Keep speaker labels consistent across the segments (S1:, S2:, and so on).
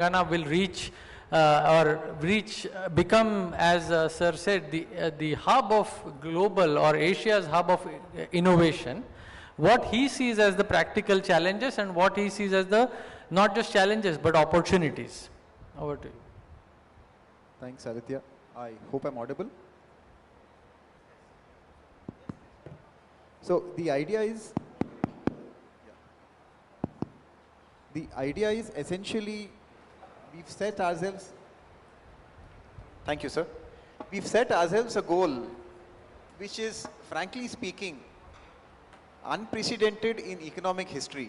S1: Telangana will become, as Sir said, the hub of global or Asia's hub of innovation. What he sees as the practical challenges and what he sees as the not just challenges but opportunities. Over to you.
S2: Thanks, Aditya. I hope I'm audible. So the idea is essentially we've set ourselves, thank you sir, we've set ourselves a goal which is, frankly speaking, unprecedented in economic history,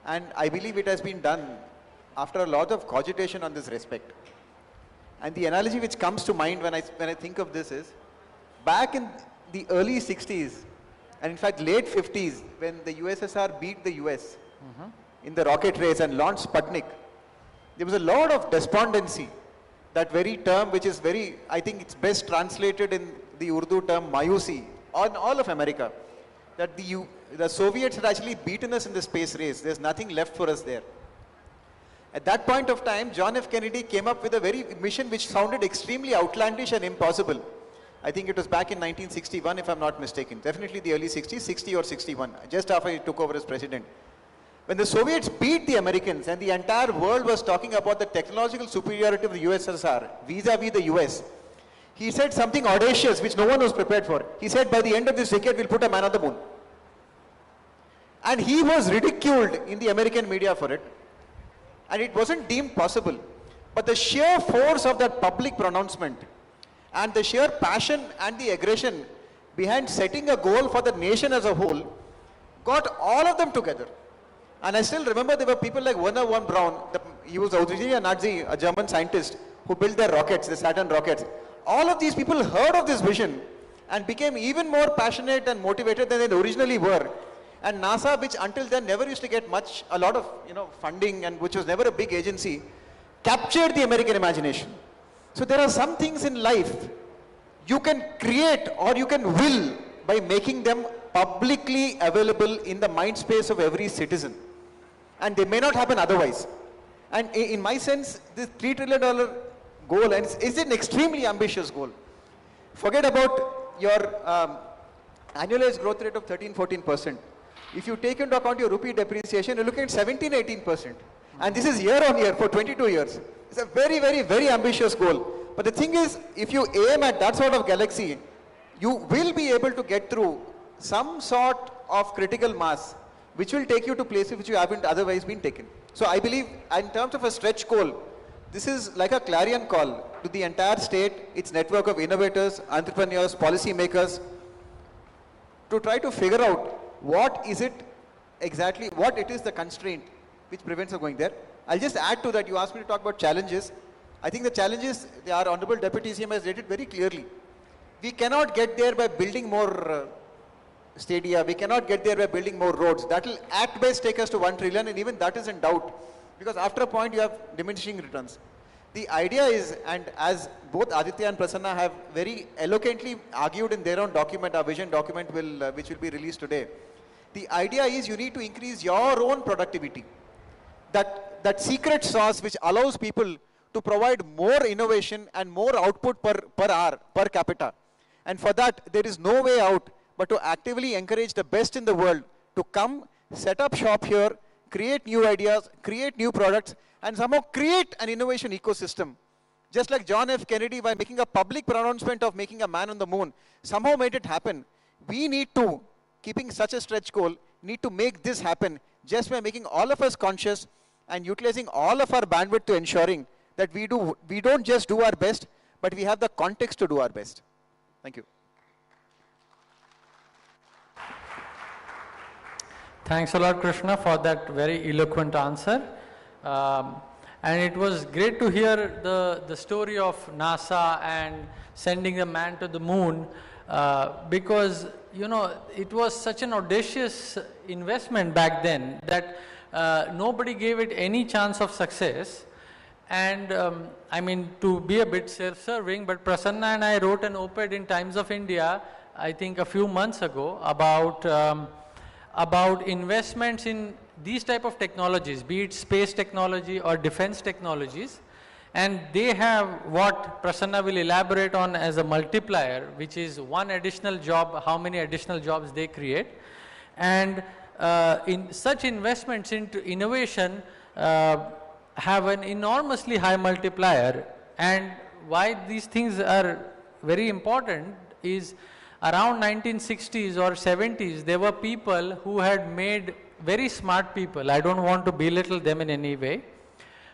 S2: and I believe it has been done after a lot of cogitation on this respect. And the analogy which comes to mind when I think of this is, back in the early 60s, and in fact late 50s, when the USSR beat the US in the rocket race and launched Sputnik, there was a lot of despondency. That very term, which is very, I think it's best translated in the Urdu term mayusi, on all of America, that the Soviets had actually beaten us in the space race. There's nothing left for us there. At that point of time, John F. Kennedy came up with a very mission which sounded extremely outlandish and impossible. I think it was back in 1961, if I'm not mistaken. Definitely the early 60s, 60 or 61, just after he took over as president. When the Soviets beat the Americans and the entire world was talking about the technological superiority of the USSR vis-a-vis the US, he said something audacious which no one was prepared for. He said, by the end of this decade, we'll put a man on the moon. And he was ridiculed in the American media for it. And it wasn't deemed possible. But the sheer force of that public pronouncement and the sheer passion and the aggression behind setting a goal for the nation as a whole got all of them together. And I still remember there were people like Werner von Braun. He was originally a Nazi, a German scientist who built their rockets, the Saturn rockets. All of these people heard of this vision and became even more passionate and motivated than they originally were. And NASA, which until then never used to get a lot of funding, and which was never a big agency, captured the American imagination. So there are some things in life you can create or you can will by making them publicly available in the mind space of every citizen. And they may not happen otherwise. And in my sense, this $3 trillion goal is an extremely ambitious goal. Forget about your annualized growth rate of 13-14%. If you take into account your rupee depreciation, you're looking at 17-18%. And this is year on year for 22 years. It's a very, very, very ambitious goal. But the thing is, if you aim at that sort of galaxy, you will be able to get through some sort of critical mass, which will take you to places which you haven't otherwise been taken. So I believe, in terms of a stretch goal, this is like a clarion call to the entire state, its network of innovators, entrepreneurs, policymakers, to try to figure out what is it exactly, what it is the constraint which prevents us going there. I'll just add to that, you asked me to talk about challenges. I think the challenges, our Honorable Deputy CM has stated very clearly. We cannot get there by building more stadia, we cannot get there by building more roads. That will at best take us to 1 trillion, and even that is in doubt, because after a point you have diminishing returns. The idea is, and as both Aditya and Prasanna have very eloquently argued in their own document, our vision document which will be released today, the idea is you need to increase your own productivity. That secret sauce which allows people to provide more innovation and more output per hour, per capita. And for that, there is no way out but to actively encourage the best in the world to come, set up shop here, create new ideas, create new products, and somehow create an innovation ecosystem. Just like John F. Kennedy, by making a public pronouncement of making a man on the moon, somehow made it happen. We need to, keeping such a stretch goal, need to make this happen just by making all of us conscious and utilizing all of our bandwidth to ensuring that we don't just do our best, but we have the context to do our best. Thank you.
S1: Thanks a lot, Krishna, for that very eloquent answer. And it was great to hear the story of NASA and sending a man to the moon, because, it was such an audacious investment back then that nobody gave it any chance of success. And I mean, to be a bit self-serving, but Prasanna and I wrote an op-ed in Times of India, I think a few months ago, about investments in these type of technologies, be it space technology or defense technologies, and they have what Prasanna will elaborate on as a multiplier, which is one additional job, how many additional jobs they create. And in such investments into innovation have an enormously high multiplier. And why these things are very important is around 1960s or 70s, there were people who had made, very smart people, I don't want to belittle them in any way,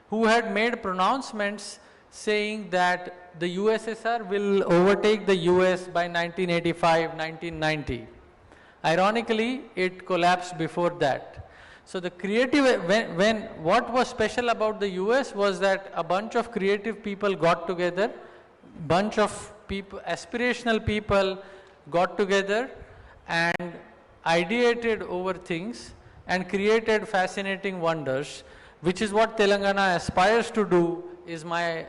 S1: who had made pronouncements saying that the USSR will overtake the US by 1985, 1990. Ironically, it collapsed before that. So the creative, what was special about the US was that a bunch of creative people got together, bunch of people, aspirational people got together and ideated over things and created fascinating wonders, which is what Telangana aspires to do, is my,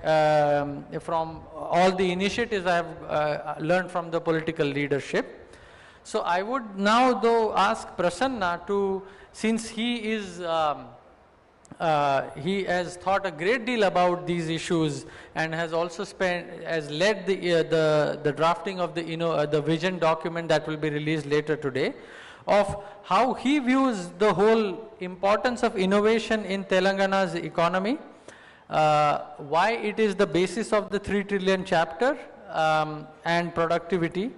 S1: from all the initiatives I have learned from the political leadership. So I would now though ask Prasanna to, since he is, he has thought a great deal about these issues and has also has led the drafting of the vision document that will be released later today, of how he views the whole importance of innovation in Telangana's economy, why it is the basis of the 3 trillion chapter, and productivity.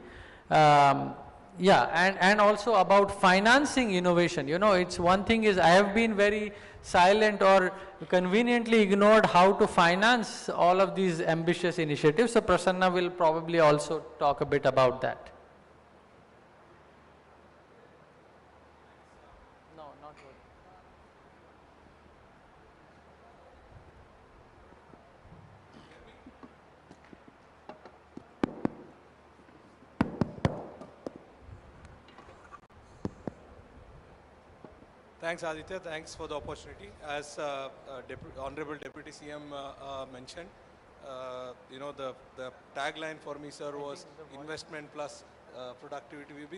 S1: Yeah, and also about financing innovation. You know, it's one thing is I have been very silent or conveniently ignored how to finance all of these ambitious initiatives. So Prasanna will probably also talk a bit about that. No, not good.
S3: Thanks, Aditya. Thanks for the opportunity. As Honorable Deputy CM mentioned, you know, the tagline for me, sir, was investment plus productivity. We've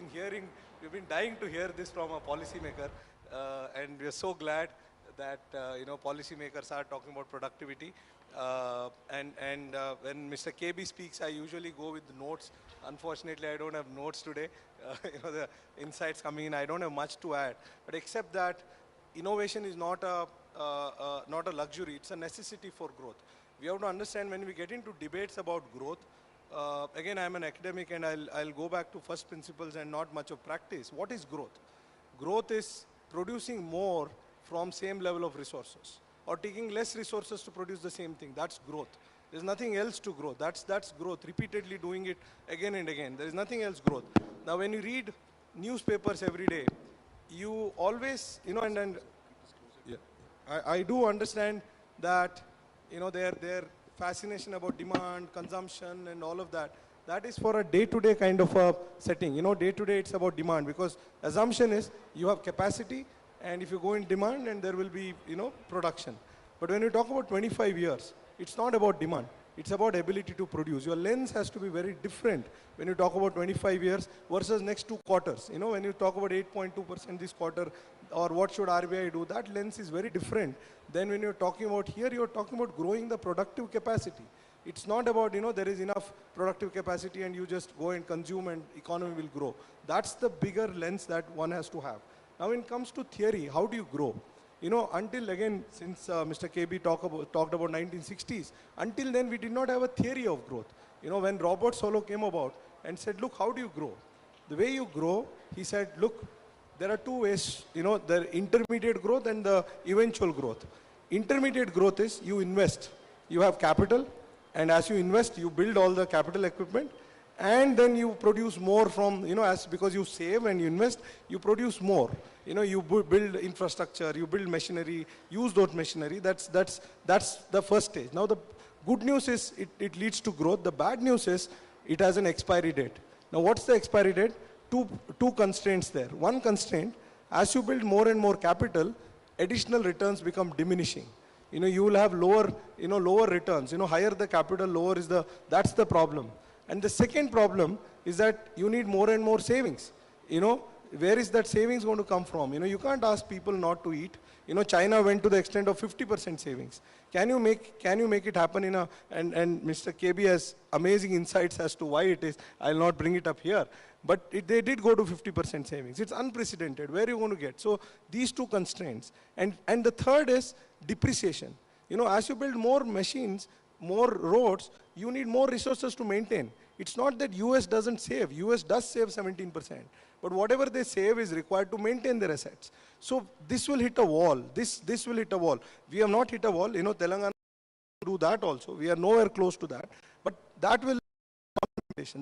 S3: been dying to hear this from a policymaker, and we're so glad that you know, policymakers are talking about productivity. And when Mr. KB speaks, I usually go with notes. Unfortunately, I don't have notes today. You know, the insights coming in, I don't have much to add. But except that innovation is not a luxury, it's a necessity for growth. We have to understand when we get into debates about growth, again, I'm an academic and I'll go back to first principles and not much of practice. What is growth? Growth is producing more from same level of resources, or taking less resources to produce the same thing. That's growth. There's nothing else to grow. That's growth. Repeatedly doing it again and again. There is nothing else growth. Now, when you read newspapers every day, you always, you know, and yeah, I do understand that, you know, their fascination about demand, consumption, and all of that. That is for a day-to-day kind of a setting. You know, day-to-day it's about demand, because assumption is you have capacity, and if you go in demand, and there will be, you know, production. But when you talk about 25 years, it's not about demand. It's about ability to produce. Your lens has to be very different when you talk about 25 years versus next 2 quarters. You know, when you talk about 8.2% this quarter, or what should RBI do, that lens is very different than when you're talking about here, you're talking about growing the productive capacity. It's not about, you know, there is enough productive capacity and you just go and consume and economy will grow. That's the bigger lens that one has to have. Now, when it comes to theory, how do you grow? You know, until again, since Mr. KB talked about 1960s, until then we did not have a theory of growth. You know, when Robert Solow came about and said, look, how do you grow? The way you grow, he said, look, there are 2 ways, you know, the intermediate growth and the eventual growth. Intermediate growth is you invest. You have capital, and as you invest, you build all the capital equipment, and then you produce more from, you know, because you save and you invest, you produce more. You know, you build infrastructure, you build machinery, use those machinery. That's the first stage. Now, the good news is it leads to growth. The bad news is it has an expiry date. Now, what's the expiry date? Two constraints there. One constraint, as you build more and more capital, additional returns become diminishing. You know, you will have lower returns. You know, higher the capital, lower is that's the problem. And the second problem is that you need more and more savings. You know,
S4: where is that savings going to come from? You can't ask people not to eat. China went to the extent of 50% savings. Can you make it happen and Mr. KB has amazing insights as to why it is. I'll not bring it up here. But they did go to 50% savings. It's unprecedented. Where are you going to get? So these two constraints. And the third is depreciation. As you build more machines, more roads, you need more resources to maintain. It's not that US doesn't save. US does save 17%. But whatever they save is required to maintain their assets. So this will hit a wall. This will hit a wall. We have not hit a wall. Telangana do that also. We are nowhere close to that. But that will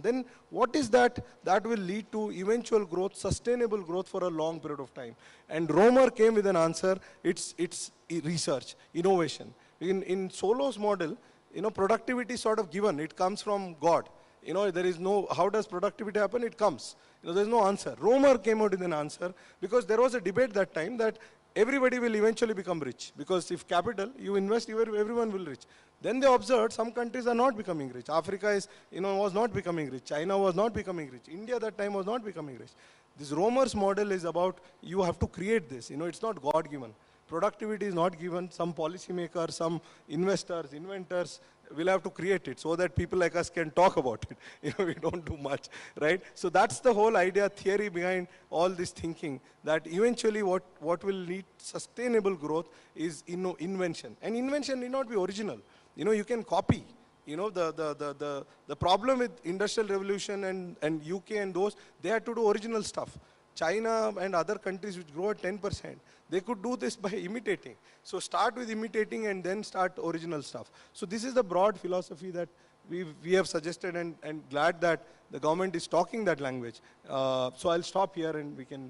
S4: then what is that? That will lead to eventual growth, sustainable growth for a long period of time. And Romer came with an answer. It's research, innovation. In Solo's model, productivity is sort of given. It comes from God. There is no, how does productivity happen? It comes. There's no answer. Romer came out with an answer because there was a debate that time that everybody will eventually become rich. Because if capital, you invest, everyone will rich. Then they observed some countries are not becoming rich. Africa is, was not becoming rich. China was not becoming rich. India that time was not becoming rich. This Romer's model is about you have to create this. It's not God-given. Productivity is not given. Some policymakers, some investors, inventors will have to create it so that people like us can talk about it. We don't do much, right? So that's the whole idea, theory behind all this thinking, that eventually what will lead sustainable growth is invention. And invention need not be original. You can copy. The problem with Industrial Revolution and UK and those, they had to do original stuff. China and other countries which grow at 10%, they could do this by imitating. So start with imitating and then start original stuff. So this is the broad philosophy that we have suggested, and glad that the government is talking that language. So I'll stop here and we can.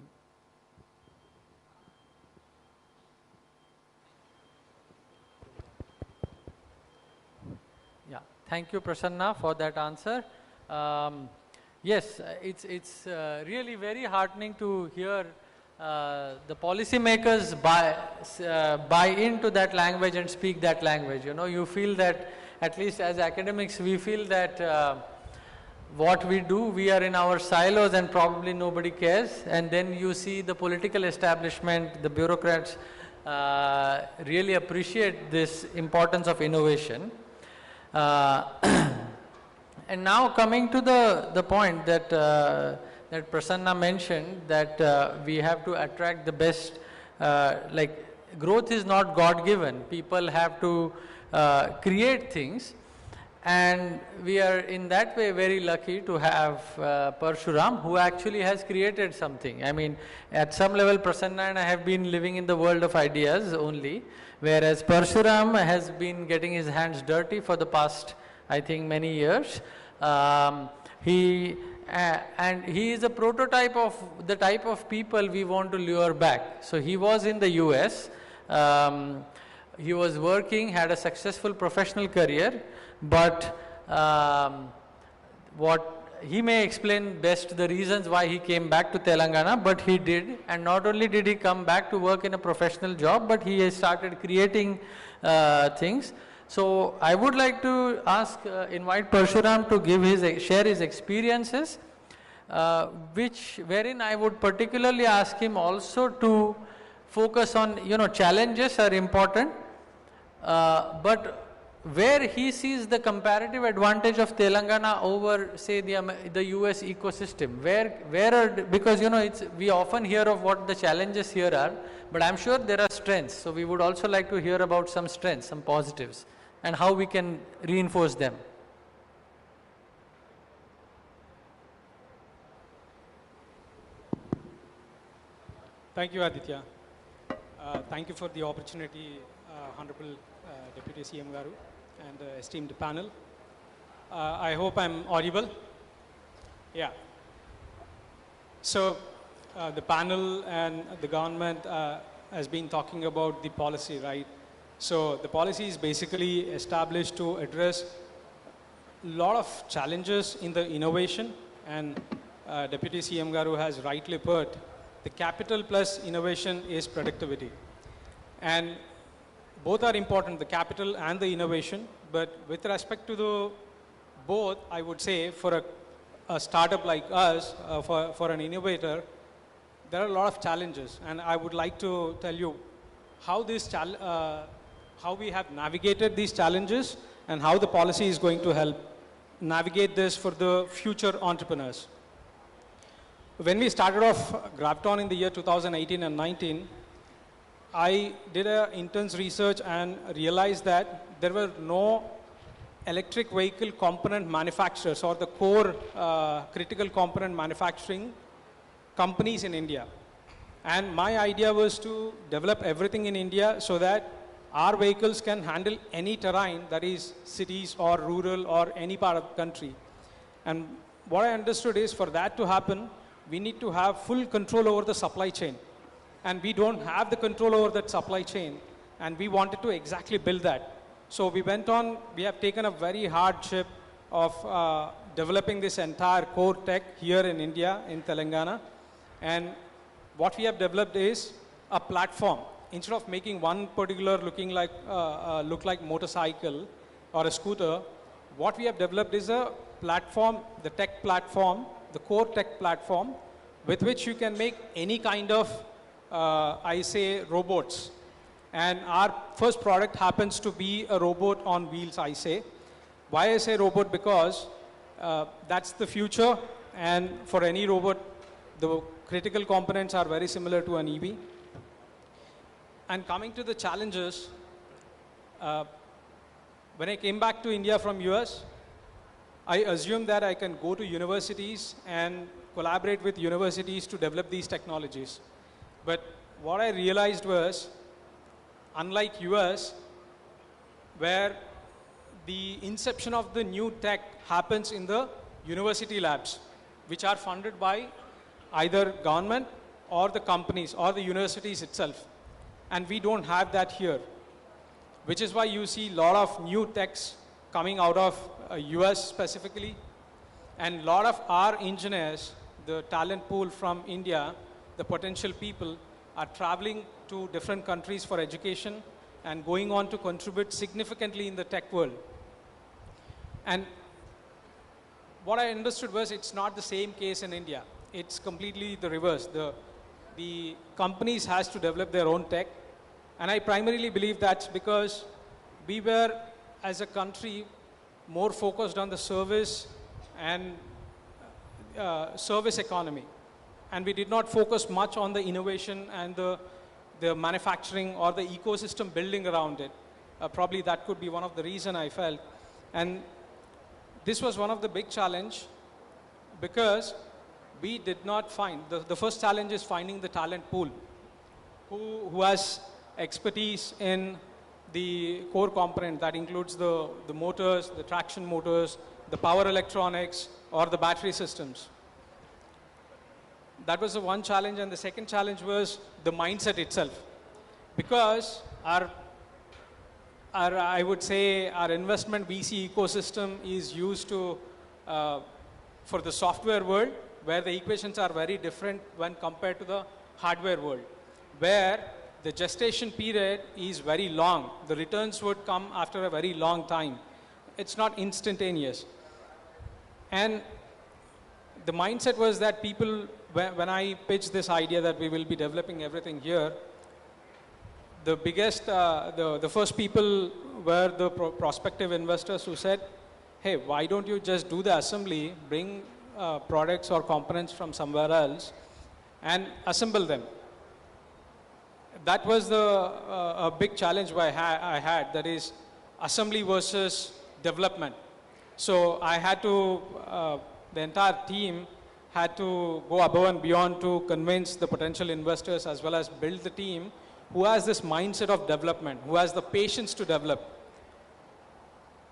S1: Yeah, thank you, Prasanna, for that answer. Yes, it's really very heartening to hear the policymakers buy into that language and speak that language. You feel that, at least as academics, we feel that what we do, we are in our silos and probably nobody cares. And then you see the political establishment, the bureaucrats really appreciate this importance of innovation. And now coming to the point that that Prasanna mentioned, that we have to attract the best, like growth is not God-given. People have to create things, and we are in that way very lucky to have Parshuram, who actually has created something. I mean, at some level, Prasanna and I have been living in the world of ideas only, whereas Parshuram has been getting his hands dirty for the past, I think, many years. And he is a prototype of the type of people we want to lure back. So he was in the US, he was working, had a successful professional career, but he may explain best the reasons why he came back to Telangana, but he did. And not only did he come back to work in a professional job, but he has started creating things. So I would like to invite Parshuram to share his experiences, wherein I would particularly ask him also to focus on, challenges are important, but where he sees the comparative advantage of Telangana over, say, the US ecosystem, because we often hear of what the challenges here are, but I'm sure there are strengths. So we would also like to hear about some strengths, some positives, and how we can reinforce them.
S5: Thank you, Aditya. Thank you for the opportunity, Honorable Deputy CM Garu and the esteemed panel. I hope I'm audible. Yeah. So the panel and the government has been talking about the policy, right? So the policy is basically established to address a lot of challenges in the innovation, and Deputy CM Garu has rightly put, the capital plus innovation is productivity. And both are important, the capital and the innovation, but with respect to both, I would say for a startup like us, for an innovator, there are a lot of challenges, and I would like to tell you how how we have navigated these challenges and how the policy is going to help navigate this for the future entrepreneurs. When we started off Graviton in the year 2018 and 19, I did an intense research and realized that there were no electric vehicle component manufacturers or the core critical component manufacturing companies in India. And my idea was to develop everything in India so that our vehicles can handle any terrain, that is cities or rural or any part of the country. And what I understood is for that to happen, we need to have full control over the supply chain. And we don't have the control over that supply chain. And we wanted to exactly build that. So we have taken a very hardship of developing this entire core tech here in India, in Telangana. And what we have developed is a platform. Instead of making one particular look like motorcycle or a scooter, what we have developed is a platform, the tech platform, the core tech platform, with which you can make any kind of, robots. And our first product happens to be a robot on wheels, I say. Why I say robot? Because that's the future, and for any robot, the critical components are very similar to an EV. And coming to the challenges, when I came back to India from US, I assumed that I can go to universities and collaborate with universities to develop these technologies. But what I realized was, unlike US, where the inception of the new tech happens in the university labs, which are funded by either government or the companies or the universities itself. And we don't have that here, which is why you see a lot of new techs coming out of US specifically. And a lot of our engineers, the talent pool from India, the potential people, are traveling to different countries for education and going on to contribute significantly in the tech world. And what I understood was it's not the same case in India. It's completely the reverse. The companies has to develop their own tech. And I primarily believe that's because we were, as a country, more focused on the service and service economy. And we did not focus much on the innovation and the manufacturing or the ecosystem building around it. Probably that could be one of the reasons I felt. And this was one of the big challenge because we did not find, the first challenge is finding the talent pool who has expertise in the core component that includes the motors, the traction motors, the power electronics, or the battery systems. That was the one challenge, and the second challenge was the mindset itself. Because I would say our investment VC ecosystem is used to, for the software world, where the equations are very different when compared to the hardware world, where the gestation period is very long. The returns would come after a very long time. It's not instantaneous. And the mindset was that people, when I pitched this idea that we will be developing everything here, the biggest, the first people were the prospective investors who said, hey, why don't you just do the assembly, bring products or components from somewhere else and assemble them. That was a big challenge I had, that is assembly versus development. So I had to, the entire team had to go above and beyond to convince the potential investors as well as build the team who has this mindset of development, who has the patience to develop.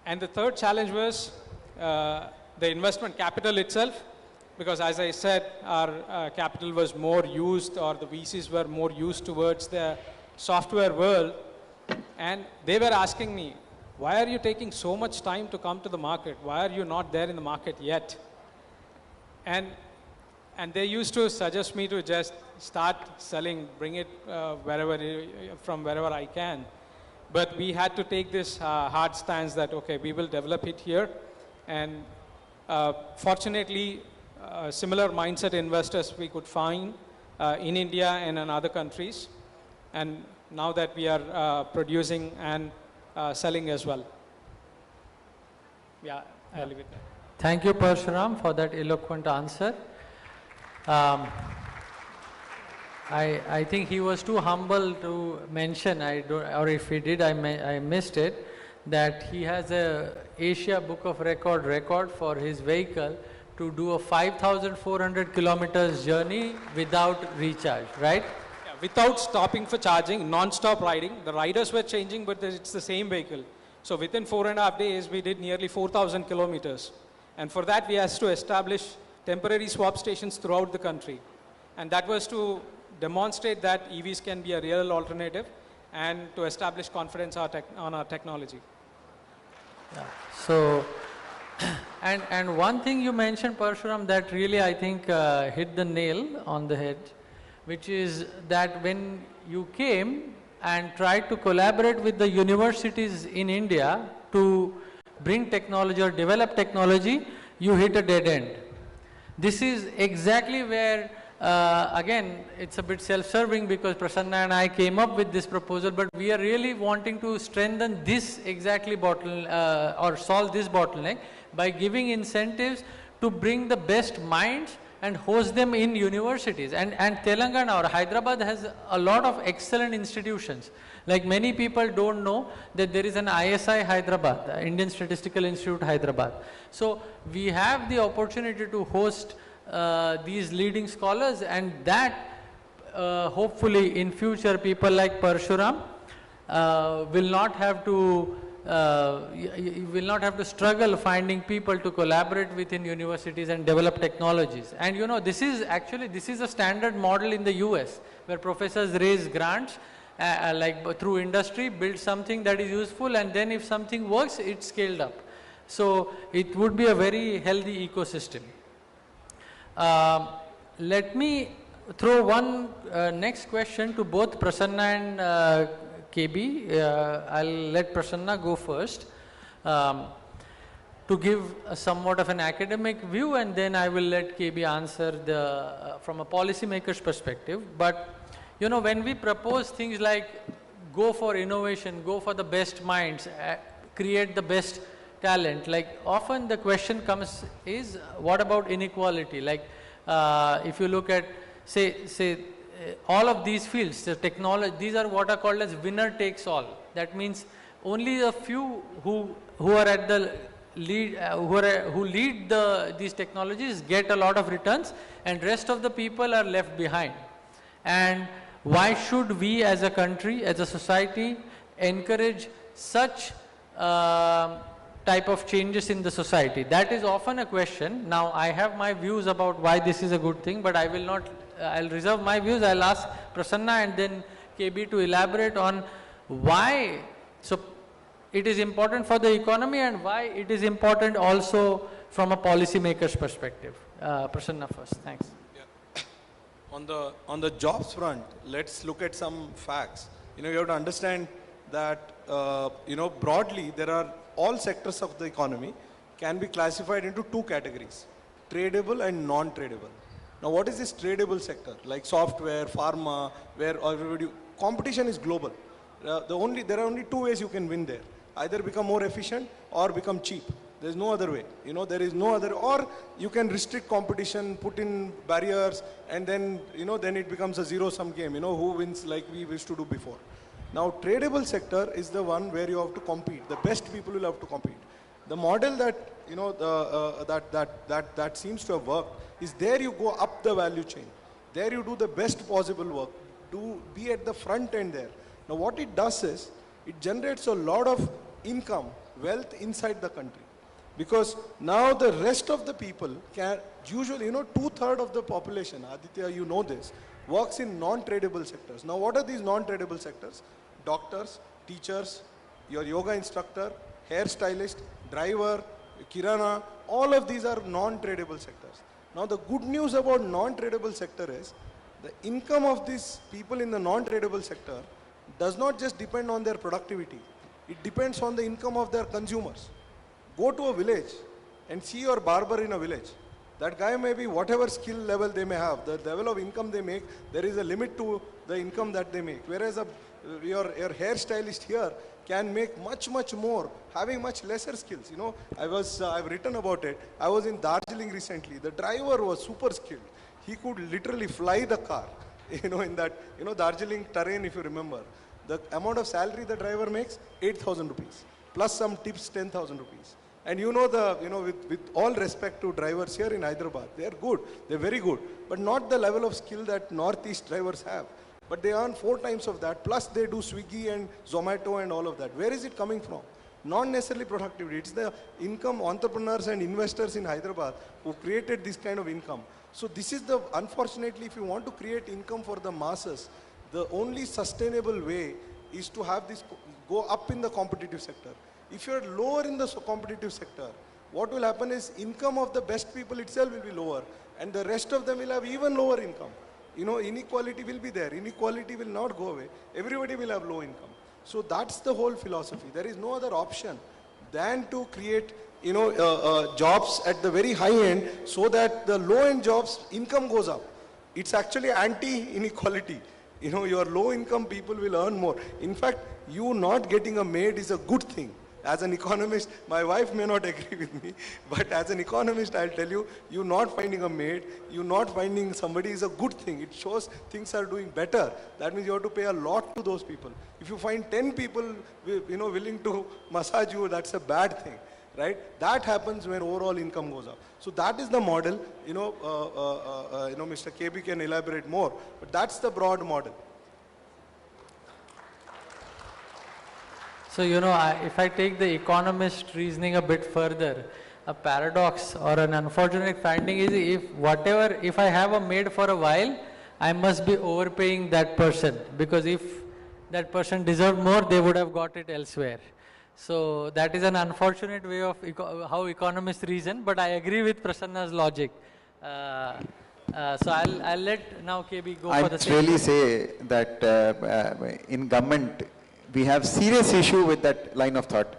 S5: And the third challenge was the investment capital itself, because as I said, our capital was more used, or the VCs were more used towards the software world. And they were asking me, why are you taking so much time to come to the market? Why are you not there in the market yet? And they used to suggest me to just start selling, bring it from wherever I can. But we had to take this hard stance that, okay, we will develop it here. And fortunately, similar mindset investors we could find in India and in other countries. And now that we are producing and selling as well. Yeah, I'll leave it there.
S1: Thank you, Parshuram, for that eloquent answer. I think he was too humble to mention, or if he did, I missed it, that he has a Asia Book of record for his vehicle to do a 5,400 kilometers journey without recharge, right?
S5: Yeah, without stopping for charging, non-stop riding. The riders were changing, but it's the same vehicle. So within 4.5 days, we did nearly 4,000 kilometers. And for that, we had to establish temporary swap stations throughout the country. And that was to demonstrate that EVs can be a real alternative and to establish confidence on our technology.
S1: Yeah. So, and one thing you mentioned, Parshuram, that really I think hit the nail on the head, which is that when you came and tried to collaborate with the universities in India to bring technology or develop technology, you hit a dead end. This is exactly where, again, it's a bit self-serving because Prasanna and I came up with this proposal, but we are really wanting to strengthen this exactly or solve this bottleneck by giving incentives to bring the best minds and host them in universities. And Telangana or Hyderabad has a lot of excellent institutions. Like many people don't know that there is an ISI Hyderabad, the Indian Statistical Institute Hyderabad. So we have the opportunity to host these leading scholars, and that hopefully in future people like Parshuram will not have to struggle finding people to collaborate within universities and develop technologies. And you know, this is a standard model in the US where professors raise grants through industry, build something that is useful, and then if something works, it's scaled up. So it would be a very healthy ecosystem. Let me throw one next question to both Prasanna and KB. I'll let Prasanna go first to give somewhat of an academic view, and then I will let KB answer from a policymaker's perspective. But you know, when we propose things like go for innovation, go for the best minds, create the best talent, like often the question comes is, what about inequality? Like if you look at say all of these fields, the technology, these are what are called as winner takes all. That means only a few who are at the lead, who lead these technologies get a lot of returns, and rest of the people are left behind. And why should we as a country, as a society, encourage such type of changes in the society? That is often a question. Now I have my views about why this is a good thing, but I will not, I'll reserve my views. I'll ask Prasanna and then KB to elaborate on why so it is important for the economy and why it is important also from a policymaker's perspective. Prasanna first, thanks.
S4: On the jobs front, let's look at some facts. You have to understand that broadly there are all sectors of the economy can be classified into two categories: tradable and non-tradable. Now, what is this tradable sector? Like software, pharma, where competition is global. There are only two ways you can win there: either become more efficient or become cheap. There's no other way. There is no other, or you can restrict competition, put in barriers, and then, then it becomes a zero-sum game, who wins, like we used to do before. Now, tradable sector is the one where you have to compete. The best people will have to compete. The model that, that seems to have worked is there you go up the value chain. There you do the best possible work. Be at the front end there. Now, what it does is, it generates a lot of income, wealth inside the country. Because now the rest of the people can, usually, 2/3 of the population, Aditya, you know this, works in non-tradable sectors. Now, what are these non-tradable sectors? Doctors, teachers, your yoga instructor, hairstylist, driver, kirana, all of these are non-tradable sectors. Now, the good news about non-tradable sector is, the income of these people in the non-tradable sector does not just depend on their productivity. It depends on the income of their consumers. Go to a village and see your barber in a village. That guy may be whatever skill level they may have, the level of income they make, there is a limit to the income that they make. Whereas your hairstylist here can make much more, having much lesser skills. You know, I've written about it. I was in Darjeeling recently. The driver was super skilled. He could literally fly the car, you know, in that, you know, Darjeeling terrain, if you remember. The amount of salary the driver makes, 8,000 rupees, plus some tips, 10,000 rupees. And you know, with all respect to drivers here in Hyderabad, they are good, they're very good, but not the level of skill that Northeast drivers have. But they earn 4 times of that, plus they do Swiggy and Zomato and all of that. Where is it coming from? Not necessarily productivity. It's the income entrepreneurs and investors in Hyderabad who created this kind of income. So this is the, unfortunately, if you want to create income for the masses, the only sustainable way is to have this go up in the competitive sector. If you're lower in the competitive sector, what will happen is income of the best people itself will be lower, and the rest of them will have even lower income. You know, inequality will be there. Inequality will not go away. Everybody will have low income. So that's the whole philosophy. There is no other option than to create, you know, jobs at the very high end so that the low end jobs income goes up. It's actually anti-inequality. You know, your low income people will earn more. In fact, you not getting a maid is a good thing. As an economist, my wife may not agree with me, but as an economist, I'll tell you, you not finding a maid, you not finding somebody is a good thing. It shows things are doing better. That means you have to pay a lot to those people. If you find 10 people, you know, willing to massage you, that's a bad thing, right? That happens when overall income goes up. So that is the model. You know, Mr. KB can elaborate more, but that's the broad model.
S1: So, you know, if I take the economist reasoning a bit further, a paradox or an unfortunate finding is if I have a maid for a while, I must be overpaying that person, because if that person deserved more, they would have got it elsewhere. So that is an unfortunate way of how economists reason, but I agree with Prasanna's logic. So I'll let now KB go for the same.
S2: I really say that in government, we have serious issue with that line of thought,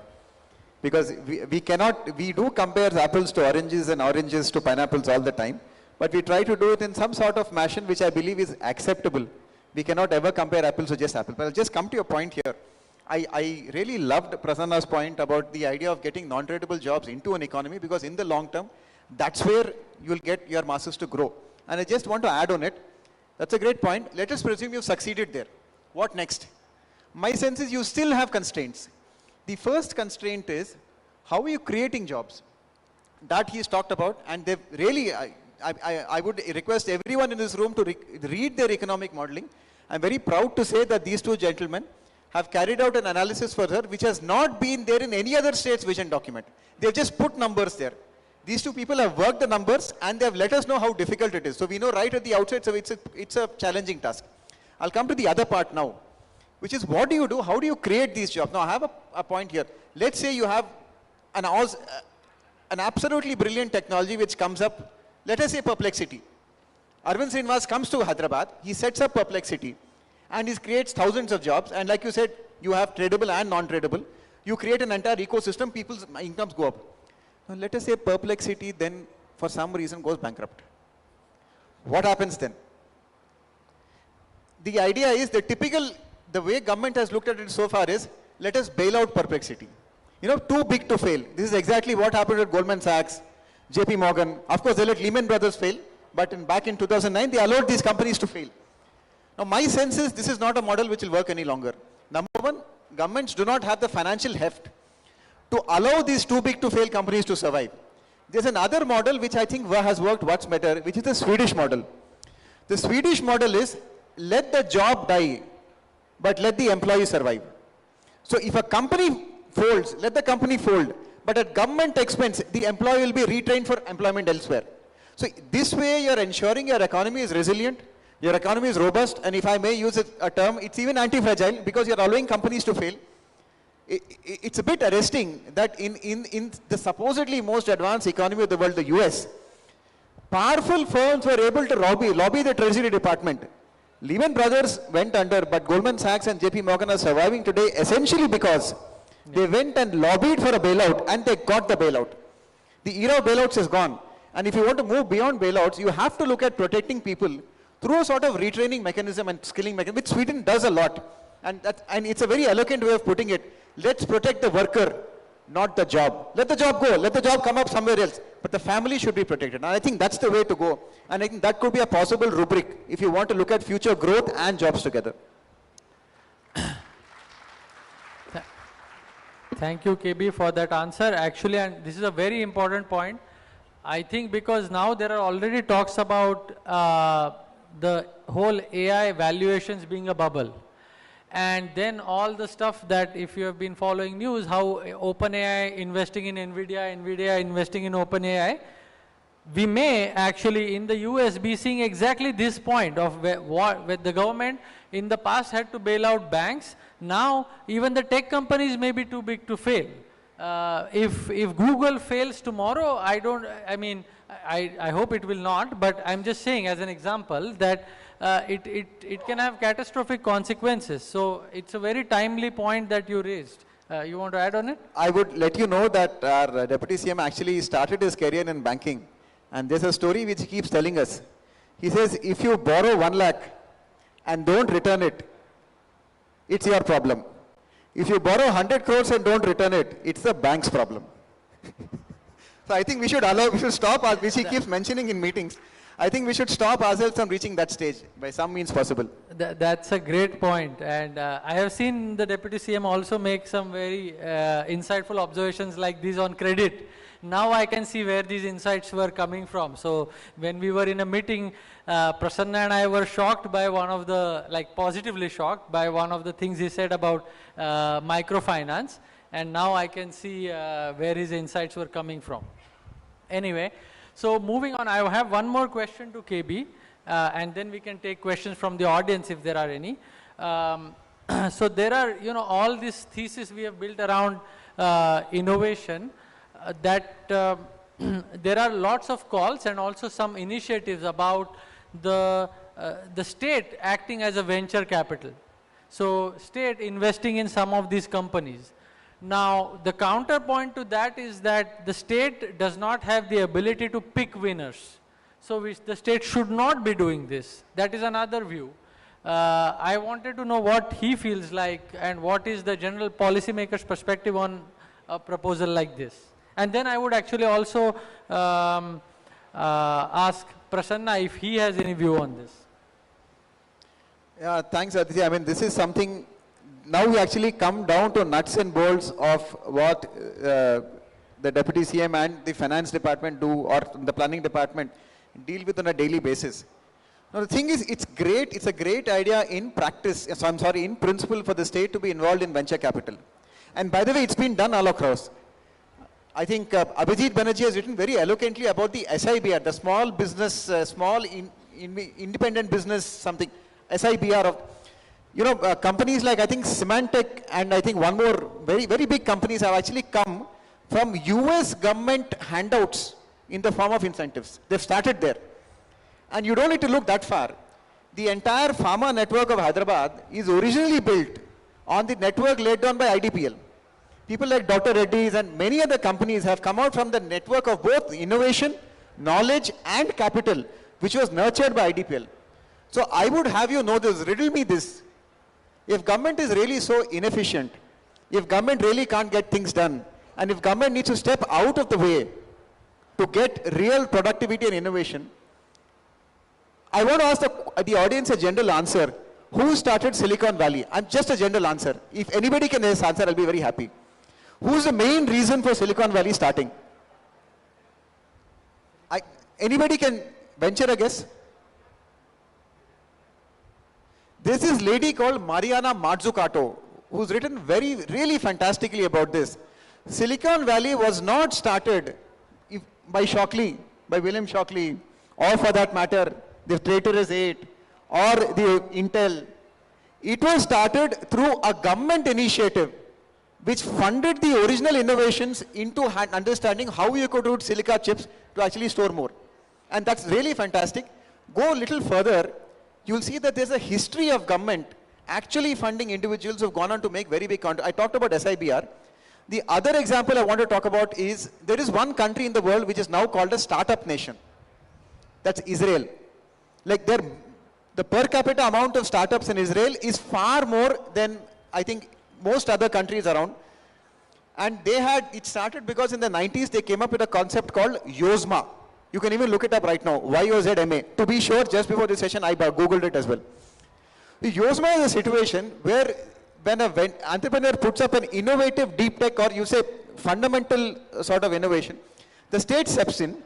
S2: because we do compare apples to oranges and oranges to pineapples all the time, but we try to do it in some sort of fashion which I believe is acceptable. We cannot ever compare apples to just apples. But I'll just come to your point here. I really loved Prasanna's point about the idea of getting non-tradable jobs into an economy, because in the long term, that's where you'll get your masses to grow. And I just want to add on it. That's a great point. Let us presume you've succeeded there. What next? My sense is you still have constraints. The first constraint is, how are you creating jobs? That he's talked about, and they've really, I would request everyone in this room to read their economic modeling. I'm very proud to say that these two gentlemen have carried out an analysis further, which has not been there in any other state's vision document. They've just put numbers there. These two people have worked the numbers, and they have let us know how difficult it is. So we know right at the outset, so it's a challenging task. I'll come to the other part now, which is, what do you do? How do you create these jobs? Now, I have a point here. Let's say you have an absolutely brilliant technology which comes up, let us say Perplexity. Arvind Srinivas comes to Hyderabad, he sets up Perplexity, and he creates thousands of jobs. And like you said, you have tradable and non-tradable. You create an entire ecosystem, people's incomes go up. Now, let us say Perplexity then, for some reason, goes bankrupt. What happens then? The idea is the way government has looked at it so far is, let us bail out Perplexity. You know, too big to fail. This is exactly what happened at Goldman Sachs, JP Morgan. Of course, they let Lehman Brothers fail, but back in 2009, they allowed these companies to fail. Now, my sense is this is not a model which will work any longer. Number one, governments do not have the financial heft to allow these too big to fail companies to survive. There's another model which I think has worked much better, which is the Swedish model. The Swedish model is, let the job die, but let the employee survive. So if a company folds, let the company fold, but at government expense, the employee will be retrained for employment elsewhere. So this way you're ensuring your economy is resilient, your economy is robust, and if I may use a term, it's even anti-fragile, because you're allowing companies to fail. It's a bit arresting that in the supposedly most advanced economy of the world, the US, powerful firms were able to lobby the Treasury Department. Lehman Brothers went under, but Goldman Sachs and JP Morgan are surviving today essentially because they went and lobbied for a bailout, and they got the bailout. The era of bailouts is gone. And if you want to move beyond bailouts, you have to look at protecting people through a sort of retraining mechanism and skilling mechanism, which Sweden does a lot. And it's a very eloquent way of putting it. Let's protect the worker, not the job. Let the job go. Let the job come up somewhere else. But the family should be protected. And I think that's the way to go. And I think that could be a possible rubric if you want to look at future growth and jobs together.
S1: Thank you, KB, for that answer. Actually, and this is a very important point. I think because now there are already talks about the whole AI valuations being a bubble. And then all the stuff that, if you have been following news, how OpenAI investing in NVIDIA investing in OpenAI, we may actually in the US be seeing exactly this point of where the government in the past had to bail out banks. Now even the tech companies may be too big to fail. If Google fails tomorrow, I hope it will not, but I'm just saying as an example that it can have catastrophic consequences. So it's a very timely point that you raised. You want to add on it?
S2: I would let you know that our Deputy CM actually started his career in banking. And there's a story which he keeps telling us. He says, if you borrow 1 lakh and don't return it, it's your problem. If you borrow 100 crores and don't return it, it's the bank's problem. So I think we should stop, which he keeps mentioning in meetings. I think we should stop ourselves from reaching that stage by some means possible.
S1: That's a great point. And I have seen the Deputy CM also make some very insightful observations like this on credit. Now I can see where these insights were coming from. So when we were in a meeting, Prasanna and I were shocked by positively shocked by one of the things he said about microfinance. And now I can see where his insights were coming from. Anyway, so moving on, I have one more question to KB, and then we can take questions from the audience if there are any. So there are, all these theses we have built around innovation, that there are lots of calls and also some initiatives about the state acting as a venture capital. So state investing in some of these companies. Now, the counterpoint to that is that the state does not have the ability to pick winners. So the state should not be doing this. That is another view. I wanted to know what he feels like and what is the general policymaker's perspective on a proposal like this. And then I would actually also ask Prasanna if he has any view on this.
S2: Yeah, thanks, Aditya. I mean, this is something. Now we actually come down to nuts and bolts of what the Deputy CM and the Finance Department do, or the Planning Department deal with on a daily basis. Now the thing is, it's great, it's a great idea in practice, in principle for the state to be involved in venture capital. And by the way, it's been done all across. I think Abhijit Banerjee has written very eloquently about the SIBR, the small business, independent business something, SIBR of, companies like I think Symantec and I think one more very, very big companies have actually come from US government handouts in the form of incentives. They've started there. And you don't need to look that far. The entire pharma network of Hyderabad is originally built on the network laid down by IDPL. People like Dr. Reddy's and many other companies have come out from the network of both innovation, knowledge and capital, which was nurtured by IDPL. So I would have you know this, riddle me this. If government is really so inefficient, if government really can't get things done, and if government needs to step out of the way to get real productivity and innovation, I want to ask the audience a general answer. Who started Silicon Valley? I'm just a general answer. If anybody can answer, I'll be very happy. Who's the main reason for Silicon Valley starting? Anybody can venture a guess? There's this lady called Mariana Mazzucato, who's written really fantastically about this. Silicon Valley was not started by Shockley, by William Shockley, or for that matter, the Traitorous Eight, or the Intel. It was started through a government initiative which funded the original innovations into understanding how you could route silica chips to actually store more. And that's really fantastic. Go a little further, you'll see that there's a history of government actually funding individuals who've gone on to make very big I talked about SIBR. The other example I want to talk about is, there is one country in the world which is now called a startup nation. That's Israel. Like the per capita amount of startups in Israel is far more than, I think, most other countries around. And it started because in the 90s they came up with a concept called Yozma. You can even look it up right now, YOZMA. To be sure, just before this session I Googled it as well. The Yozma is a situation where when an entrepreneur puts up an innovative deep tech, or you say fundamental sort of innovation, the state steps in.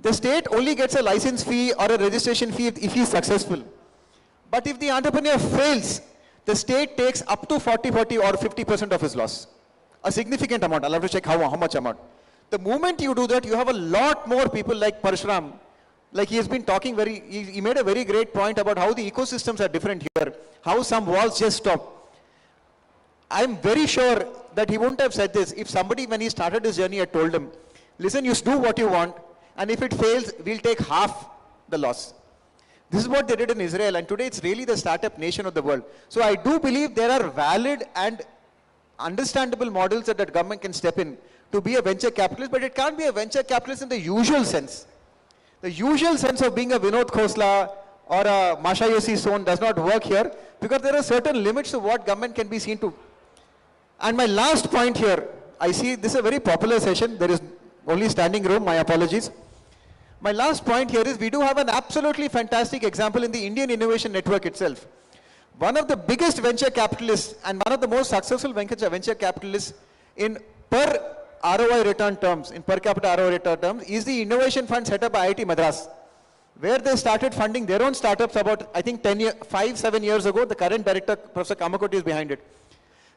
S2: The state only gets a license fee or a registration fee if he is successful. But if the entrepreneur fails, the state takes up to 40 or 50% of his loss. A significant amount. I'll have to check how much amount. The moment you do that, you have a lot more people like Parshuram. Like he has been talking he made a very great point about how the ecosystems are different here, how some walls just stop. I'm very sure that he wouldn't have said this if somebody, when he started his journey, had told him, listen, you do what you want, and if it fails, we'll take half the loss. This is what they did in Israel, and today it's really the startup nation of the world. So I do believe there are valid and understandable models that the government can step in to be a venture capitalist, but it can't be a venture capitalist in the usual sense. The usual sense of being a Vinod Khosla or a Masayoshi Son does not work here, because there are certain limits to what government can be seen to. And my last point here, I see this is a very popular session, there is only standing room, my apologies. My last point here is we do have an absolutely fantastic example in the Indian Innovation Network itself. One of the biggest venture capitalists and one of the most successful venture capitalists in per ROI return terms, in per capita ROI return terms, is the innovation fund set up by IIT Madras, where they started funding their own startups about, I think, 5-7 years ago. The current director, Professor Kamakoti, is behind it.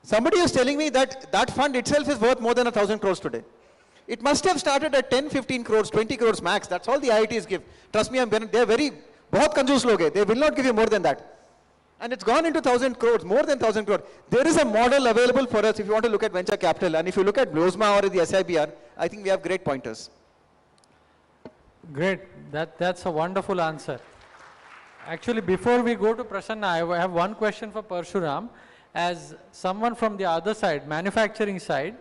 S2: Somebody was telling me that that fund itself is worth more than 1,000 crores today. It must have started at 10, 15 crores, 20 crores max. That's all the IITs give. Trust me, they're very, bahut kanjoos log hai. They will not give you more than that. And it's gone into 1,000 crores, more than 1,000 crores. There is a model available for us if you want to look at venture capital. And if you look at Blosma or the SIBR, I think we have great pointers.
S1: Great. That's a wonderful answer. Actually, before we go to Prasanna, I have one question for Parshuram. As someone from the other side, manufacturing side,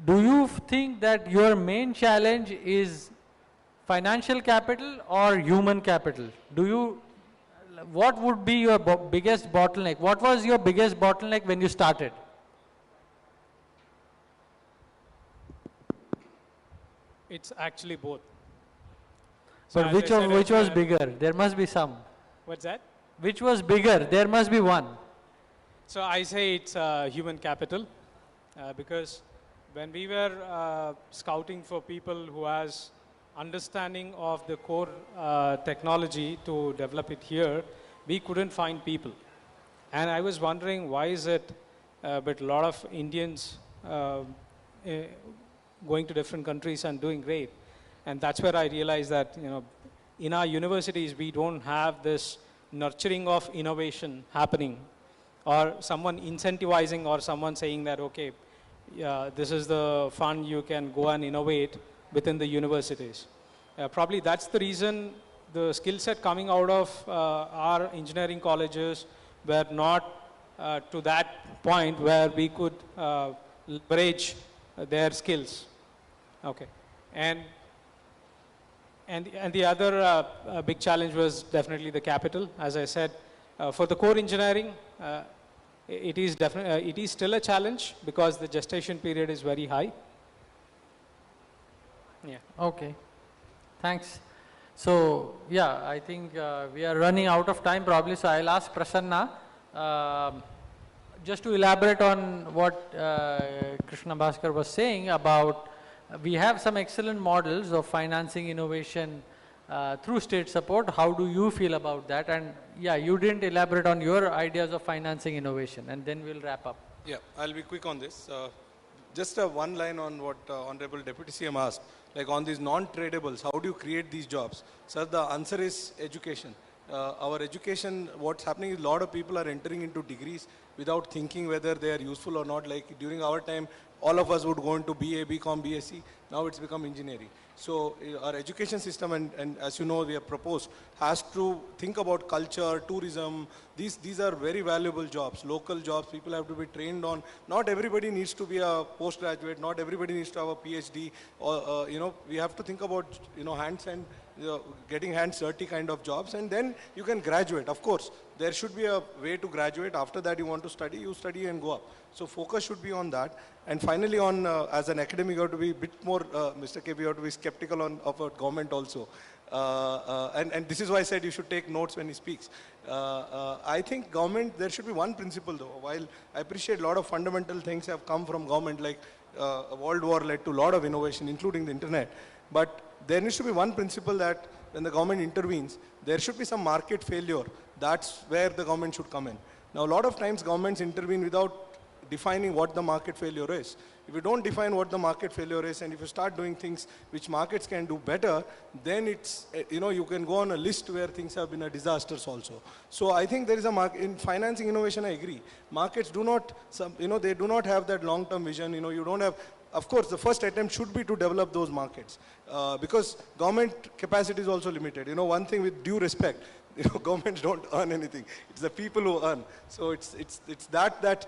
S1: do you think that your main challenge is financial capital or human capital? What would be your biggest bottleneck? What was your biggest bottleneck when you started?
S5: It's actually both.
S1: But which was bigger? There must be some.
S5: What's that?
S1: Which was bigger? There must be one.
S5: So I say it's human capital because when we were scouting for people who has understanding of the core technology to develop it here, we couldn't find people. And I was wondering why is it, but a lot of Indians going to different countries and doing great. And that's where I realized that, in our universities, we don't have this nurturing of innovation happening, or someone incentivizing, or someone saying that, okay, this is the fund you can go and innovate within the universities. Probably that's the reason the skill set coming out of our engineering colleges were not to that point where we could leverage their skills. Okay, and the other big challenge was definitely the capital. As I said, for the core engineering, it is still a challenge because the gestation period is very high. Yeah.
S1: Okay. Thanks. So, yeah, I think we are running out of time probably, so I'll ask Prasanna just to elaborate on what Krishna Bhaskar was saying about we have some excellent models of financing innovation through state support. How do you feel about that? And yeah, you didn't elaborate on your ideas of financing innovation, and then we'll wrap up.
S3: Yeah, I'll be quick on this. Just one line on what Honorable Deputy CM asked, like on these non-tradables, how do you create these jobs? Sir, the answer is education. Our education, what's happening is a lot of people are entering into degrees without thinking whether they are useful or not. Like during our time, all of us would go into BA, BCom, BSc.
S4: Now it's become engineering. So our education system, and as you know, we have proposed, has to think about culture, tourism. These are very valuable jobs, local jobs. People have to be trained on. Not everybody needs to be a postgraduate. Not everybody needs to have a PhD. Or we have to think about hands and getting hands dirty kind of jobs, and then you can graduate. Of course, there should be a way to graduate. After that, you want to study, you study and go up. So focus should be on that. And finally, on as an academic, you have to be a bit more, Mr. KP, you have to be skeptical of government also. And this is why I said you should take notes when he speaks. I think government, there should be one principle though. While I appreciate a lot of fundamental things have come from government, like World War led to a lot of innovation, including the internet. But there needs to be one principle that when the government intervenes, there should be some market failure. That's where the government should come in. Now, a lot of times governments intervene without defining what the market failure is. If you don't define what the market failure is, and if you start doing things which markets can do better, then it's, you can go on a list where things have been a disasters also. So I think there is a market, in financing innovation, I agree. Markets do not, they do not have that long-term vision. You don't have, of course, the first attempt should be to develop those markets because government capacity is also limited. One thing with due respect, governments don't earn anything. It's the people who earn. So it's that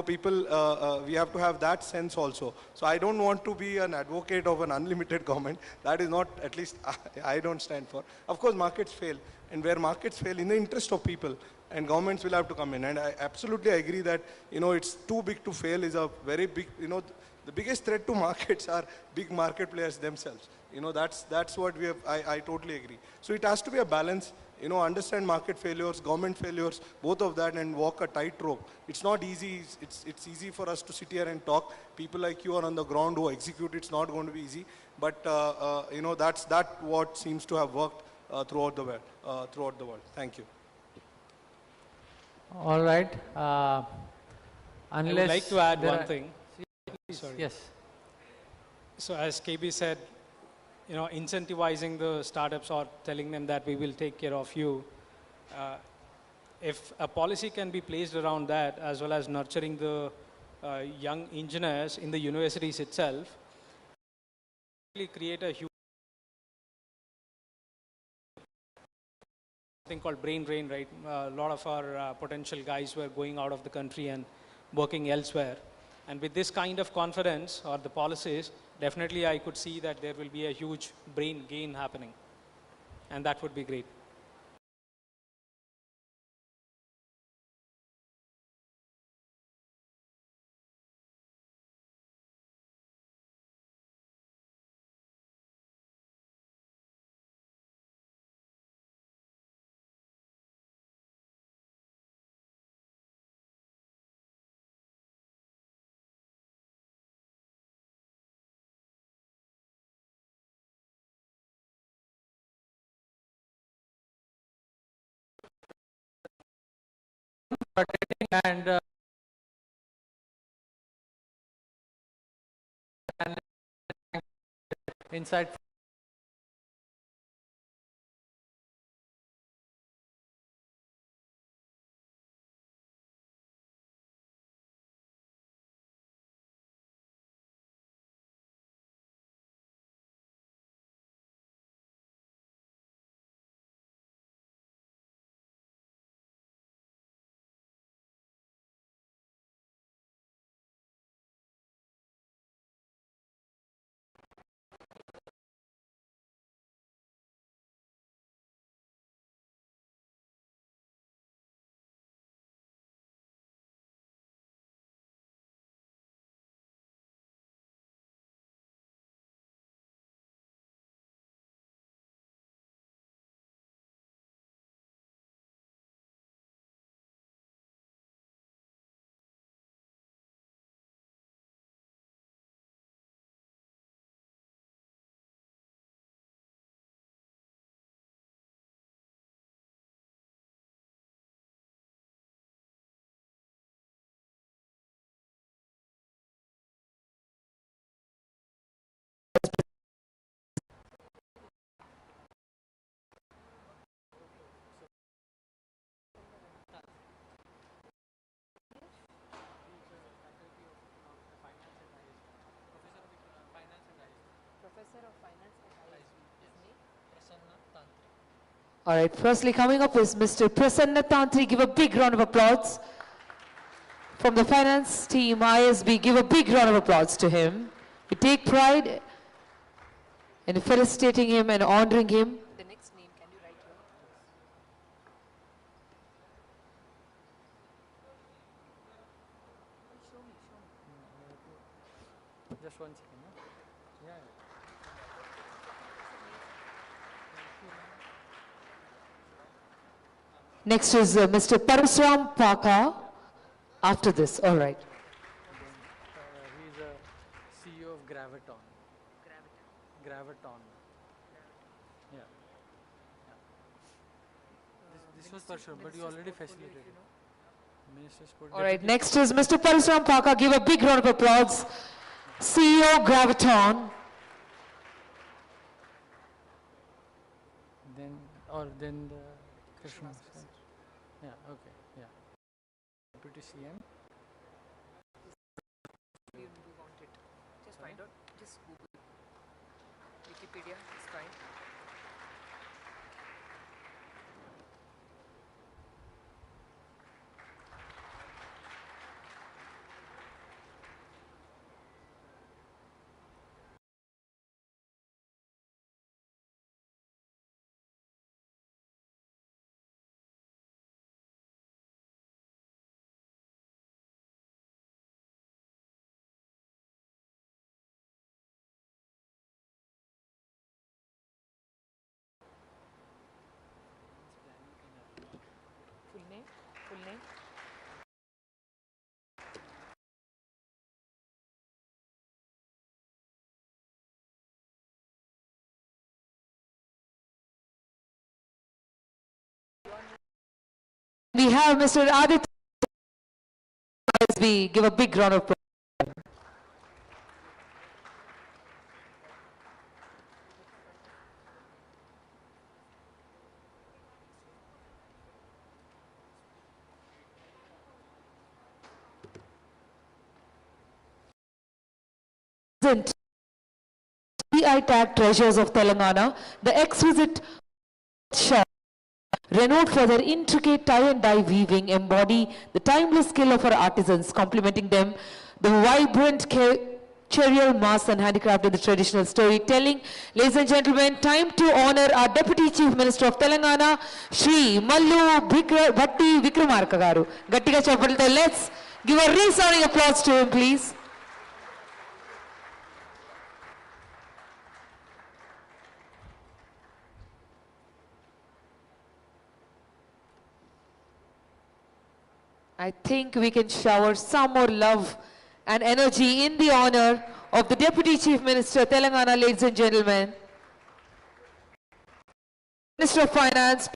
S4: people, we have to have that sense also. So I don't want to be an advocate of an unlimited government. That is not, at least I don't stand for. Of course, markets fail. And where markets fail, in the interest of people, and governments will have to come in. And I absolutely agree that, it's too big to fail is a very big, the biggest threat to markets are big market players themselves. That's what we have, I totally agree. So it has to be a balance, understand market failures, government failures, both of that, and walk a tightrope. It's not easy. It's easy for us to sit here and talk. People like you are on the ground who execute. It's not going to be easy. But, that's what seems to have worked throughout the world. Thank you.
S1: All right.
S5: I would like to add one thing.
S1: Sorry. Yes.
S5: So as KB said, incentivizing the startups or telling them that we will take care of you. If a policy can be placed around that, as well as nurturing the young engineers in the universities itself, really create a huge thing called brain drain, right? A lot of our potential guys were going out of the country and working elsewhere. And with this kind of confidence or the policies, definitely I could see that there will be a huge brain gain happening. And that would be great.
S1: And inside
S6: All right, firstly coming up is Mr. Prasanna Tantri. Give a big round of applause. From the finance team, ISB, give a big round of applause to him. We take pride in felicitating him and honoring him. The next name, can you write here?
S1: Just 1 second. No? Yeah.
S6: Next is Mr. Parasuram Paka. After this, all right.
S1: He's a CEO of Graviton. Graviton. Yeah. This was Parsuram, but you already facilitated. Minister's
S6: All right, next is Mr. Parasuram Paka. Give a big round of applause. CEO Graviton.
S1: Then the Krishna. Yeah, okay, yeah. Deputy CM.
S6: You want it. Just find out. Just Google. Wikipedia is fine. Full name? Full name? We have Mr. Aditya. We give a big round of applause. GI tag treasures of Telangana, the exquisite shop, renowned for their intricate tie and dye weaving, embody the timeless skill of our artisans, complementing them the vibrant cherial mass and handicraft in the traditional storytelling. Ladies and gentlemen, time to honor our Deputy Chief Minister of Telangana, Shri Mallu Bhatti Vikramarka garu. Gattiga cheppalto, let's give a resounding applause to him, please. I think we can shower some more love and energy in the honor of the Deputy Chief Minister, Telangana, ladies and gentlemen. Minister of Finance,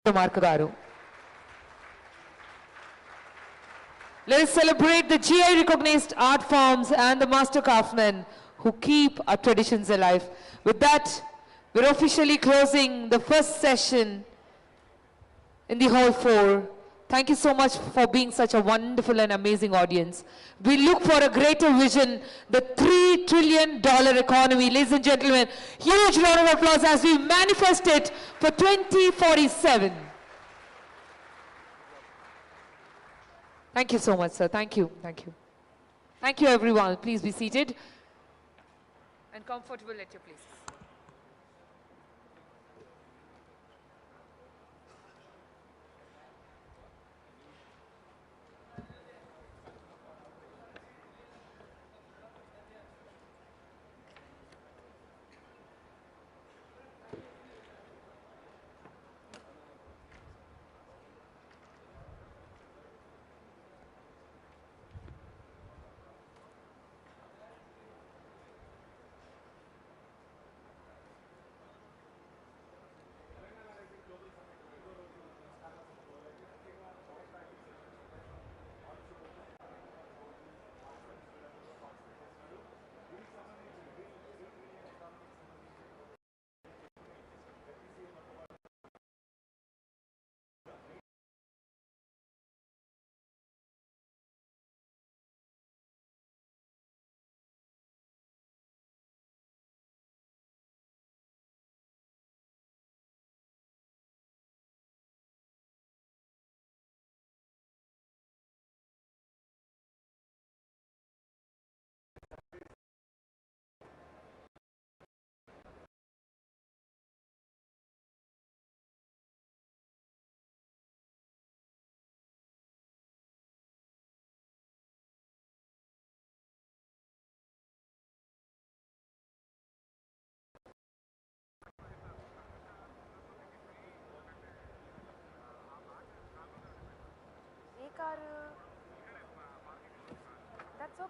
S6: Marka garu. Let us celebrate the GI recognized art forms and the master craftsmen who keep our traditions alive. With that, we're officially closing the first session in the Hall 4. Thank you so much for being such a wonderful and amazing audience. We look for a greater vision, the $3 trillion economy. Ladies and gentlemen, huge round of applause as we manifest it for 2047. Thank you so much, sir. Thank you. Thank you. Thank you, everyone. Please be seated and comfortable at your places.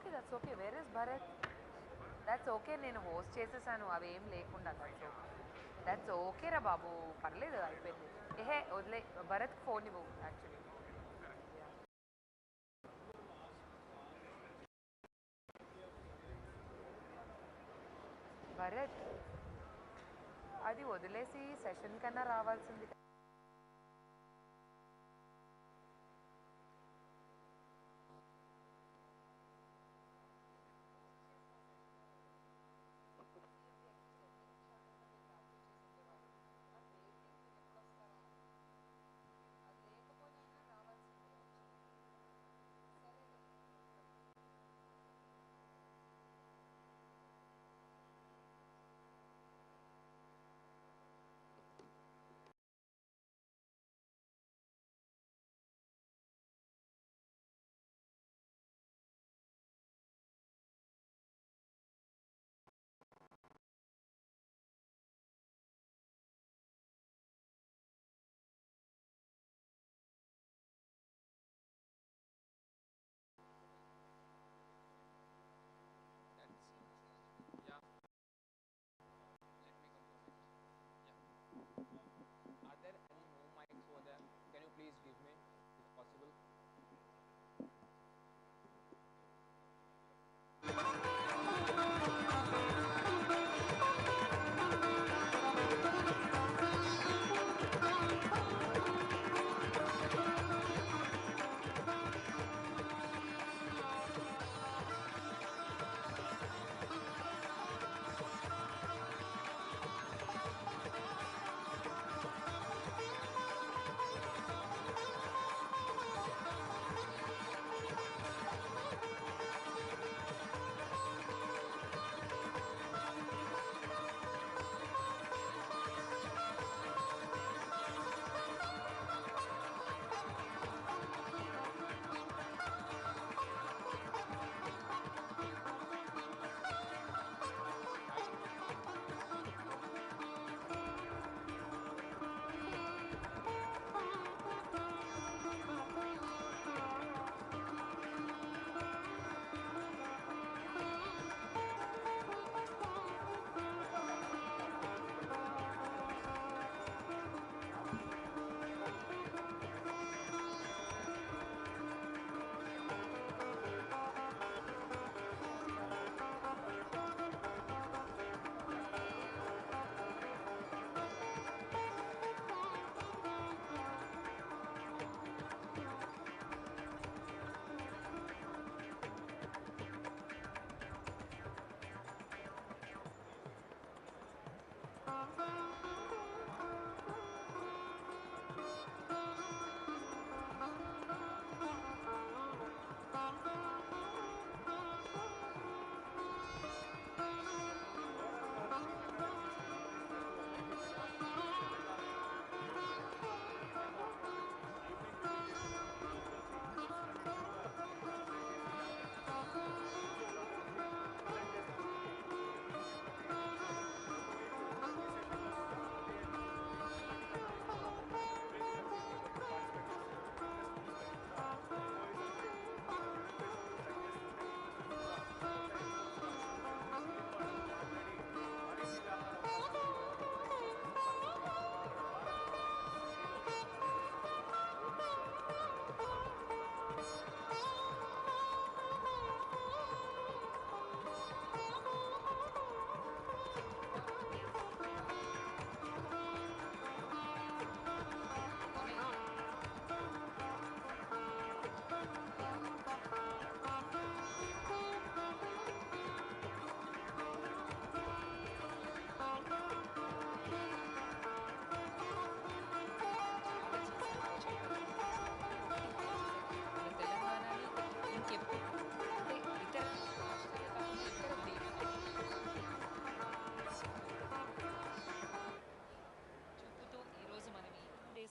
S7: that's okay. Where is Bharat? That's okay. నేను host చేసేసాను అవేం లేకుండా. That's okay రా బాబు, పర్లేదు అయిపోయింది. ఏహే వదిలే, Bharat phone ఇవ్వు యాక్చువల్లీ. భరత్ అది వదిలేసి సెషన్ కన్నా రావాల్సింది.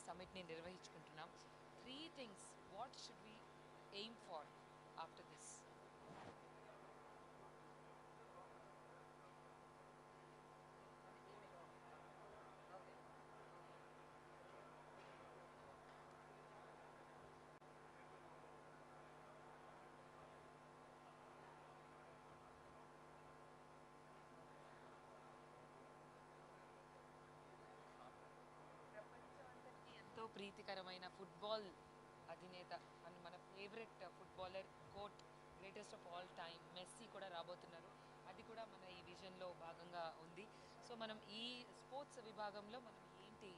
S8: సమిట్ని నిర్వహించుకుంటున్నాం. 3 things what should we aim for
S7: ప్రీతికరమైన ఫుట్బాల్ అధినేత అని మన favourite footballer quote greatest of all time Messi కూడా రాబోతున్నారు. అది కూడా మన ఈ విజన్లో భాగంగా ఉంది. సో మనం ఈ స్పోర్ట్స్ విభాగంలో మనం ఏంటి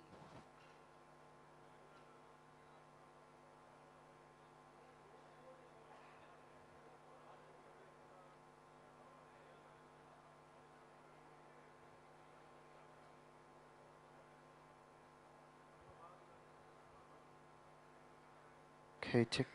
S2: Okay, check.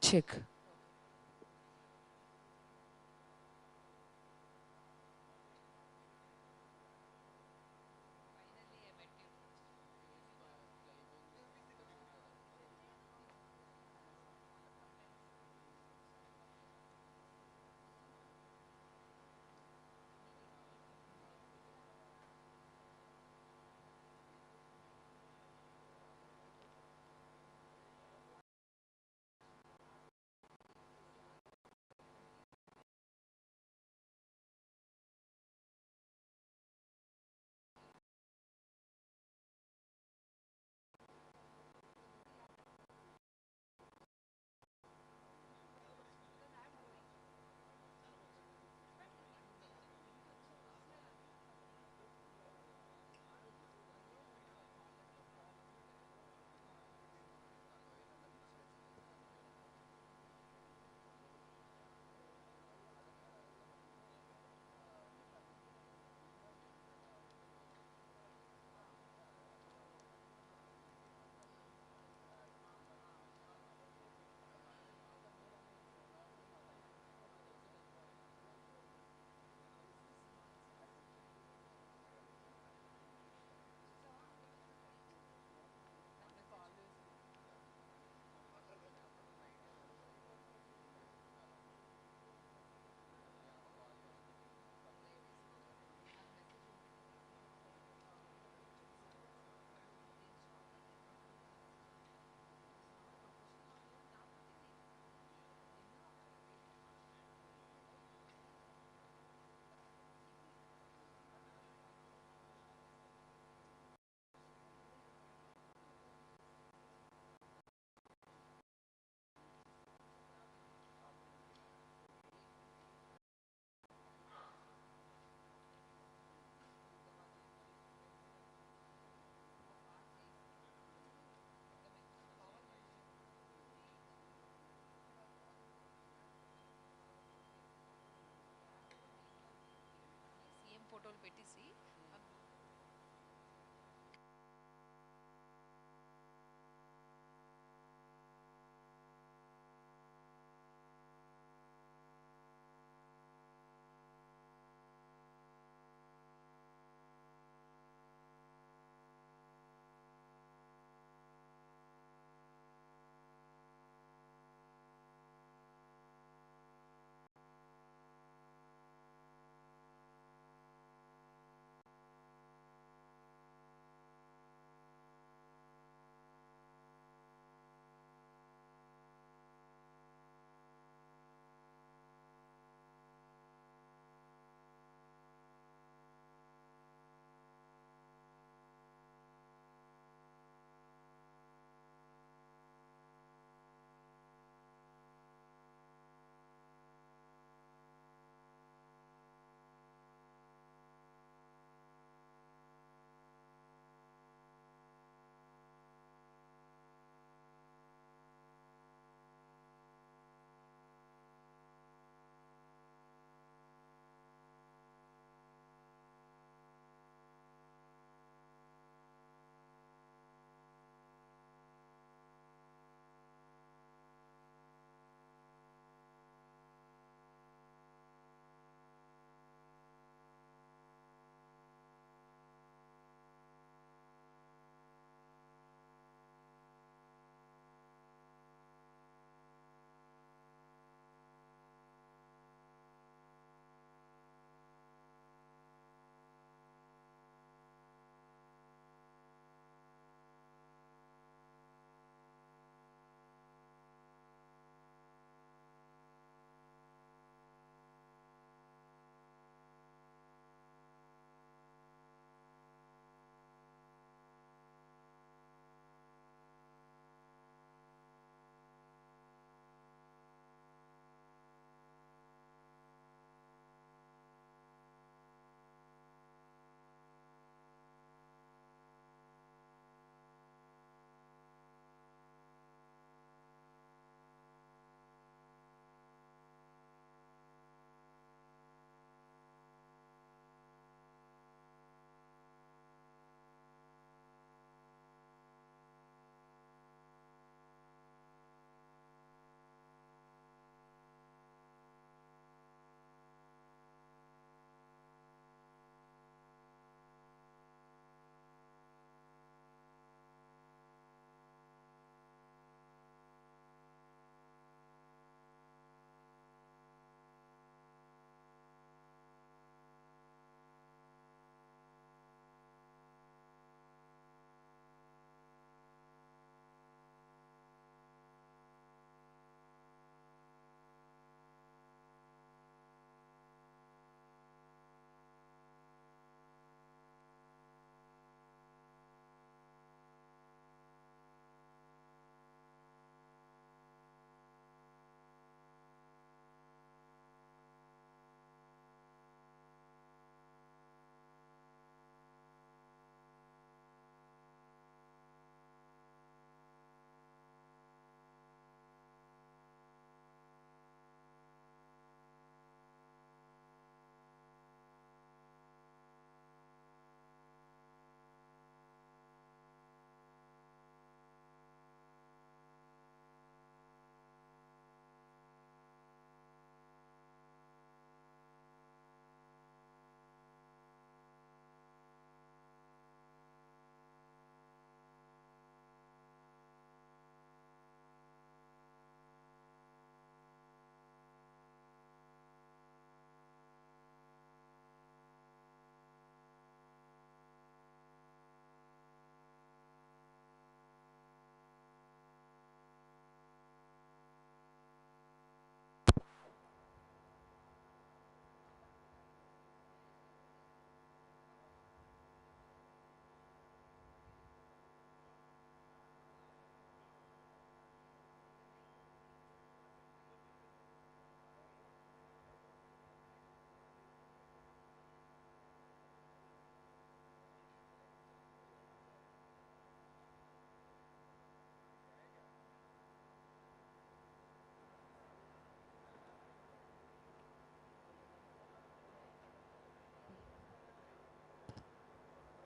S6: check.
S7: పెట్టేసి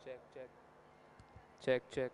S8: Check, check. Check, check.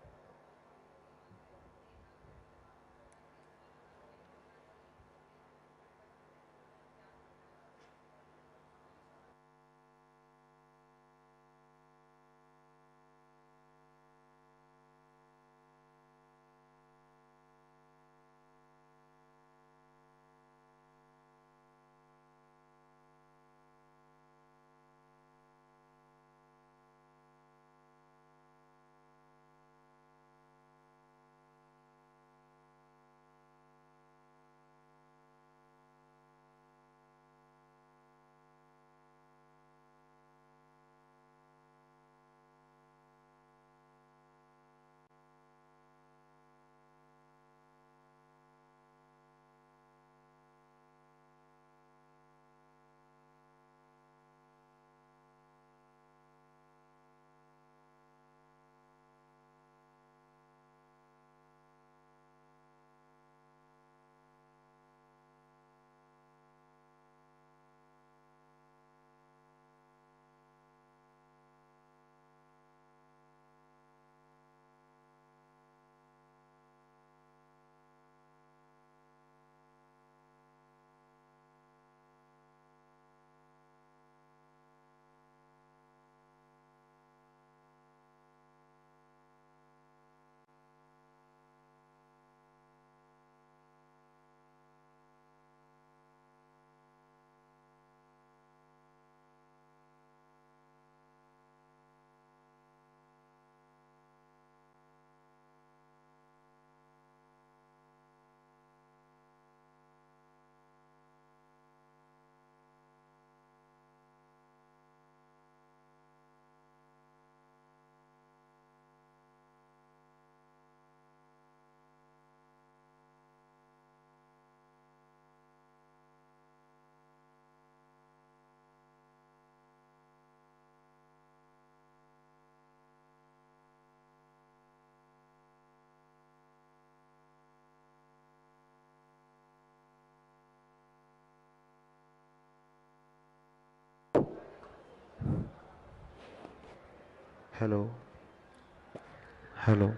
S9: Hello. Hello.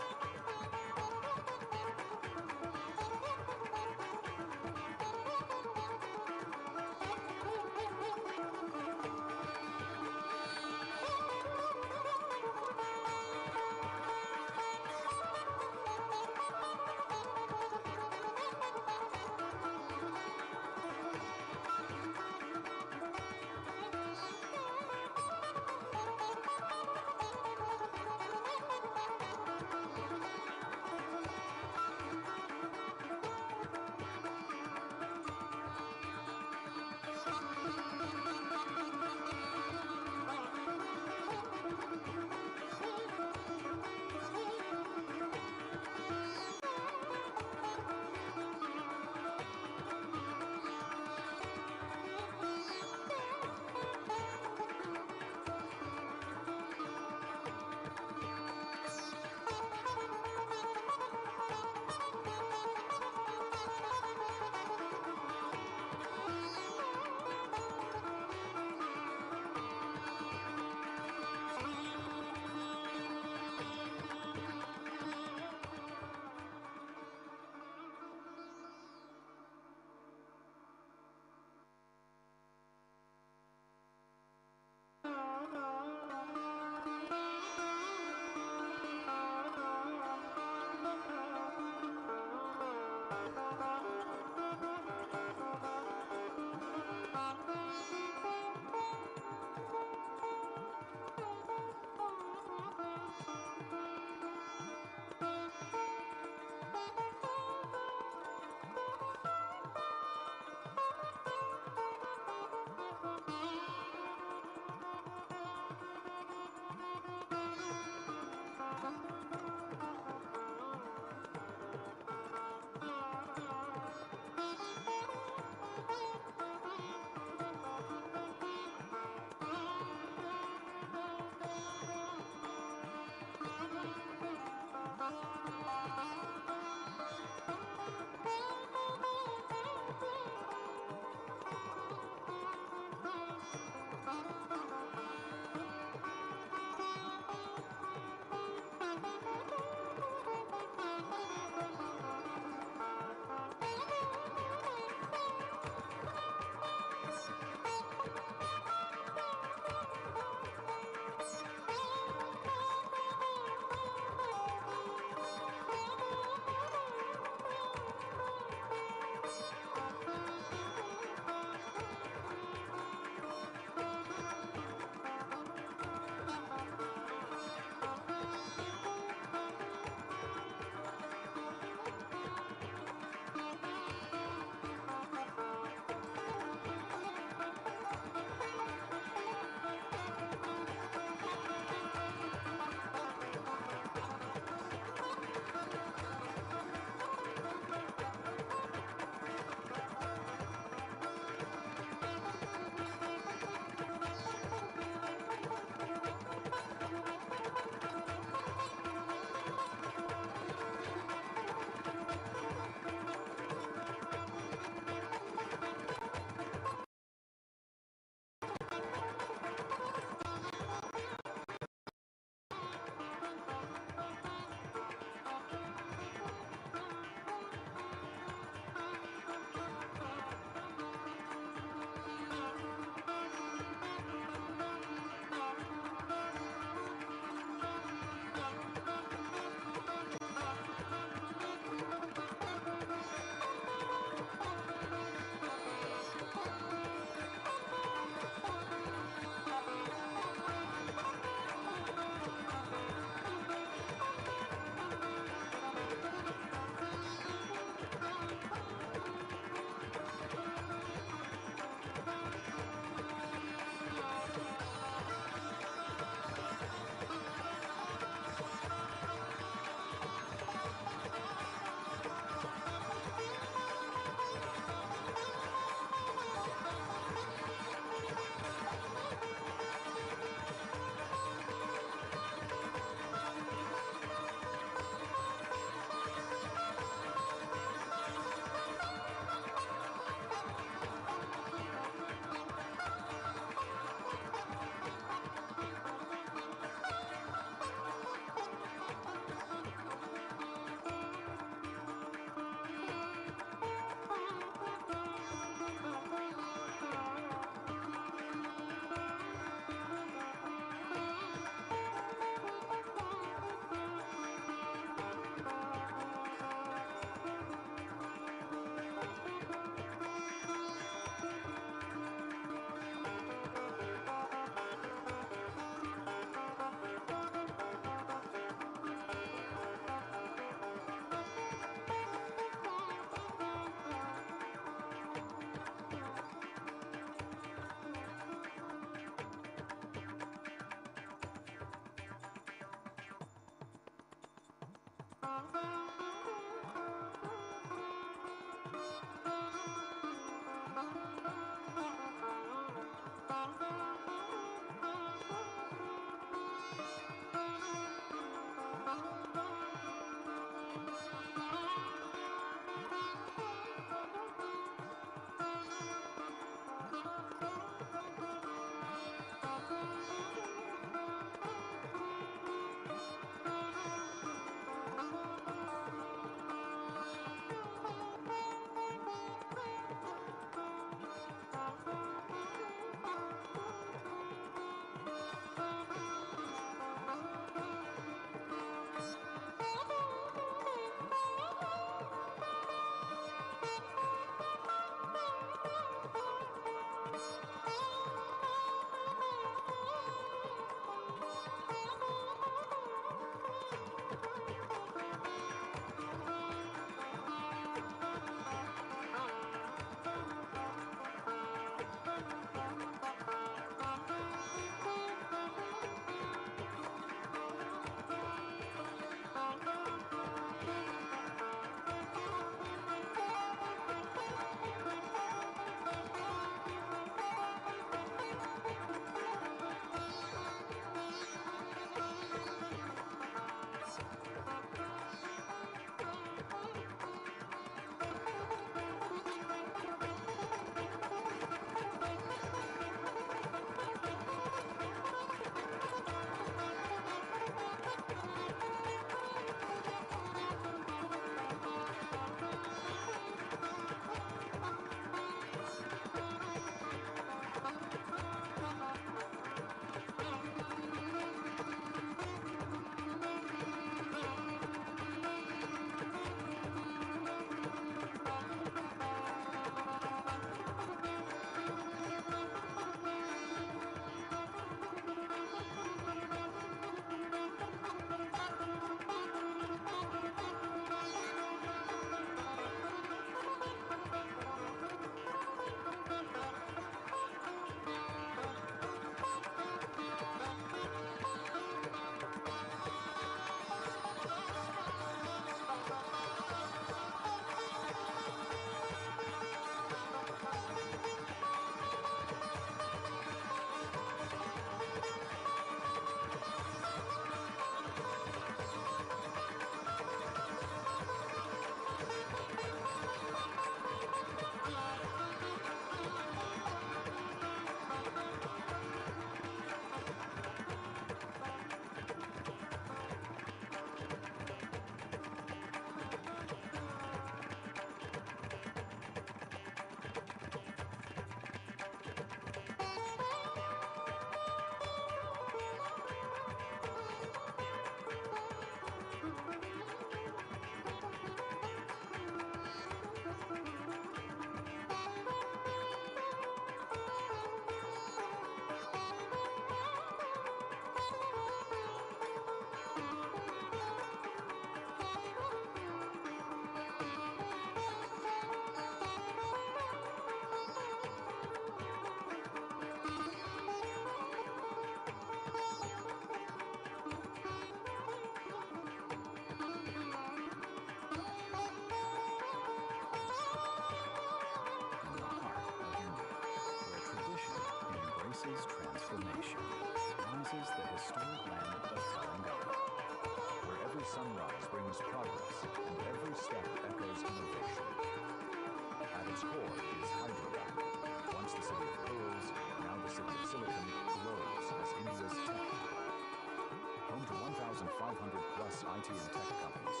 S10: IT and tech companies,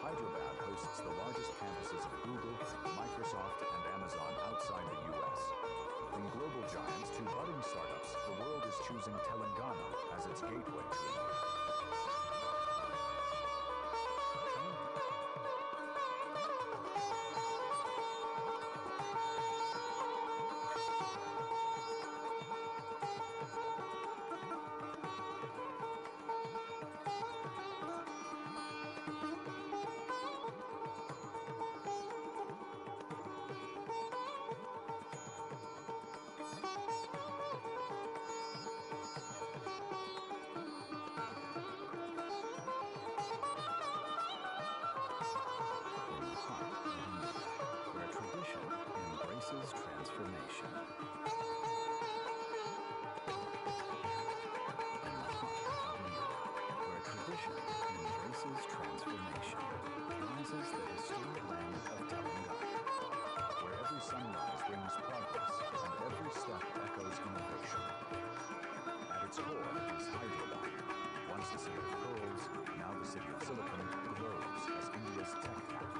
S10: Hyderabad hosts the largest campuses of Google, Microsoft, and Amazon outside the U.S. From global giants to budding startups, the world is choosing Telangana as its gateway to India. embraces transformation. In the heart of India, where tradition embraces transformation, rises the historic land of Telangana, where every sunrise brings progress and every step echoes innovation. At its core is Hyderabad, once the city of pearls, now the city of silicon, glows as India's tech capital.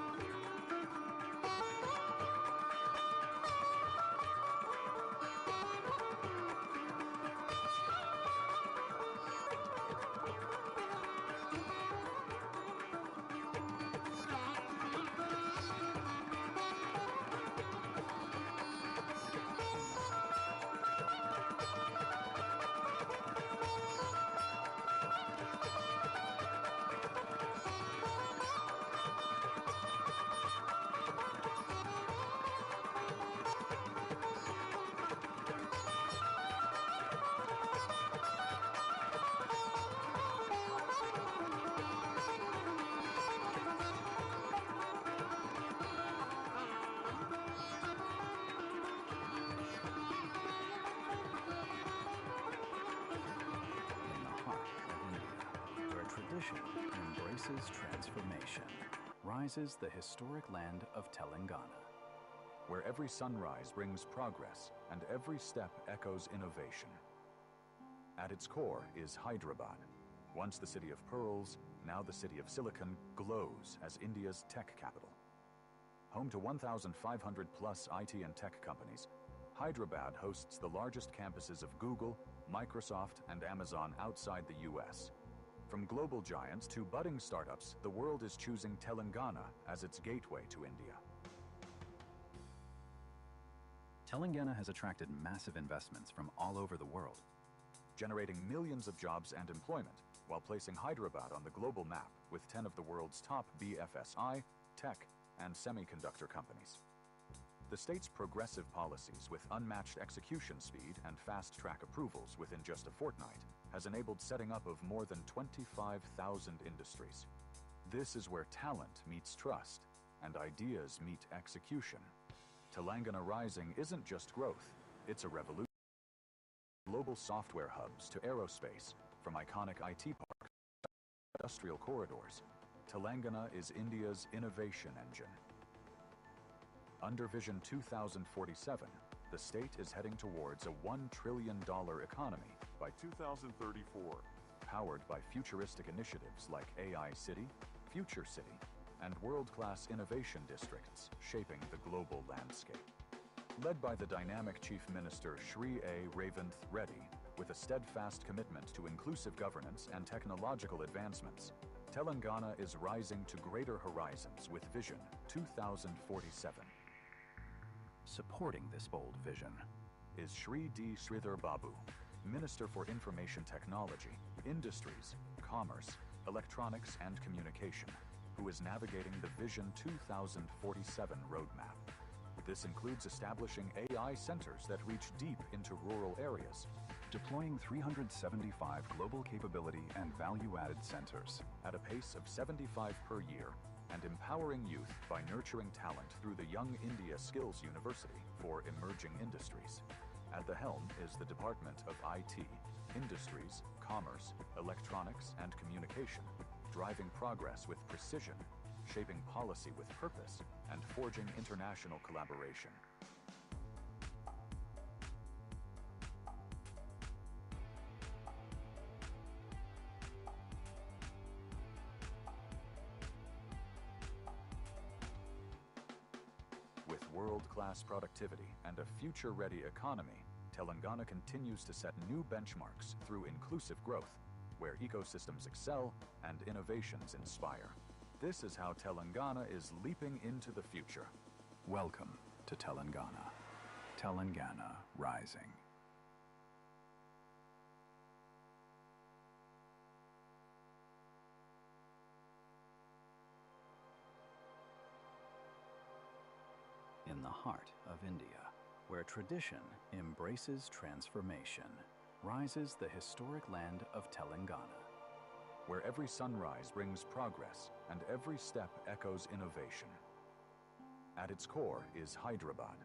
S10: Tradition embraces transformation. Rises the historic land of Telangana, where every sunrise brings progress and every step echoes innovation. At its core is Hyderabad, once the city of pearls, now the city of silicon, glows as India's tech capital. Home to 1,500 plus IT and tech companies, Hyderabad hosts the largest campuses of Google, Microsoft, and Amazon outside the US. From global giants to budding startups, the world is choosing Telangana as its gateway to India.
S11: Telangana has attracted massive investments from all over the world,
S10: generating millions of jobs and employment while placing Hyderabad on the global map with 10 of the world's top BFSI, tech, and semiconductor companies. The state's progressive policies with unmatched execution speed and fast-track approvals within just a fortnight has enabled setting up of more than 25,000 industries. This is where talent meets trust and ideas meet execution. Telangana Rising isn't just growth, it's a revolution. Global software hubs to aerospace, from iconic IT parks to industrial corridors, Telangana is India's innovation engine. Under Vision 2047, the state is heading towards a $1 trillion economy by 2034, powered by futuristic initiatives like AI City, Future City, and world-class innovation districts shaping the global landscape. Led by the dynamic Chief Minister Shri A. Revanth Reddy, with a steadfast commitment to inclusive governance and technological advancements, Telangana is rising to greater horizons with Vision 2047.
S11: Supporting this bold vision
S10: is Shri D. Sridhar Babu, Minister for Information Technology, Industries, Commerce, Electronics and Communication, who is navigating the Vision 2047 roadmap. This includes establishing AI centers that reach deep into rural areas,
S11: deploying 375 global capability and value-added centers
S10: at a pace of 75 per year, and empowering youth by nurturing talent through the Young India Skills University for emerging industries. At the helm is the Department of IT, Industries, Commerce, Electronics, and Communication, driving progress with precision, shaping policy with purpose, and forging international collaboration. With world-class productivity and a future-ready economy, Telangana continues to set new benchmarks through inclusive growth, where ecosystems excel and innovations inspire. This is how Telangana is leaping into the future.
S11: Welcome to Telangana. Telangana Rising. In the heart of India, where tradition embraces transformation, rises the historic land of Telangana,
S10: where every sunrise brings progress and every step echoes innovation. At its core is Hyderabad,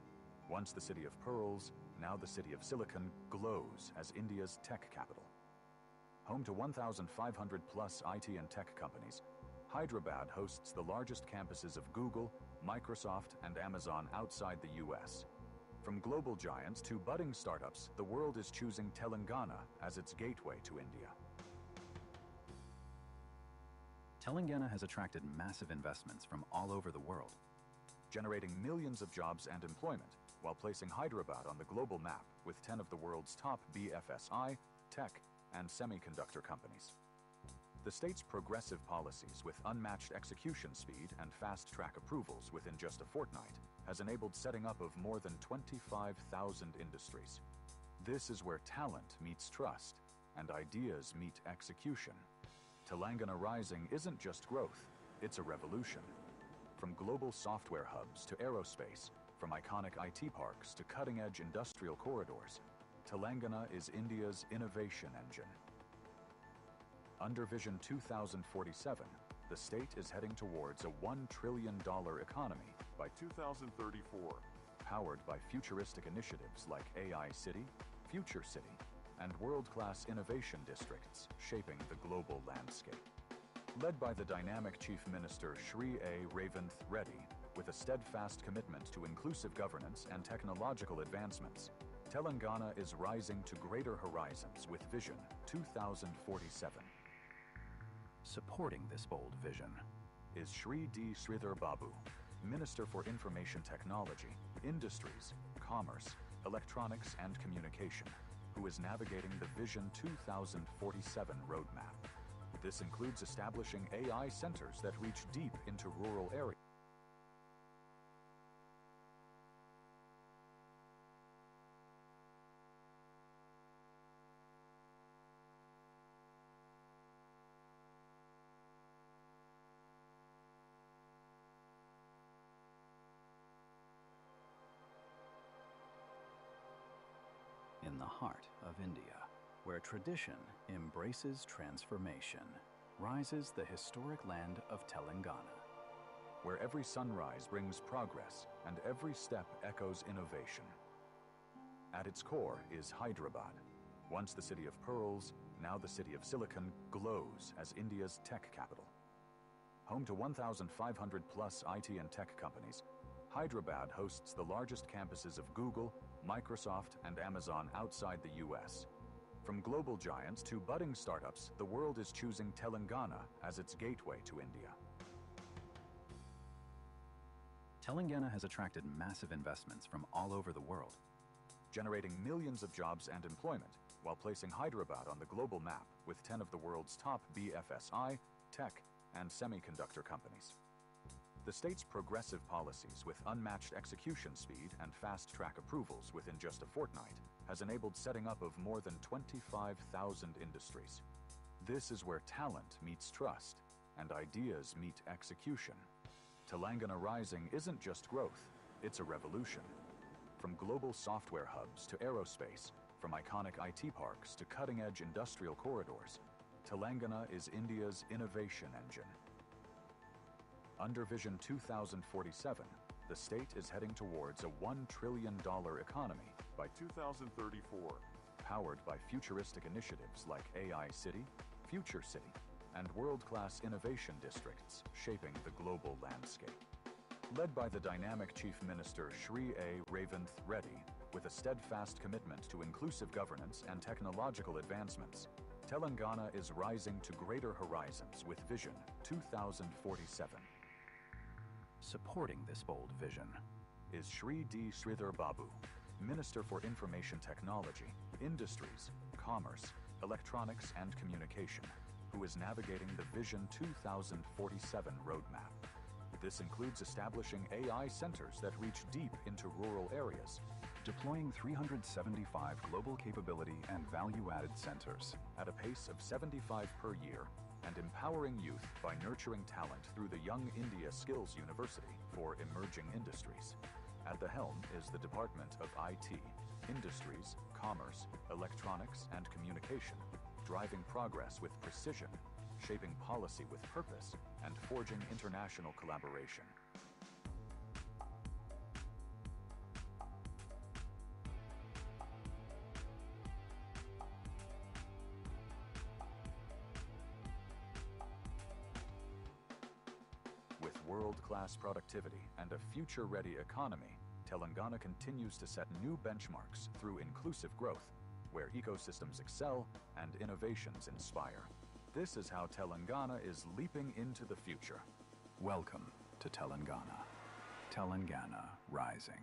S10: Once the city of pearls, now the city of silicon glows as India's tech capital. Home to 1,500 plus IT and tech companies, Hyderabad hosts the largest campuses of Google, Microsoft, and Amazon outside the US. From global giants to budding startups, the world is choosing Telangana as its gateway to India.
S11: Telangana has attracted massive investments from all over the world,
S10: generating millions of jobs and employment, while placing Hyderabad on the global map with 10 of the world's top BFSI, tech, and semiconductor companies. The state's progressive policies with unmatched execution speed and fast-track approvals within just a fortnight has enabled setting up of more than 25,000 industries. This is where talent meets trust and ideas meet execution. Telangana Rising isn't just growth, it's a revolution. From global software hubs to aerospace, from iconic IT parks to cutting-edge industrial corridors, Telangana is India's innovation engine. Under Vision 2047, the state is heading towards a $1 trillion economy by 2034, powered by futuristic initiatives like AI City, Future City, and world-class innovation districts shaping the global landscape. Led by the dynamic Chief Minister Shri A. Revanth Reddy, with a steadfast commitment to inclusive governance and technological advancements, Telangana is rising to greater horizons with Vision 2047.
S11: Supporting this bold vision
S10: is Shri D. Sridhar Babu, Minister for Information Technology, Industries, Commerce, Electronics and Communication, who is navigating the Vision 2047 roadmap. This includes establishing AI centers that reach deep into rural areas.
S11: in the heart of India, where tradition embraces transformation, rises the historic land of Telangana,
S10: where every sunrise brings progress and every step echoes innovation. At its core is Hyderabad, once the city of pearls, now the city of silicon, glows as India's tech capital. Home to 1,500 plus IT and tech companies, Hyderabad hosts the largest campuses of Google, Microsoft, and Amazon outside the US. From global giants to budding startups, the world is choosing Telangana as its gateway to India.
S11: Telangana has attracted massive investments from all over the world,
S10: generating millions of jobs and employment, while placing Hyderabad on the global map with 10 of the world's top BFSI, tech, and semiconductor companies. The state's progressive policies with unmatched execution speed and fast-track approvals within just a fortnight has enabled setting up of more than 25,000 industries. This is where talent meets trust and ideas meet execution. Telangana Rising isn't just growth, it's a revolution. From global software hubs to aerospace, from iconic IT parks to cutting-edge industrial corridors, Telangana is India's innovation engine. Under Vision 2047, the state is heading towards a $1 trillion economy by 2034, powered by futuristic initiatives like AI City, Future City, and world-class innovation districts shaping the global landscape. Led by the dynamic Chief Minister Shri A. Revanth Reddy, with a steadfast commitment to inclusive governance and technological advancements, Telangana is rising to greater horizons with Vision 2047.
S11: Supporting this bold vision
S10: is Shri D. Sridhar Babu, Minister for Information Technology, Industries, Commerce, Electronics and Communication, who is navigating the Vision 2047 roadmap. This includes establishing AI centers that reach deep into rural areas,
S11: deploying 375 global capability and value-added centers
S10: at a pace of 75 per year, and empowering youth by nurturing talent through the Young India Skills University for emerging industries. At the helm is the Department of IT, Industries, Commerce, Electronics and Communication, driving progress with precision, shaping policy with purpose, and forging international collaboration.
S11: world-class productivity and a future-ready economy, Telangana continues to set new benchmarks through inclusive growth, where ecosystems excel and innovations inspire. This is how Telangana is leaping into the future.
S12: Welcome to Telangana. Telangana Rising.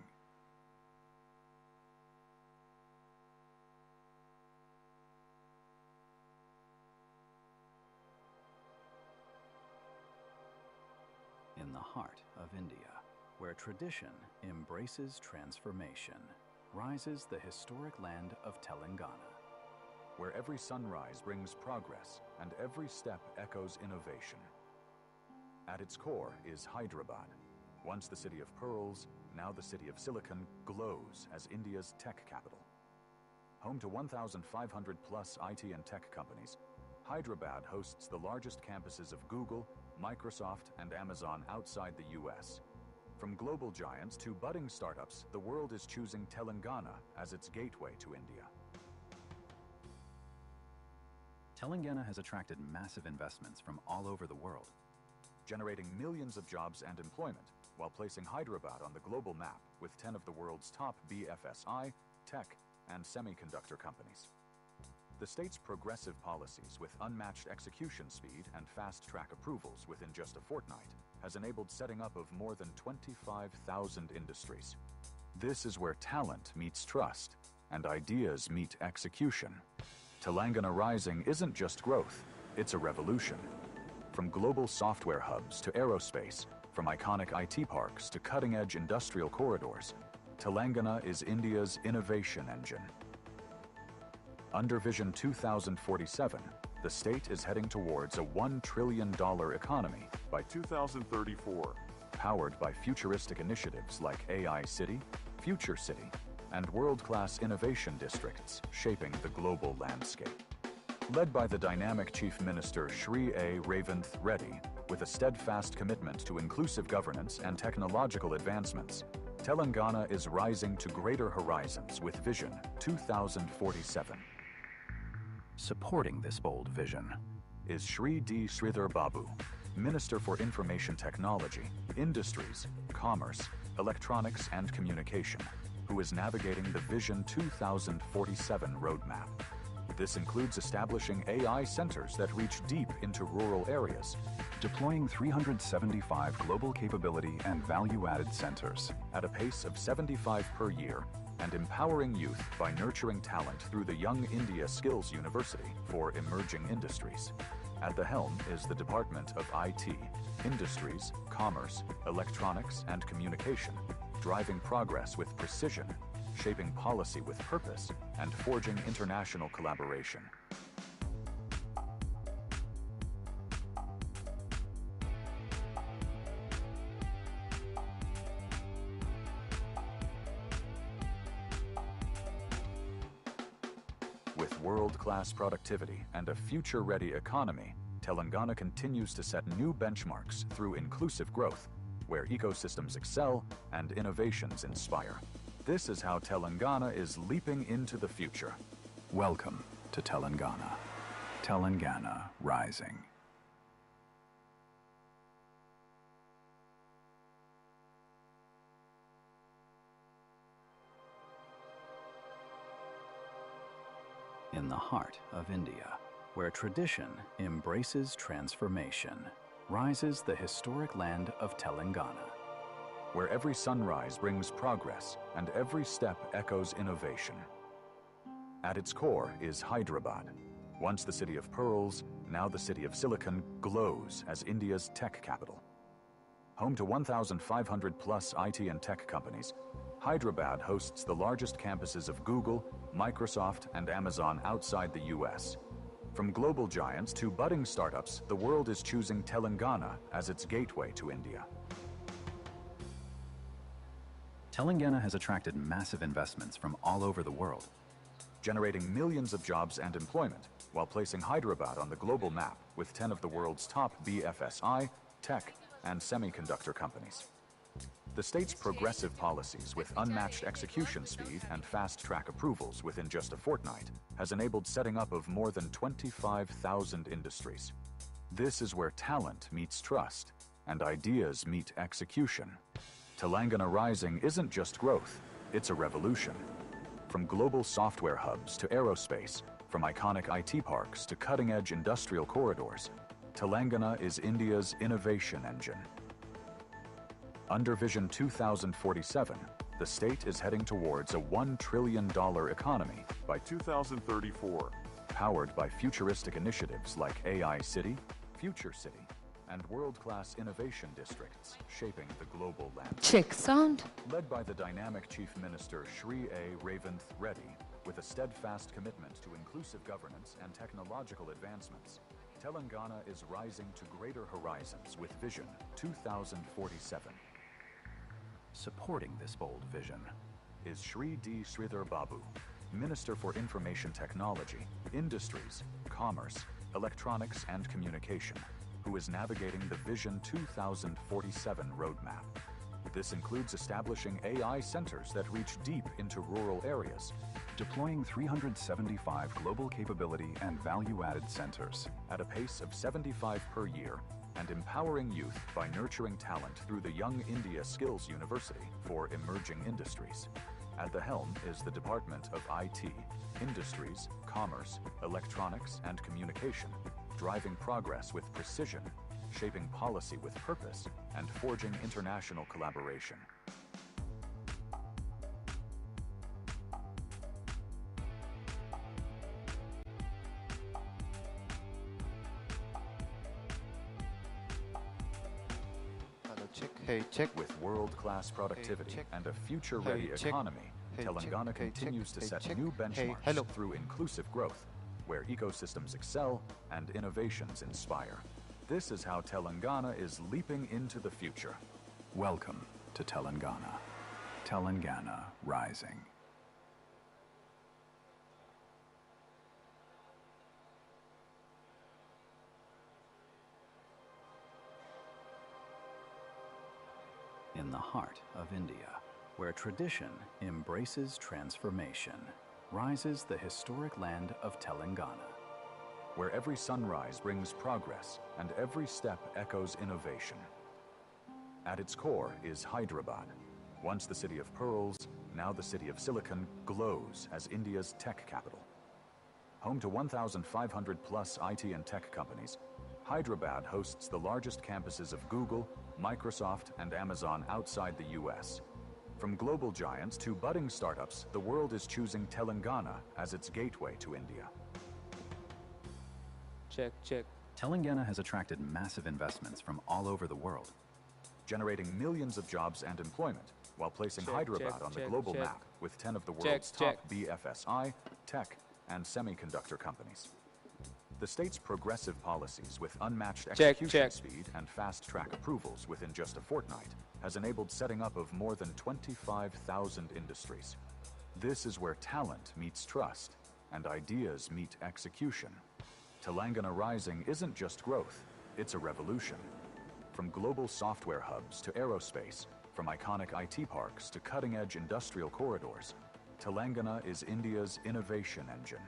S12: In the heart of India, where tradition embraces transformation, rises the historic land of Telangana.
S11: Where every sunrise brings progress and every step echoes innovation. At its core is Hyderabad. Once the city of pearls, now the city of silicon, glows as India's tech capital. Home to 1,500 plus IT and tech companies, Hyderabad hosts the largest campuses of Google, Microsoft, and Amazon outside the US. From global giants to budding startups, the world is choosing Telangana as its gateway to India.
S12: Telangana has attracted massive investments from all over the world,
S11: generating millions of jobs and employment while placing Hyderabad on the global map with 10 of the world's top BFSI, tech, and semiconductor companies. The state's progressive policies with unmatched execution speed and fast-track approvals within just a fortnight has enabled setting up of more than 25,000 industries. This is where talent meets trust and ideas meet execution. Telangana Rising isn't just growth, it's a revolution. From global software hubs to aerospace, from iconic IT parks to cutting-edge industrial corridors, Telangana is India's innovation engine. Under Vision 2047, the state is heading towards a $1 trillion economy by 2034, powered by futuristic initiatives like AI City, Future City, and world-class innovation districts shaping the global landscape. Led by the dynamic Chief Minister Shri A. Revanth Reddy, with a steadfast commitment to inclusive governance and technological advancements, Telangana is rising to greater horizons with Vision 2047.
S12: Supporting this bold vision
S11: is Shri D. Sridhar Babu, Minister for Information Technology, Industries, Commerce, Electronics and Communication, who is navigating the Vision 2047 roadmap. This includes establishing AI centers that reach deep into rural areas,
S12: deploying 375 global capability and value-added centers
S11: at a pace of 75 per year, and empowering youth by nurturing talent through the Young India Skills University for emerging industries. At the helm is the Department of IT, Industries, Commerce, Electronics and Communication, driving progress with precision, shaping policy with purpose, and forging international collaboration. With world-class productivity and a future-ready economy, Telangana continues to set new benchmarks through inclusive growth, where ecosystems excel and innovations inspire. This is how Telangana is leaping into the future.
S12: Welcome to Telangana. Telangana Rising. In the heart of India, where tradition embraces transformation, rises the historic land of Telangana.
S11: Where every sunrise brings progress and every step echoes innovation. At its core is Hyderabad. Once the city of pearls, now the city of silicon, glows as India's tech capital. Home to 1,500 plus IT and tech companies, Hyderabad hosts the largest campuses of Google, Microsoft, and Amazon outside the US. From global giants to budding startups, the world is choosing Telangana as its gateway to India.
S12: Telangana has attracted massive investments from all over the world,
S11: generating millions of jobs and employment while placing Hyderabad on the global map with 10 of the world's top BFSI, tech, and semiconductor companies. The state's progressive policies with unmatched execution speed and fast-track approvals within just a fortnight has enabled setting up of more than 25,000 industries. This is where talent meets trust and ideas meet execution. Telangana Rising isn't just growth, it's a revolution. From global software hubs to aerospace, from iconic IT parks to cutting-edge industrial corridors, Telangana is India's innovation engine. Under Vision 2047, the state is heading towards a $1 trillion economy by 2034, powered by futuristic initiatives like AI City, Future City, and world-class innovation districts shaping the global landscape.
S6: Check sound.
S11: Led by the dynamic Chief Minister Shri A. Revanth Reddy, with a steadfast commitment to inclusive governance and technological advancements, Telangana is rising to greater horizons with Vision 2047.
S12: Supporting this bold vision
S11: is Shri D. Sridhar Babu, Minister for Information Technology, Industries, Commerce, Electronics and Communication, who is navigating the Vision 2047 roadmap. This includes establishing AI centers that reach deep into rural areas,
S12: deploying 375 global capability and value-added centers
S11: at a pace of 75 per year, and empowering youth by nurturing talent through the Young India Skills University for emerging industries. At the helm is the Department of IT, Industries, Commerce, Electronics and Communication, driving progress with precision, shaping policy with purpose, and forging international collaboration.
S2: Check. Hey, check.
S11: With world-class productivity and a future-ready economy, Telangana continues to set new benchmarks through inclusive growth, where ecosystems excel and innovations inspire. This is how Telangana is leaping into the future.
S12: Welcome to Telangana. Telangana Rising. In the heart of India, where tradition embraces transformation, rises the historic land of Telangana.
S11: Where every sunrise brings progress and every step echoes innovation. At its core is Hyderabad. Once the city of pearls, now the city of silicon, glows as India's tech capital. Home to 1,500 plus IT and tech companies, Hyderabad hosts the largest campuses of Google, Microsoft, and Amazon outside the US. From global giants to budding startups, the world is choosing Telangana as its gateway to India.
S8: Check, check.
S12: Telangana has attracted massive investments from all over the world,
S11: generating millions of jobs and employment, while placing Hyderabad on the global map with 10 of the world's top BFSI, tech, and semiconductor companies. The state's progressive policies with unmatched execution speed and fast-track approvals within just a fortnight has enabled setting up of more than 25,000 industries. This is where talent meets trust and ideas meet execution. Telangana Rising isn't just growth, it's a revolution. From global software hubs to aerospace, from iconic IT parks to cutting-edge industrial corridors, Telangana is India's innovation engine.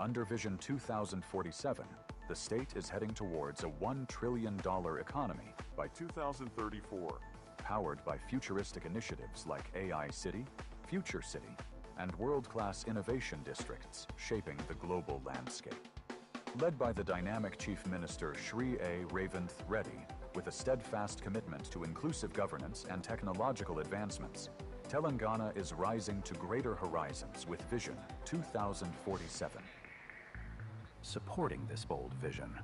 S11: Under Vision 2047, the state is heading towards a $1 trillion economy by 2034, powered by futuristic initiatives like AI City, Future City, and world-class innovation districts shaping the global landscape. Led by the dynamic Chief Minister Shri A. Revanth Reddy, with a steadfast commitment to inclusive governance and technological advancements, Telangana is rising to greater horizons with Vision 2047.
S12: Supporting this bold vision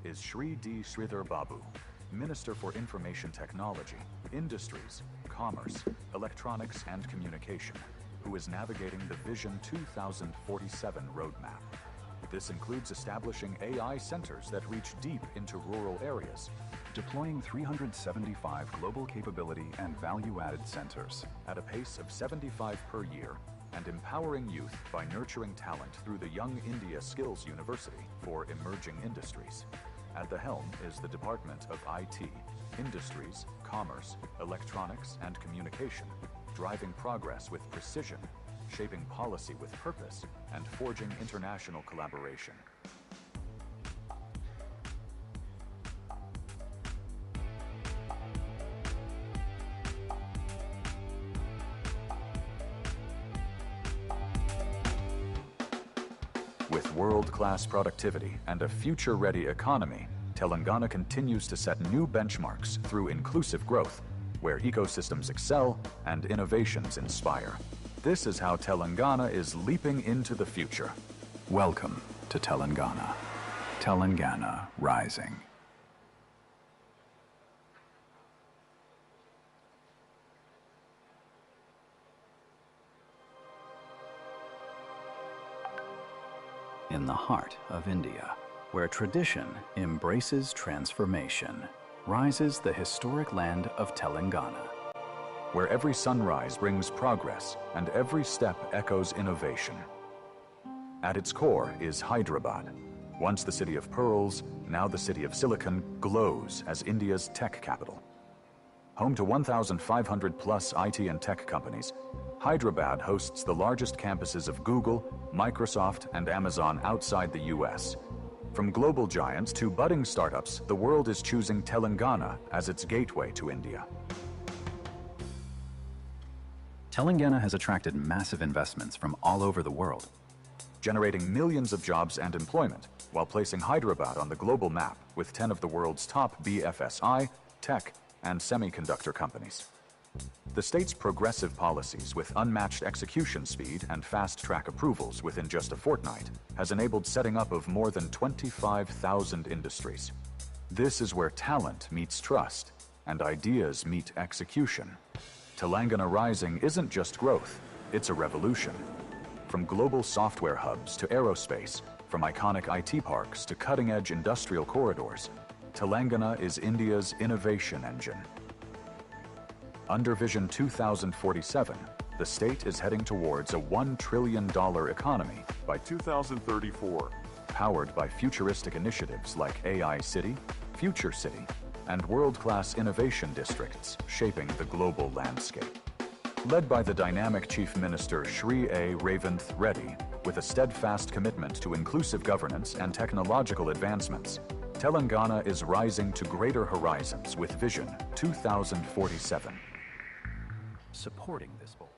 S11: is Shri D. Sridhar Babu, Minister for Information Technology, Industries, Commerce, Electronics and Communication, who is navigating the Vision 2047 roadmap. This includes establishing AI centers that reach deep into rural areas,
S12: deploying 375 global capability and value-added centers
S11: at a pace of 75 per year, and empowering youth by nurturing talent through the Young India Skills University for emerging industries. At the helm is the Department of IT, Industries, Commerce, Electronics and Communication, driving progress with precision, shaping policy with purpose, and forging international collaboration. With world-class productivity and a future-ready economy, Telangana continues to set new benchmarks through inclusive growth, where ecosystems excel and innovations inspire. This is how Telangana is leaping into the future.
S12: Welcome to Telangana. Telangana Rising. In the heart of India, where tradition embraces transformation, rises the historic land of Telangana.
S11: Where every sunrise brings progress and every step echoes innovation. At its core is Hyderabad. Once the city of pearls, now the city of silicon, glows as India's tech capital. Home to 1,500 plus IT and tech companies, Hyderabad hosts the largest campuses of Google, Microsoft, and Amazon outside the US. From global giants to budding startups, the world is choosing Telangana as its gateway to India.
S12: Telangana has attracted massive investments from all over the world,
S11: generating millions of jobs and employment, while placing Hyderabad on the global map with 10 of the world's top BFSI, tech, and semiconductor companies. The state's progressive policies with unmatched execution speed and fast-track approvals within just a fortnight has enabled setting up of more than 25,000 industries. This is where talent meets trust and ideas meet execution. Telangana Rising isn't just growth, it's a revolution. From global software hubs to aerospace, from iconic IT parks to cutting-edge industrial corridors, Telangana is India's innovation engine. Under Vision 2047, the state is heading towards a $1 trillion economy by 2034, powered by futuristic initiatives like AI City, Future City, and world-class innovation districts shaping the global landscape. Led by the dynamic Chief Minister Shri A. Revanth Reddy, with a steadfast commitment to inclusive governance and technological advancements, Telangana is rising to greater horizons with Vision 2047.
S12: supporting this bold.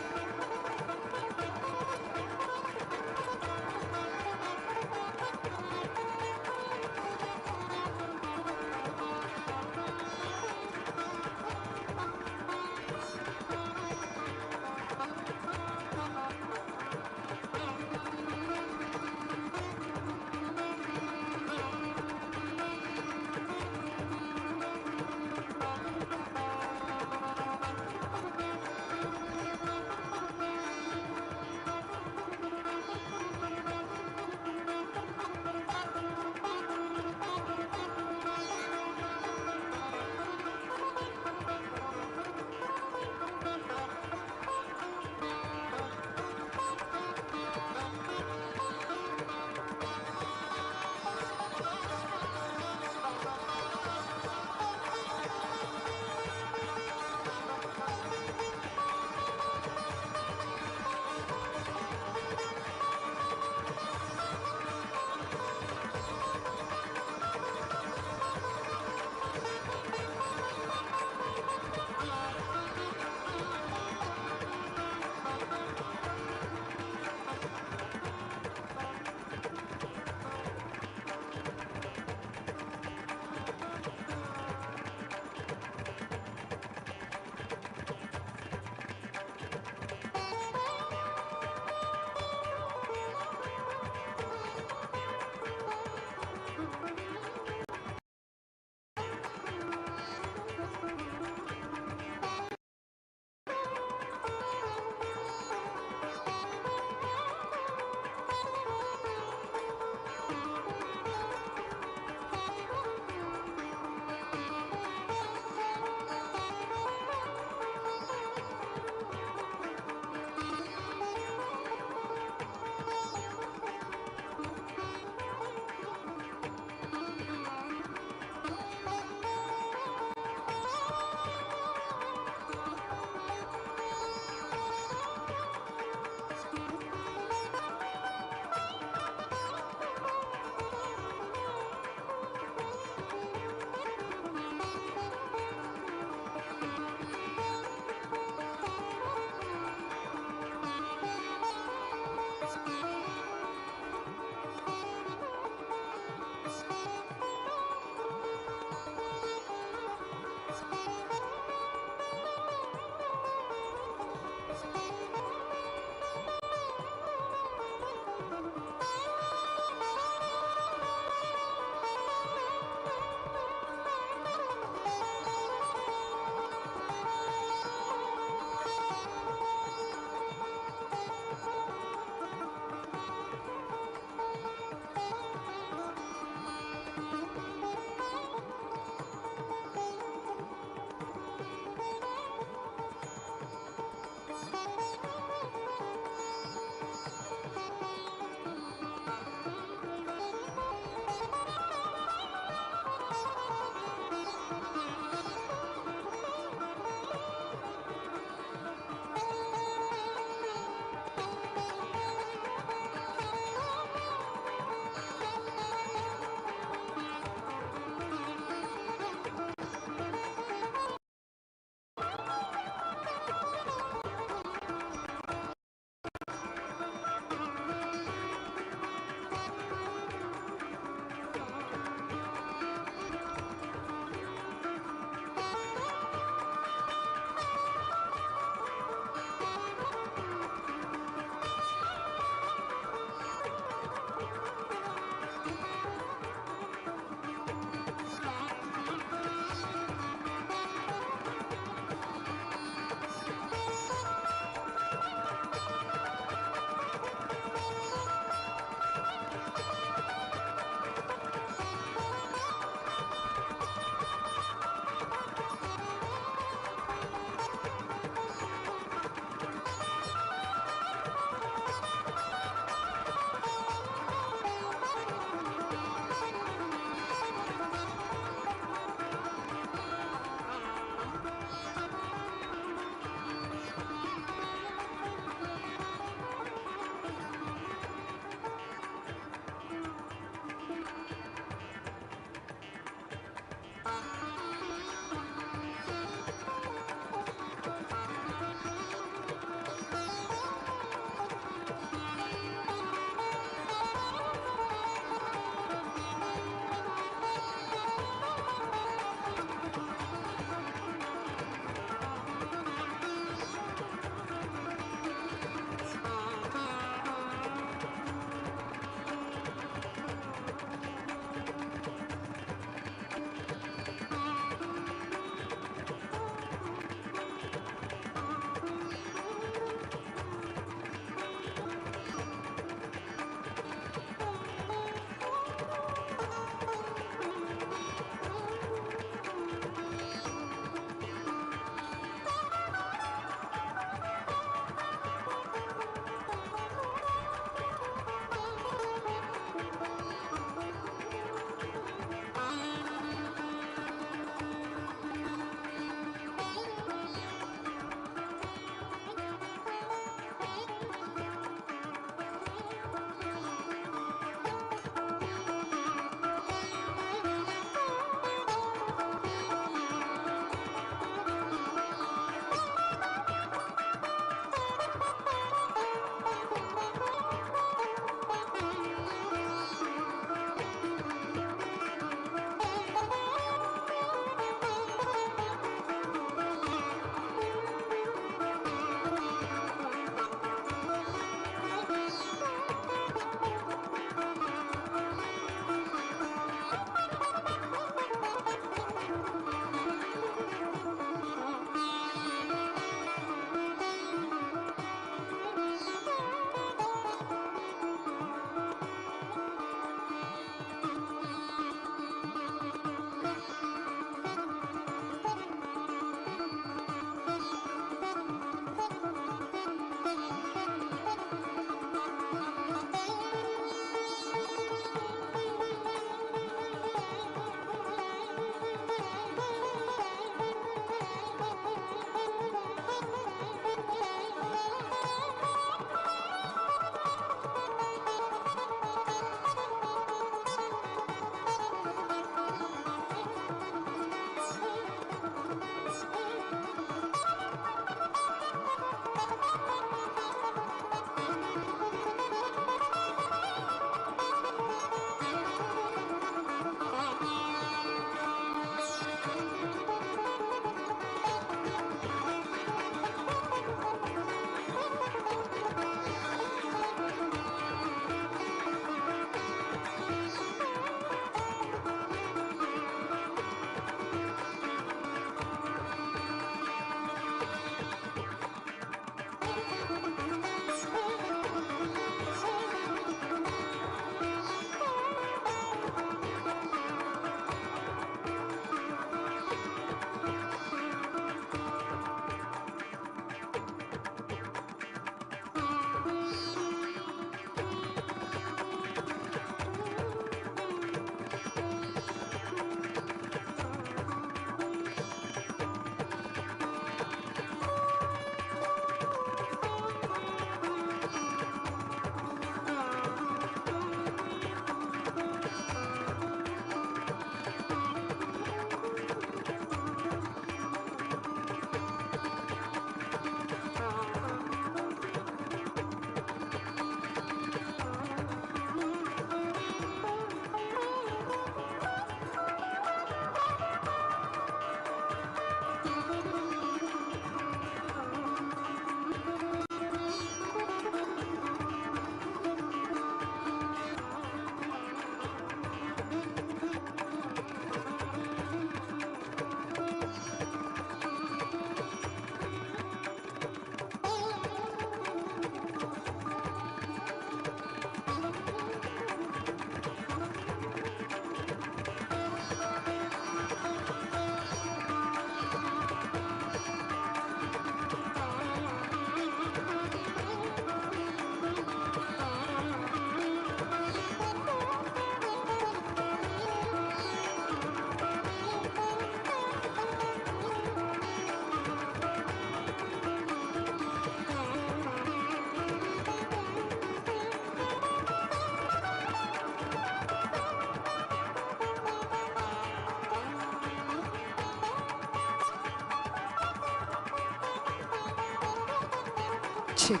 S6: Check.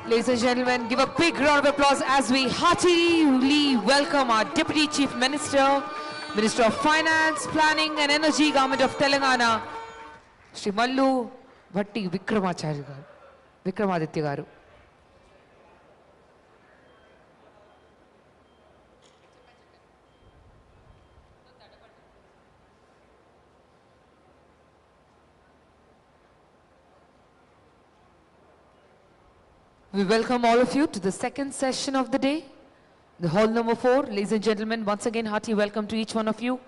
S6: Ladies and gentlemen, give a big round of applause as we heartily welcome our Deputy Chief Minister, Minister of Finance, Planning and Energy, Government of Telangana, Shri Mallu Bhatti Vikramaditya Garu. We welcome all of you to the second session of the day, the hall number 4. Ladies and gentlemen, once again, hearty welcome to each one of you.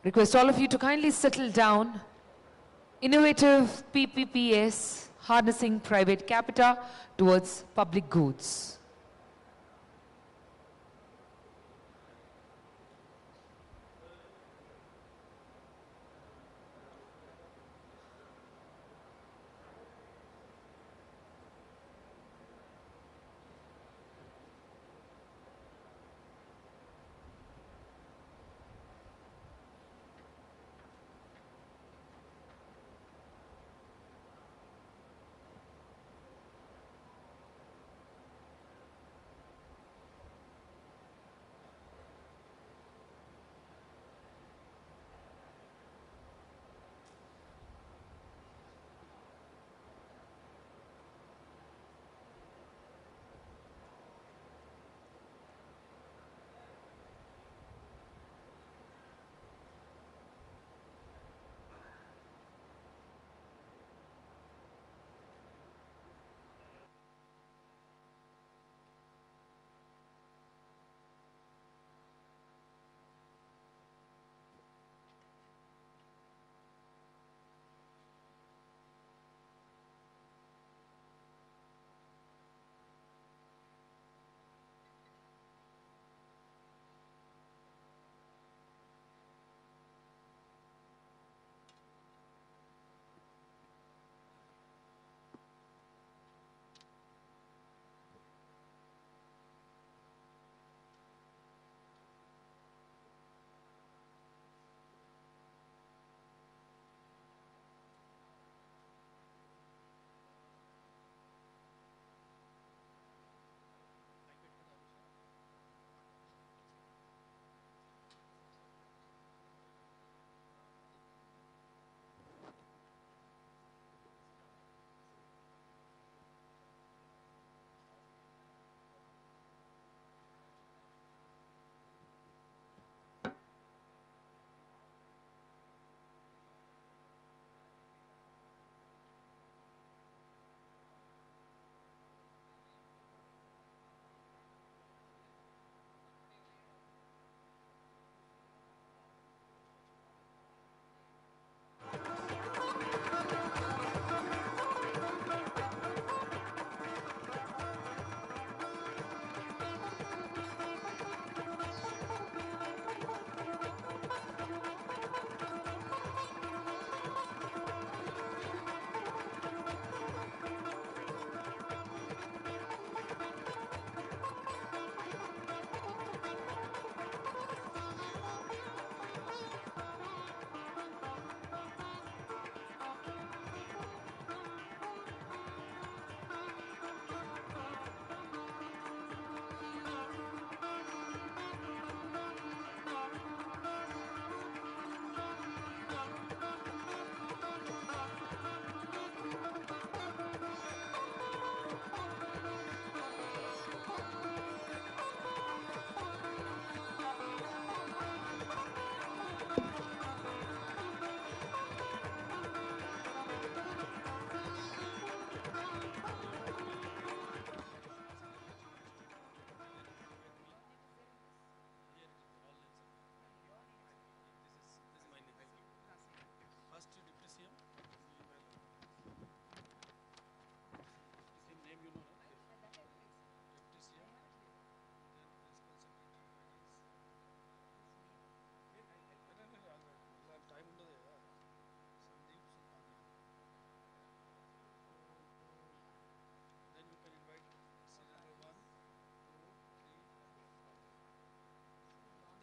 S6: Request all of you to kindly settle down. Innovative PPPs, harnessing private capital towards public goods.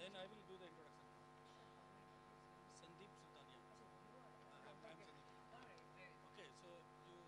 S13: Then I will do the introduction. Sandeep Sultania. I'm Sandeep. Okay, so you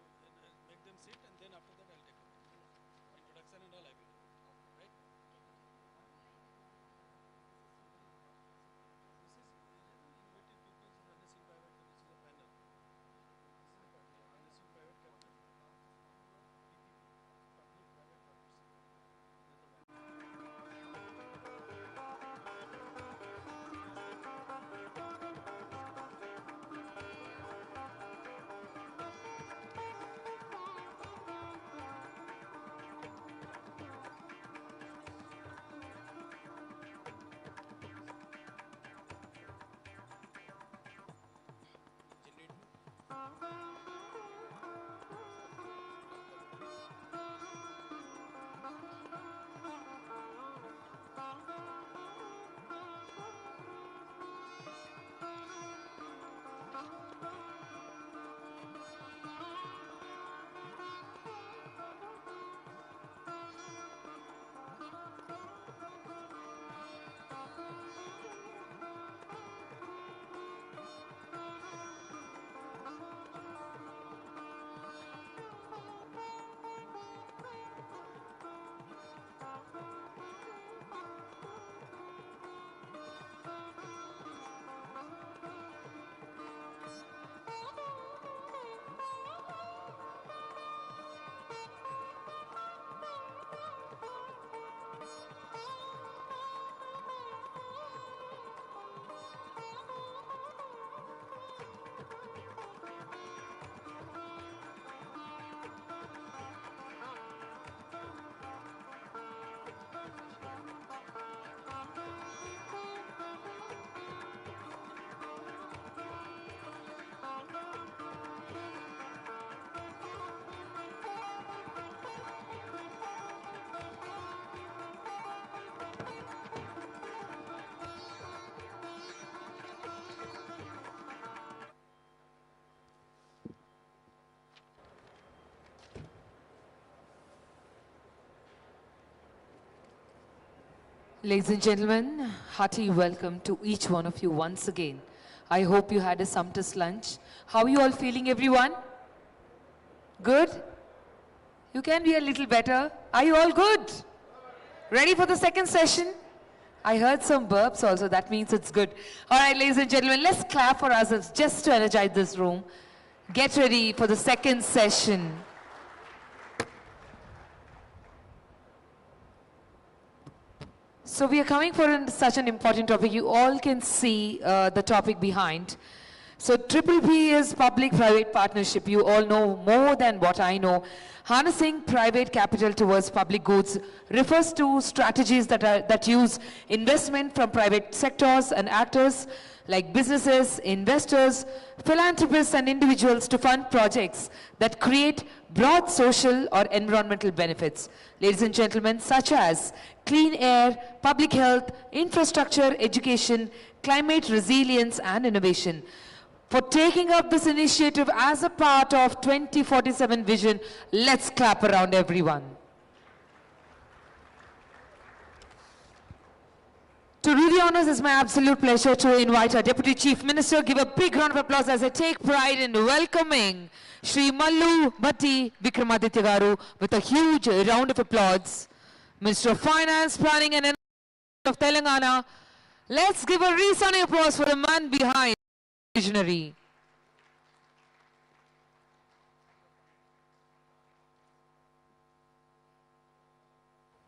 S7: Ladies and gentlemen, hearty welcome to each one of you once again. I hope you had a sumptuous lunch. How are you all feeling, everyone? Good? You can be a little better. Are you all good? Ready for the second session? I heard some burps also, that means it's good. All right, ladies and gentlemen, let's clap for ourselves just to energize this room. Get ready for the second session. So we are coming for such an important topic. You all can see the topic behind. So Triple P is public-private partnership. You all know more than what I know. Harnessing private capital towards public goods refers to strategies that use investment from private sectors and actors like businesses, investors, philanthropists and individuals to fund projects that create broad social or environmental benefits. Ladies and gentlemen, such as clean air, public health, infrastructure, education, climate resilience and innovation. For taking up this initiative as a part of 2047 vision, let's clap around everyone. To do the honors, it's my absolute pleasure to invite our Deputy Chief Minister. Give a big round of applause as I take pride in welcoming Shri Mallu Bhatti Vikramaditya Garu with a huge round of applause. Minister of Finance, Planning and Environment of Telangana. Let's give a resounding applause for the man behind the visionary.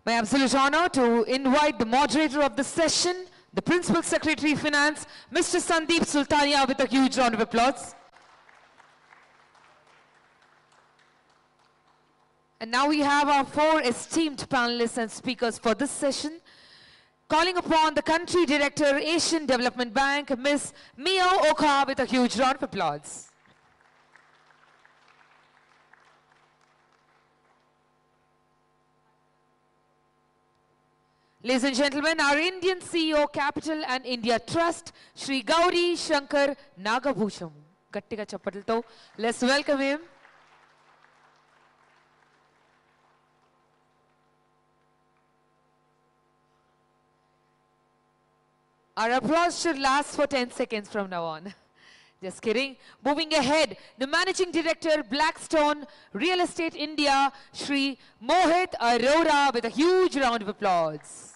S7: My absolute honor to invite the moderator of the session, the Principal Secretary Finance, Mr. Sandeep Sultania, with a huge round of applause. And now we have our four esteemed panelists and speakers for this session. Calling upon the Country Director, Asian Development Bank, Ms. Mio Oka, with a huge round of applause. Ladies and gentlemen, our Indian CEO, Capital and India Trust, Shri Gauri Shankar Nagabhusham. Gattiga chappatలతో let's welcome him. Our applause should last for 10 seconds from now on. Just kidding. Moving ahead, the Managing Director, Blackstone Real Estate India, Shri Mohit Arora, with a huge round of applause.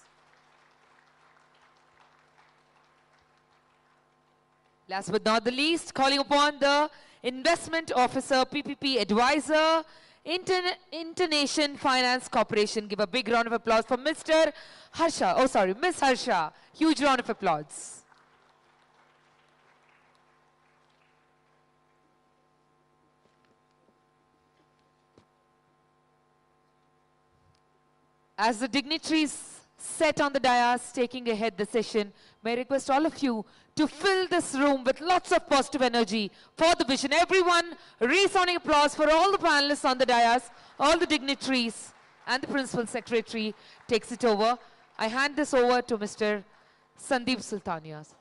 S7: Last but not the least, calling upon the Investment Officer, PPP Advisor, Internation Finance Corporation. Give a big round of applause for Mr. Harsha. Oh, sorry, Miss Harsha. Huge round of applause. As the dignitaries
S6: set on the dais taking ahead the session. May I request all of you to fill this room with lots of positive energy for the vision. Everyone, resounding applause for all the panelists on the dais, all the dignitaries, and the Principal Secretary takes it over. I hand this over to Mr. Sandeep Sultanias.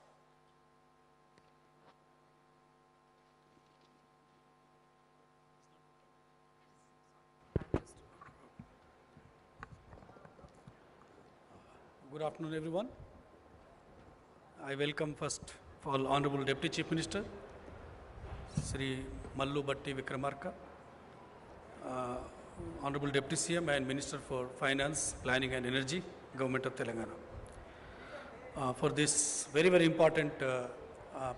S13: Good afternoon, everyone. I welcome first of all Honorable Deputy Chief Minister, Sri Mallu Batti Vikramarka, Honorable Deputy CM and Minister for Finance, Planning and Energy, Government of Telangana. For this very, very important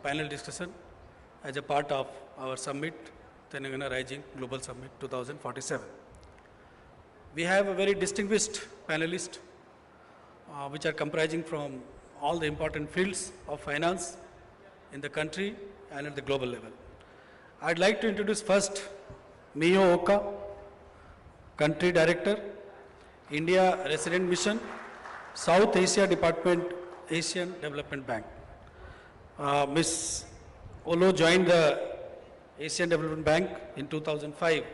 S13: panel discussion as a part of our summit, Telangana Rising Global Summit 2047. We have a very distinguished panelists which are comprising from all the important fields of finance in the country and at the global level. I'd like to introduce first Miyo Oka, Country Director, India Resident Mission, South Asia Department, Asian Development Bank. Ms. Olo joined the Asian Development Bank in 2005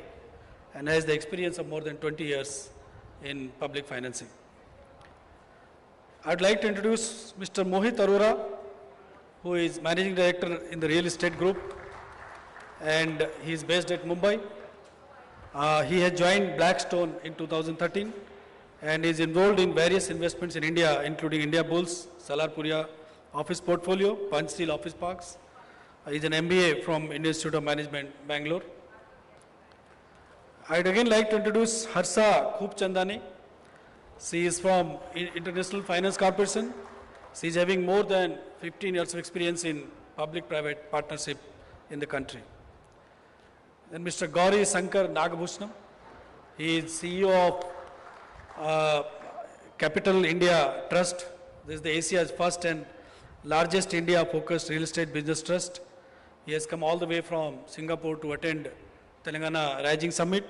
S13: and has the experience of more than 20 years in public financing. I'd like to introduce Mr. Mohit Arora, who is Managing Director in the Real Estate Group, and he is based at Mumbai. He has joined Blackstone in 2013 and is involved in various investments in India, including India Bulls, Salarpuria Office Portfolio, Panchsheel Office Parks. He is an MBA from Indian Institute of Management, Bangalore. I'd again like to introduce Harsha Khoopchandani. She is from International Finance Corporation. She is having more than 15 years of experience in public-private partnership in the country. Then Mr. Gauri Sankar Nagabhushnam. He is CEO of Capital India Trust. This is the Asia's first and largest India-focused real estate business trust. He has come all the way from Singapore to attend Telangana Rising Summit.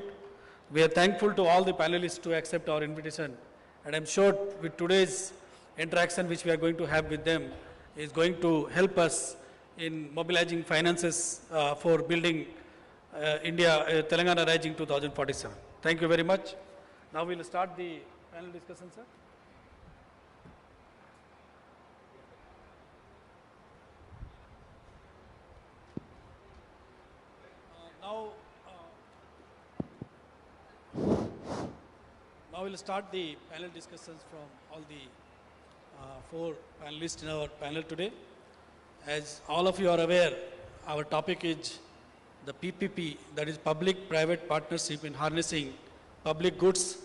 S13: We are thankful to all the panelists to accept our invitation. And I'm sure with today's interaction which we are going to have with them is going to help us in mobilizing finances for building Telangana Rising 2047. Thank you very much. Now we'll start the panel discussion, sir. Now we'll start the panel discussions from all the four panelists in our panel today. As all of you are aware, our topic is the PPP, that is Public-Private Partnership in Harnessing Public Goods,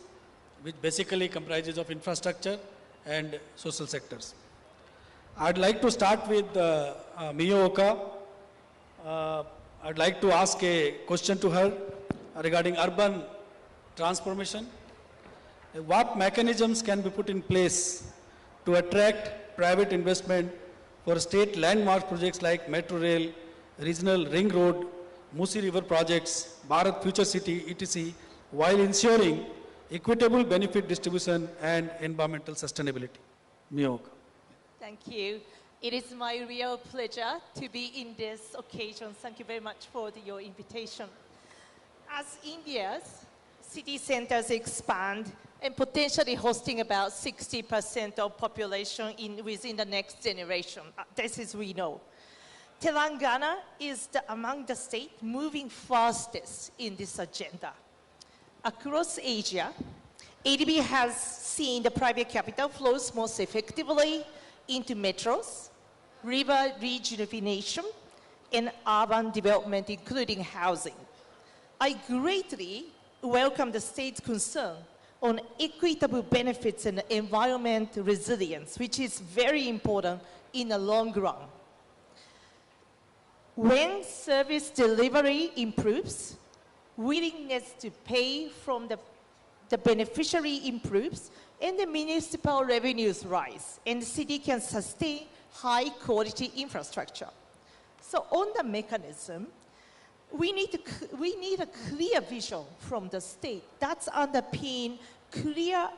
S13: which basically comprises of infrastructure and social sectors. I'd like to start with Miyo Oka. I'd like to ask a question to her regarding urban transformation. What mechanisms can be put in place to attract private investment for state landmark projects like Metro Rail, Regional Ring Road, Musi River projects, Bharat Future City, etc., while ensuring equitable benefit distribution and environmental sustainability? Miyo Oka.
S14: Thank you. It is my real pleasure to be in this occasion. Thank you very much for your invitation. As India's city centers expand and potentially hosting about 60% of population within the next generation, this is we know. Telangana is among the states moving fastest in this agenda. Across Asia, ADB has seen the private capital flows most effectively into metros, river rejuvenation, and urban development, including housing. I greatly welcome the state's concern on equitable benefits and environment resilience, which is very important in the long run. When service delivery improves, willingness to pay from the beneficiary improves, and the municipal revenues rise, and the city can sustain high quality infrastructure. So on the mechanism, we need a clear vision from the state that's underpin clear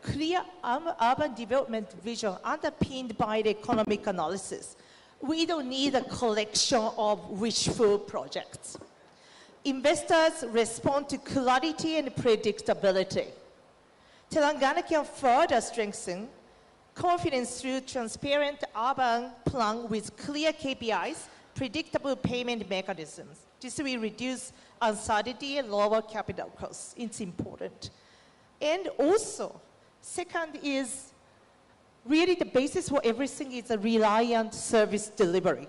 S14: clear urban development vision underpinned by the economic analysis. We don't need a collection of wishful projects. Investors respond to clarity and predictability. Telangana can further strengthen confidence through transparent urban plan with clear KPIs, predictable payment mechanisms. This will reduce uncertainty and lower capital costs. It's important. And also, second is really the basis for everything is a reliant service delivery.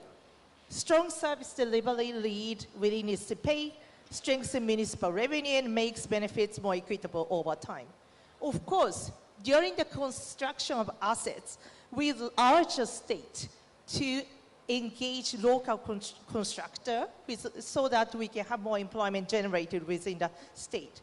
S14: Strong service delivery lead willingness to pay, strengthens municipal revenue and makes benefits more equitable over time. Of course, during the construction of assets, we urge the state to engage local constructor so that we can have more employment generated within the state.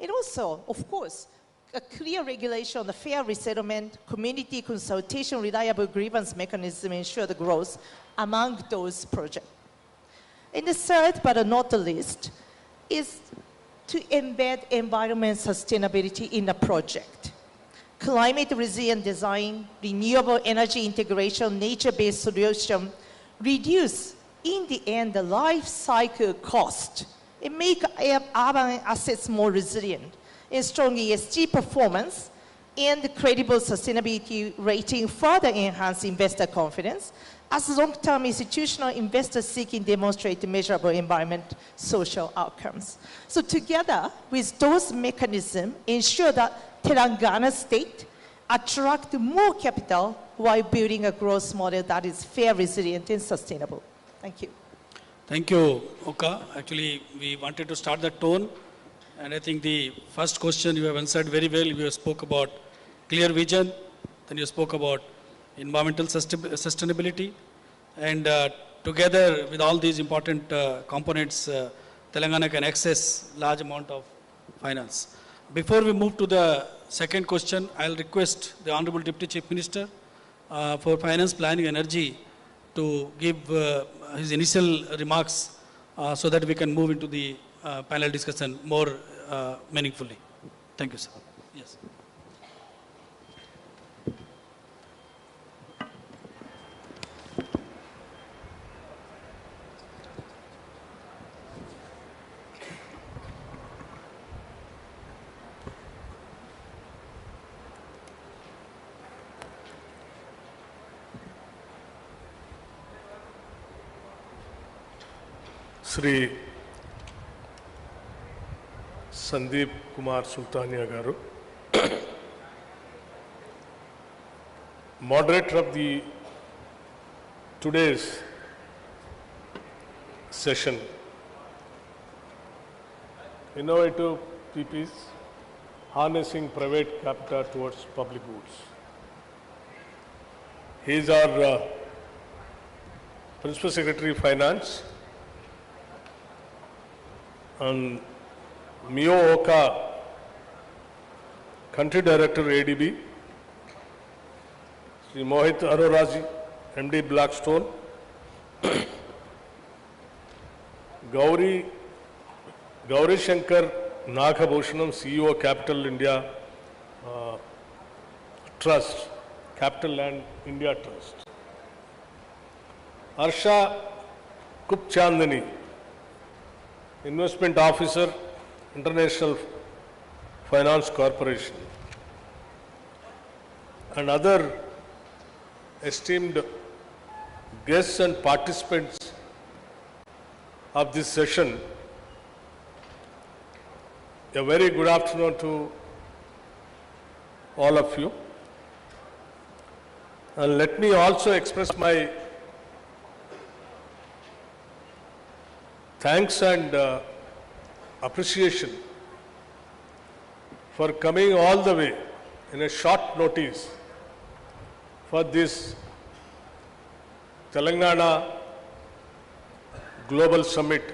S14: And also, of course, a clear regulation on the fair resettlement, community consultation, reliable grievance mechanism ensure the growth among those projects. And the third, but not the least, is to embed environment sustainability in the project. Climate resilient design, renewable energy integration, nature-based solution, reduce, in the end, the life cycle cost and make urban assets more resilient. And strong ESG performance and credible sustainability rating further enhance investor confidence as long-term institutional investors seeking demonstrate measurable environment social outcomes. So together with those mechanisms, ensure that Telangana state attract more capital while building a growth model that is fair, resilient, and sustainable. Thank you.
S13: Thank you, Oka. Actually, we wanted to start the tone. And I think the first question you have answered very well. You spoke about clear vision, then you spoke about environmental sustainability, and together with all these important components, Telangana can access large amount of finance. Before we move to the second question, I'll request the Honorable Deputy Chief Minister for Finance, Planning, Energy to give his initial remarks so that we can move into the panel discussion more meaningfully. Thank you, sir. Yes.
S15: Sri Sandeep Kumar Sultania Garu, moderator of the today's session, innovative PPs, harnessing private capital towards public goods. He is our Principal Secretary of Finance, and Mio Oka, Country Director ADB, Sri Mohit Aroraji, MD Blackstone, Gauri Shankar Nagabhushanam, CEO Capital India Trust, Capital Land India Trust, Harsha Kupchandani, Investment Officer, International Finance Corporation, and other esteemed guests and participants of this session. A very good afternoon to all of you. And let me also express my thanks and appreciation for coming all the way in a short notice for this Telangana Global Summit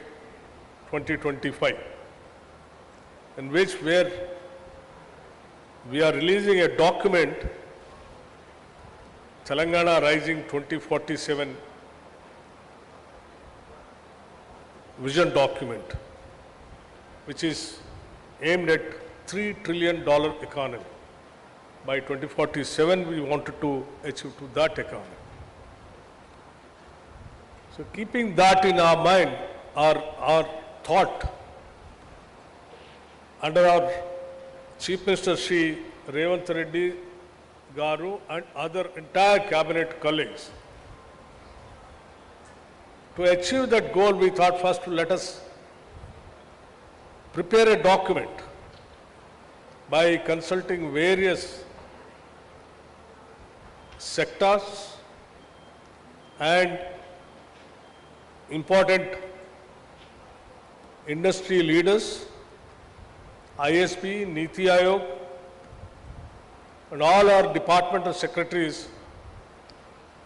S15: 2025, in which we are releasing a document, Telangana Rising 2047 vision document, which is aimed at $3 trillion economy. by 2047 we wanted to achieve to that economy. So keeping that in our mind, our thought, under our Chief Minister Shri Revanth Reddy Garu and other entire cabinet colleagues, to achieve that goal, we thought first let us prepare a document by consulting various sectors and important industry leaders, ISP, Niti Aayog, and all our departmental secretaries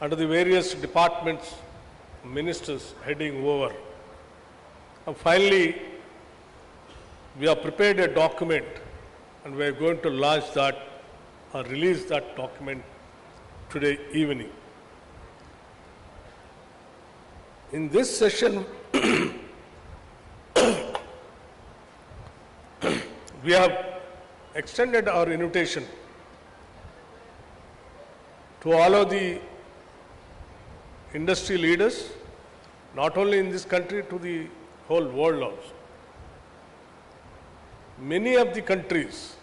S15: under the various departments, ministers heading over. And finally, we have prepared a document and we are going to launch that or release that document today evening. In this session, we have extended our invitation to all of the industry leaders, not only in this country, to the whole world also. Many of the countries,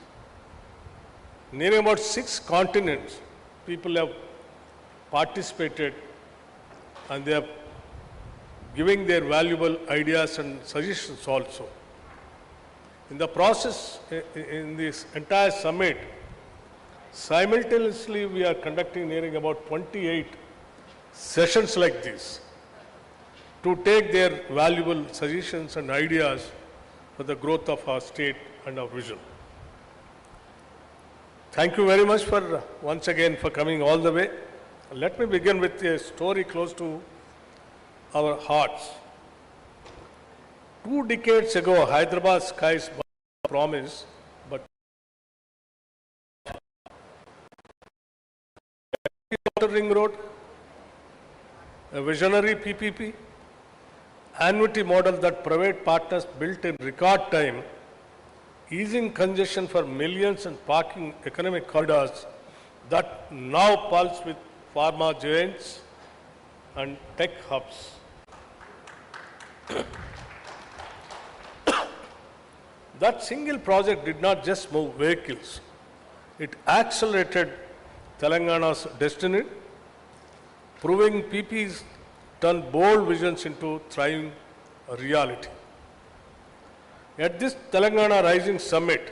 S15: nearly about 6 continents, people have participated and they are giving their valuable ideas and suggestions also. In the process, in this entire summit, simultaneously we are conducting nearing about 28 sessions like this to take their valuable suggestions and ideas for the growth of our state and our vision. Thank you very much for once again for coming all the way. Let me begin with a story close to our hearts. 2 decades ago, Hyderabad skies promise, but Outer Ring Road, a visionary PPP, annuity model that private partners built in record time, easing congestion for millions and parking economic corridors that now pulse with pharma giants and tech hubs. That single project did not just move vehicles, it accelerated Telangana's destiny, proving PPs turn bold visions into thriving reality. At this Telangana Rising Summit,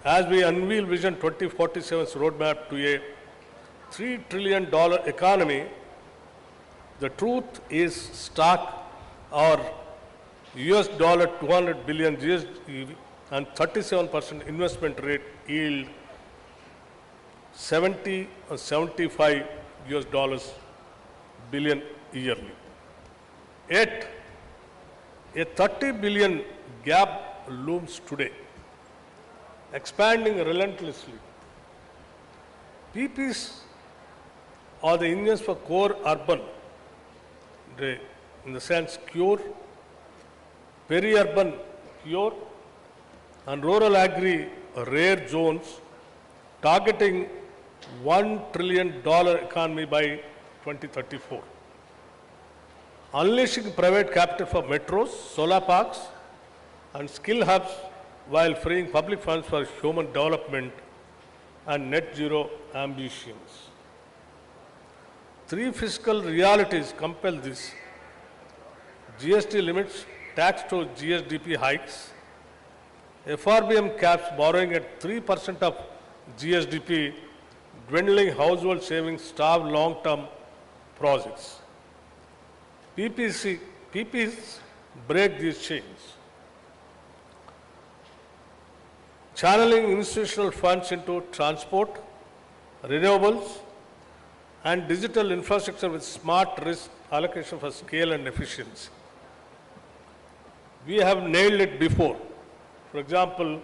S15: as we unveil Vision 2047's roadmap to a $3 trillion economy, the truth is stark. Our $200 billion GST and 37% investment rate yield 70 or 75 US billion yearly. Yet, a 30 billion gap looms today, expanding relentlessly. PPs are the engines for core urban, in the sense cure, peri-urban cure, and rural agri rare zones, targeting $1 trillion economy by 2034. Unleashing private capital for metros, solar parks, and skill hubs while freeing public funds for human development and net zero ambitions. 3 fiscal realities compel this: GST limits, tax to GSDP hikes, FRBM caps borrowing at 3% of GSDP, dwindling household savings, starve long-term projects. PPs break these chains, channeling institutional funds into transport, renewables, and digital infrastructure with smart risk allocation for scale and efficiency. We have nailed it before. For example,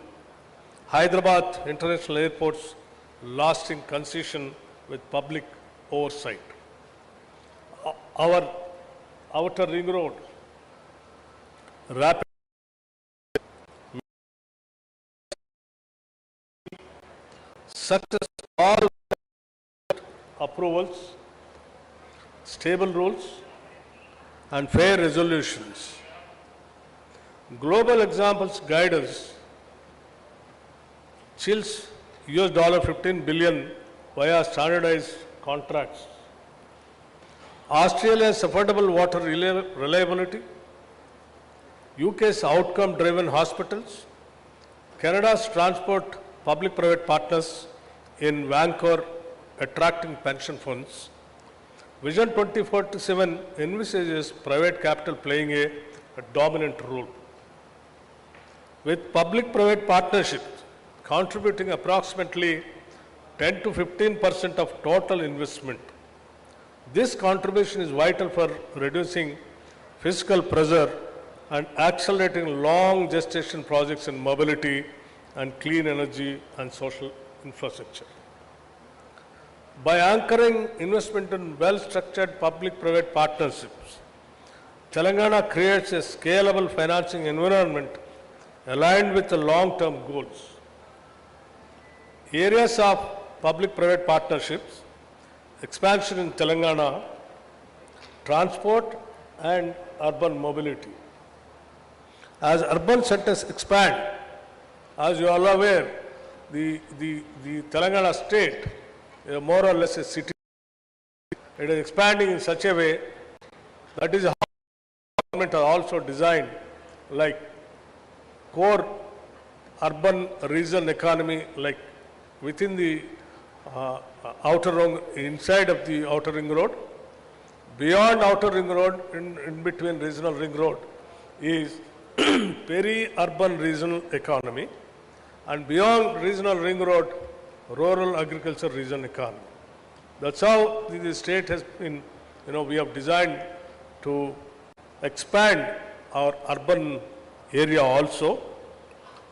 S15: Hyderabad International Airport's lasting concession with public oversight. Our Outer Ring Road, rapid success all approvals, stable rules, and fair resolutions. Global examples guide us. Chills $15 billion via standardized contracts. Australia's affordable water reliability, UK's outcome-driven hospitals, Canada's transport public-private partners in Vancouver attracting pension funds. Vision 2047 envisages private capital playing a dominant role. With public-private partnerships contributing approximately 10 to 15% of total investment. This contribution is vital for reducing fiscal pressure and accelerating long gestation projects in mobility and clean energy and social infrastructure. By anchoring investment in well-structured public-private partnerships, Telangana creates a scalable financing environment aligned with the long-term goals. Areas of public-private partnerships, expansion in Telangana, transport and urban mobility. As urban centers expand, as you are all aware, the Telangana state is more or less a city. It is expanding in such a way that is how government are also designed like core urban regional economy, like within the outer ring, inside of the outer ring road, beyond outer ring road, in between regional ring road is peri-urban regional economy, and beyond regional ring road, rural agriculture regional economy. That's how the state has been, we have designed to expand our urban area also.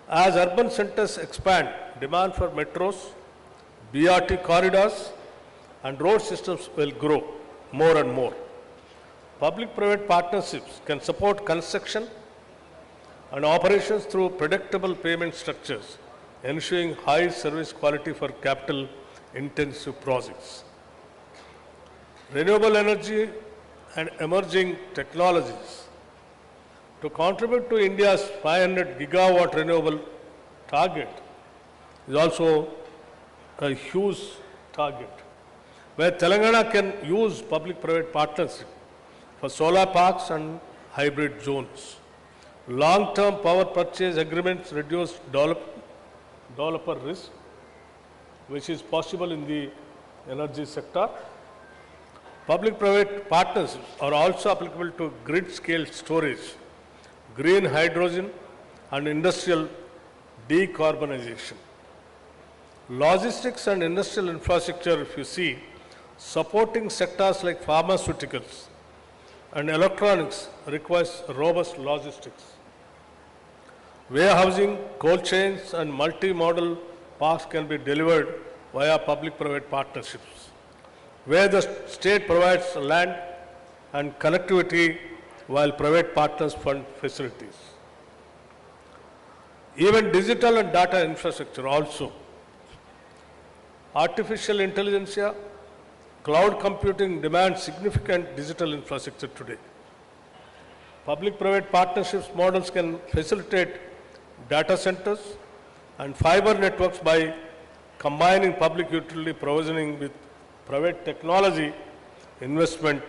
S15: As urban centers expand, demand for metros, BRT corridors and road systems will grow more and more. Public-private partnerships can support construction and operations through predictable payment structures, ensuring high service quality for capital-intensive projects. Renewable energy and emerging technologies. To contribute to India's 500 gigawatt renewable target is also a huge target, where Telangana can use public-private partnership for solar parks and hybrid zones. Long-term power purchase agreements reduce developer risk, which is possible in the energy sector. Public-private partnerships are also applicable to grid-scale storage, green hydrogen and industrial decarbonization. Logistics and industrial infrastructure, if you see, supporting sectors like pharmaceuticals and electronics requires robust logistics. Warehousing, cold chains and multi-modal parks can be delivered via public-private partnerships, where the state provides land and connectivity while private partners fund facilities. Even digital and data infrastructure also. Artificial intelligence, cloud computing demands significant digital infrastructure today. Public-private partnerships models can facilitate data centers and fiber networks by combining public utility provisioning with private technology investment,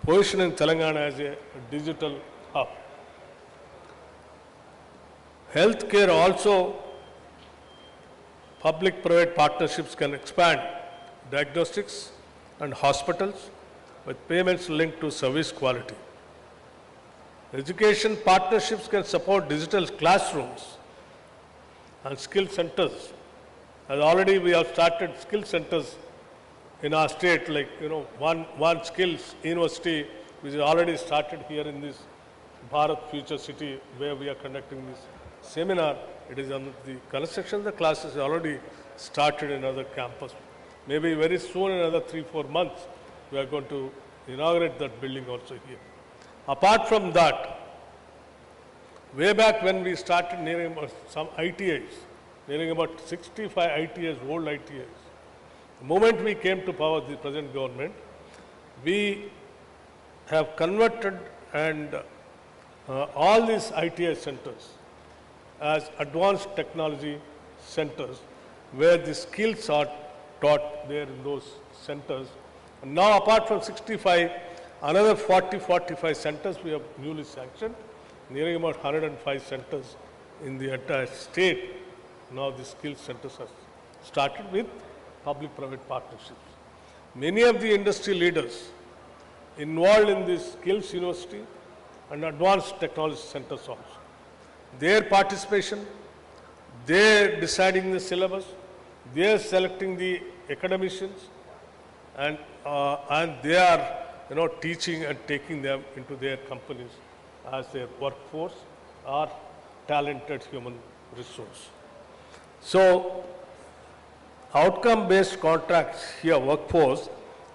S15: positioning Telangana as a digital hub. Healthcare also, public-private partnerships can expand diagnostics and hospitals with payments linked to service quality. Education partnerships can support digital classrooms and skill centers. As already we have started skill centers in our state, like, one skills university, which is already started here in this Bharat Future City, where we are conducting this seminar. It is on the construction of the classes already started in other campus. Maybe very soon, in another 3-4 months, we are going to inaugurate that building also here. Apart from that, way back when we started naming some ITIs, nearing about 65 ITS, old ITS. The moment we came to power, the present government, we have converted and all these ITS centers as advanced technology centers where the skills are taught there in those centers. And now apart from 65, another 45 centers we have newly sanctioned, nearing about 105 centers in the entire state. Now the skills centers are started with public-private partnerships. Many of the industry leaders involved in this skills university and advanced technology centers also. Their participation, they deciding the syllabus, they are selecting the academicians, and they are teaching and taking them into their companies as their workforce or talented human resource. So, outcome-based contracts here, workforce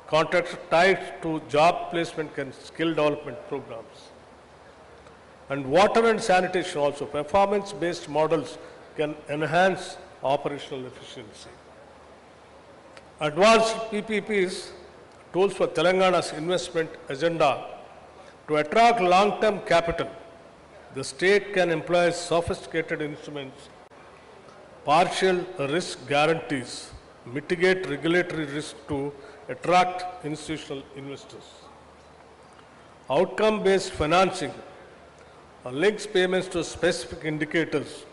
S15: contracts tied to job placement and skill development programs. And water and sanitation also, performance-based models can enhance operational efficiency. Advanced PPPs, tools for Telangana's investment agenda. To attract long-term capital, the state can employ sophisticated instruments, partial risk guarantees, mitigate regulatory risk to attract institutional investors. Outcome-based financing links payments to specific indicators,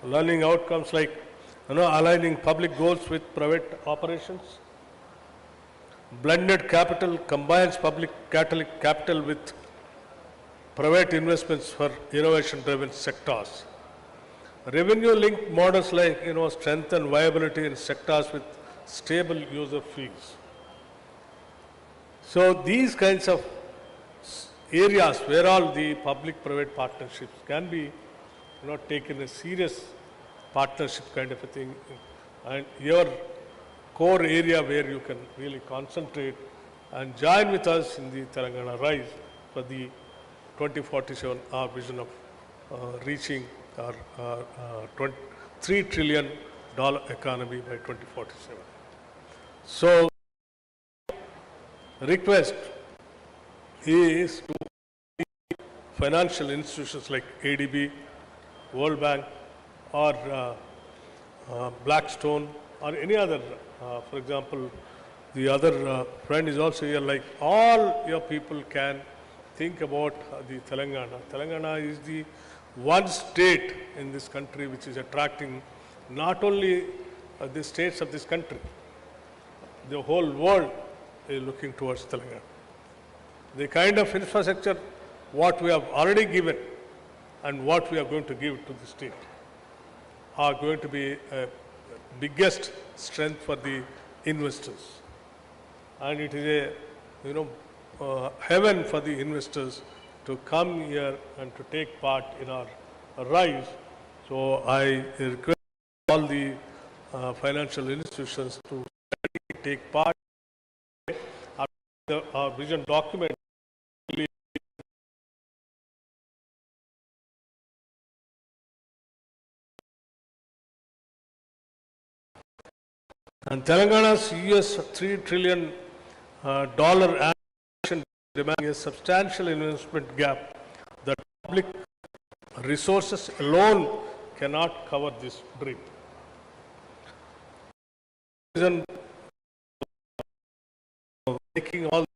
S15: learning outcomes like aligning public goals with private operations. Blended capital combines public capital with private investments for innovation-driven sectors. Revenue-linked models like strengthen viability in sectors with stable user fees. So these kinds of areas where all the public-private partnerships can be taken a serious partnership kind of a thing, and your core area where you can really concentrate and join with us in the Telangana Rise for the 2047 our vision of reaching our $3 trillion economy by 2047. So, request is to financial institutions like ADB, World Bank, or Blackstone, or any other, for example, the other friend is also here, like all your people can think about the Telangana. Telangana is the one state in this country which is attracting not only the states of this country, the whole world is looking towards Telangana. The kind of infrastructure what we have already given and what we are going to give to the state are going to be a biggest strength for the investors. And it is a heaven for the investors to come here and to take part in our rise. So I request all the financial institutions to take part in our vision document. And Telangana's $3 trillion demanding a substantial investment gap that public resources alone cannot cover this dream. Making all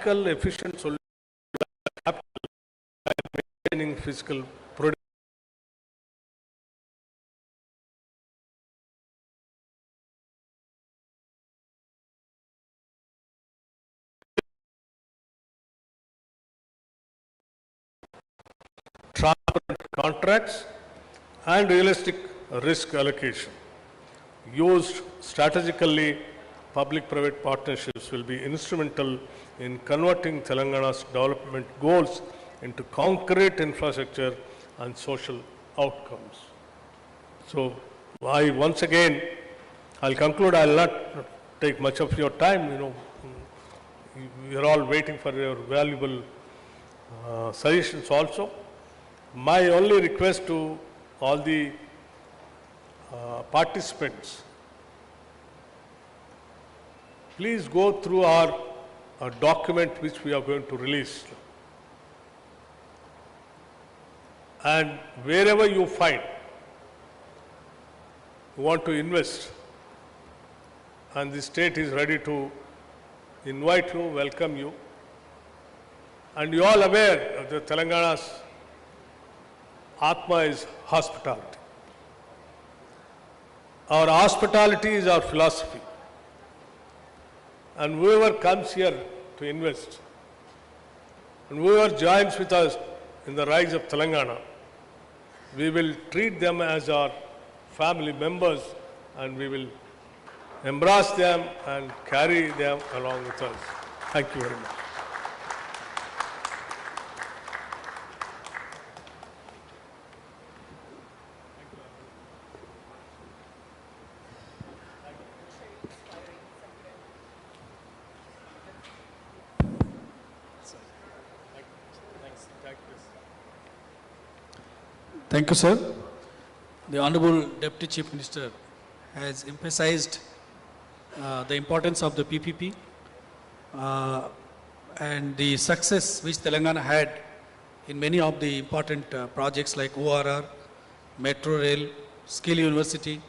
S15: efficient solutions by maintaining fiscal production. Transparent contracts and realistic risk allocation. Used strategically, public-private partnerships will be instrumental in converting Telangana's development goals into concrete infrastructure and social outcomes. So, once again, I'll conclude. I'll not take much of your time. We are all waiting for your valuable suggestions also. My only request to all the participants, please go through our document which we are going to release. And wherever you find you want to invest and the state is ready to invite you, welcome you. And you all aware that Telangana's Atma is hospitality. Our hospitality is our philosophy. And whoever comes here to invest and whoever joins with us in the rise of Telangana, we will treat them as our family members and we will embrace them and carry them along with us. Thank you very much.
S13: Thank you, sir. The Honorable Deputy Chief Minister has emphasized the importance of the PPP and the success which Telangana had in many of the important projects like ORR, Metro Rail, Skill University.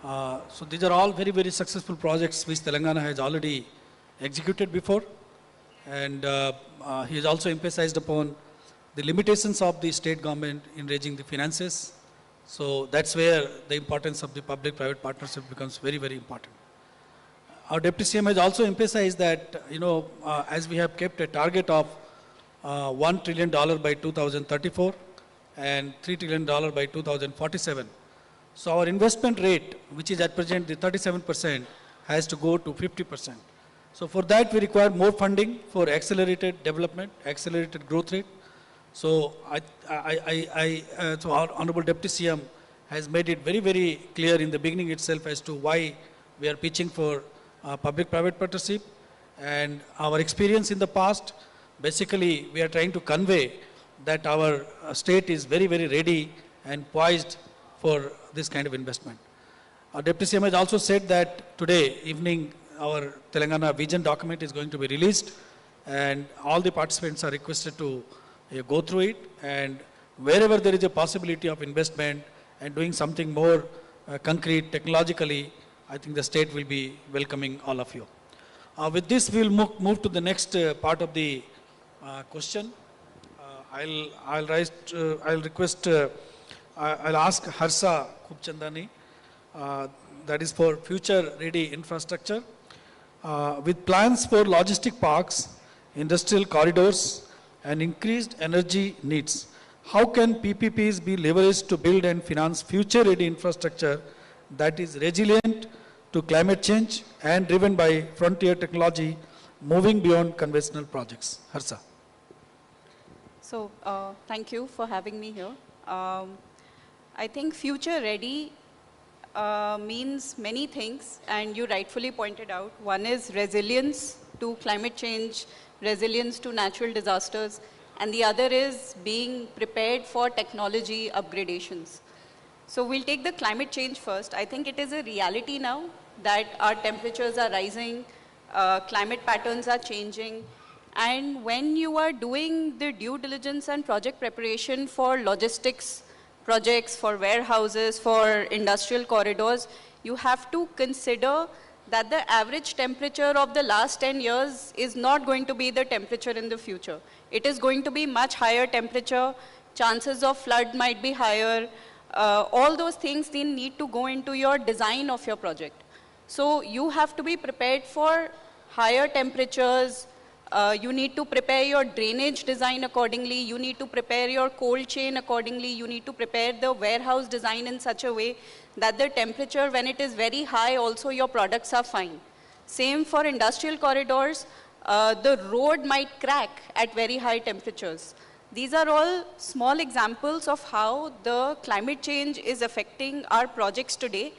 S13: So these are all very, very successful projects which Telangana has already executed before. And he has also emphasized upon the limitations of the state government in raising the finances. So that's where the importance of the public-private partnership becomes very, very important. Our Deputy CM has also emphasized that, as we have kept a target of $1 trillion by 2034 and $3 trillion by 2047. So our investment rate, which is at present the 37%, has to go to 50%. So for that we require more funding for accelerated development, accelerated growth rate. So so our Honorable Deputy CM has made it very, very clear in the beginning itself as to why we are pitching for public-private partnership. And our experience in the past, basically we are trying to convey that our state is very, very ready and poised for this kind of investment. Our Deputy CM has also said that today evening our Telangana vision document is going to be released and all the participants are requested to go through it, and wherever there is a possibility of investment and doing something more concrete technologically, I think the state will be welcoming all of you. With this, we will move to the next part of the question. I'll ask Harsa Khubchandani, that is for future ready infrastructure. With plans for logistic parks, industrial corridors, and increased energy needs, how can PPPs be leveraged to build and finance future-ready infrastructure that is resilient to climate change and driven by frontier technology, moving beyond conventional projects? Harsa.
S16: So, thank you for having me here. I think future-ready means many things, and you rightfully pointed out. One is resilience to climate change, resilience to natural disasters, and the other is being prepared for technology upgradations. So we'll take the climate change first. I think it is a reality now that our temperatures are rising, climate patterns are changing, and when you are doing the due diligence and project preparation for logistics projects, for warehouses, for industrial corridors, you have to consider that the average temperature of the last 10 years is not going to be the temperature in the future. It is going to be much higher temperature, chances of flood might be higher, all those things need to go into your design of your project. So you have to be prepared for higher temperatures, you need to prepare your drainage design accordingly, you need to prepare your cold chain accordingly, you need to prepare the warehouse design in such a way that the temperature, when it is very high, also your products are fine. Same for industrial corridors, the road might crack at very high temperatures. These are all small examples of how the climate change is affecting our projects today.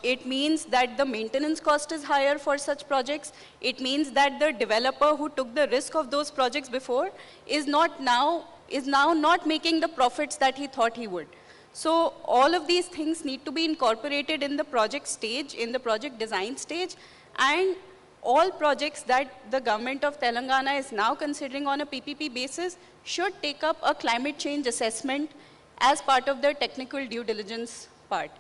S16: It means that the maintenance cost is higher for such projects. It means that the developer who took the risk of those projects before is now not making the profits that he thought he would. So all of these things need to be incorporated in the project stage, in the project design stage, and all projects that the government of Telangana is now considering on a PPP basis should take up a climate change assessment as part of the technical due diligence part.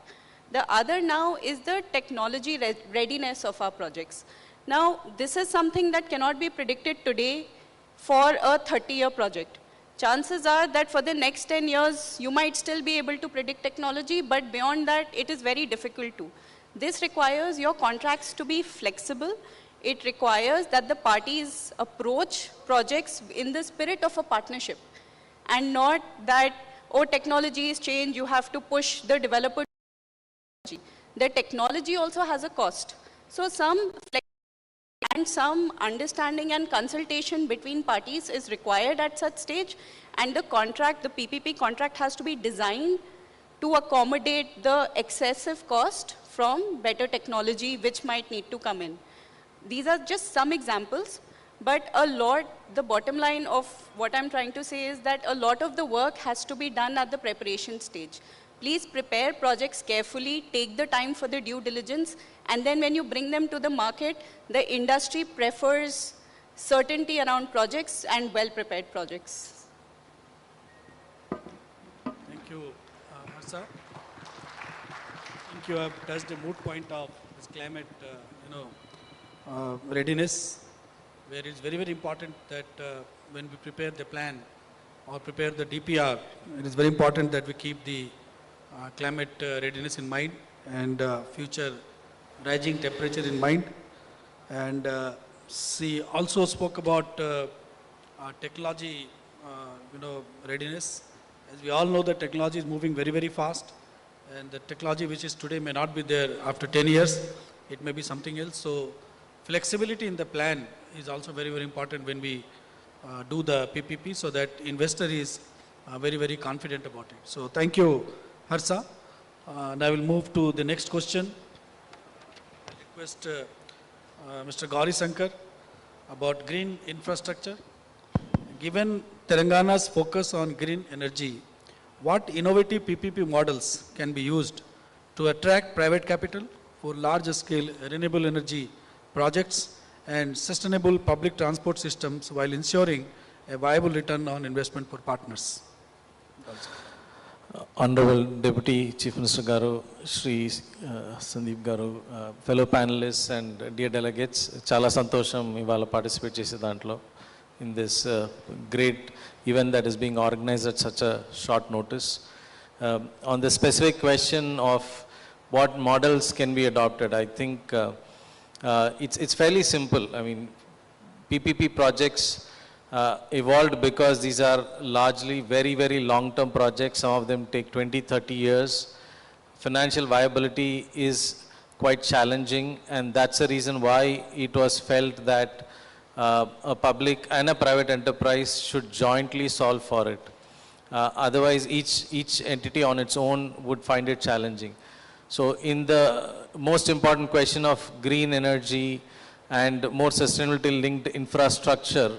S16: The other now is the technology readiness of our projects. Now, this is something that cannot be predicted today for a 30-year project. Chances are that for the next 10 years, you might still be able to predict technology, but beyond that, it is very difficult to. This requires your contracts to be flexible. It requires that the parties approach projects in the spirit of a partnership and not that, oh, technology is changed, you have to push the developer. The technology also has a cost. So some and some understanding and consultation between parties is required at such stage, and the contract, the PPP contract, has to be designed to accommodate the excessive cost from better technology which might need to come in. These are just some examples, but the bottom line of what I'm trying to say is that a lot of the work has to be done at the preparation stage. Please prepare projects carefully, take the time for the due diligence, and then when you bring them to the market, the industry prefers certainty around projects and well-prepared projects.
S13: Thank you, Harsha. I think you have touched the moot point of this climate, readiness, where it's very, very important that when we prepare the plan or prepare the DPR, it is very important that we keep the climate readiness in mind and future rising temperature in mind. And she also spoke about technology, readiness. As we all know, the technology is moving very, very fast, and the technology which is today may not be there after 10 years. It may be something else. So flexibility in the plan is also very, very important when we do the PPP, so that investor is very, very confident about it. So thank you, Harsha. And I will move to the next question. I request Mr. Gauri Shankar about green infrastructure. Given Telangana's focus on green energy, what innovative PPP models can be used to attract private capital for large-scale renewable energy projects and sustainable public transport systems while ensuring a viable return on investment for partners?
S17: Honorable Deputy Chief Minister Garu, Shri Sandeep Garu, fellow panelists and dear delegates, chala santosham ivala participate chese dantlo in this great event that is being organized at such a short notice. On the specific question of what models can be adopted, I think it's fairly simple. I mean, PPP projects evolved because these are largely very, very long-term projects. Some of them take 20, 30 years. Financial viability is quite challenging, and that's the reason why it was felt that a public and a private enterprise should jointly solve for it. Otherwise, each entity on its own would find it challenging. So in the most important question of green energy and more sustainability linked infrastructure,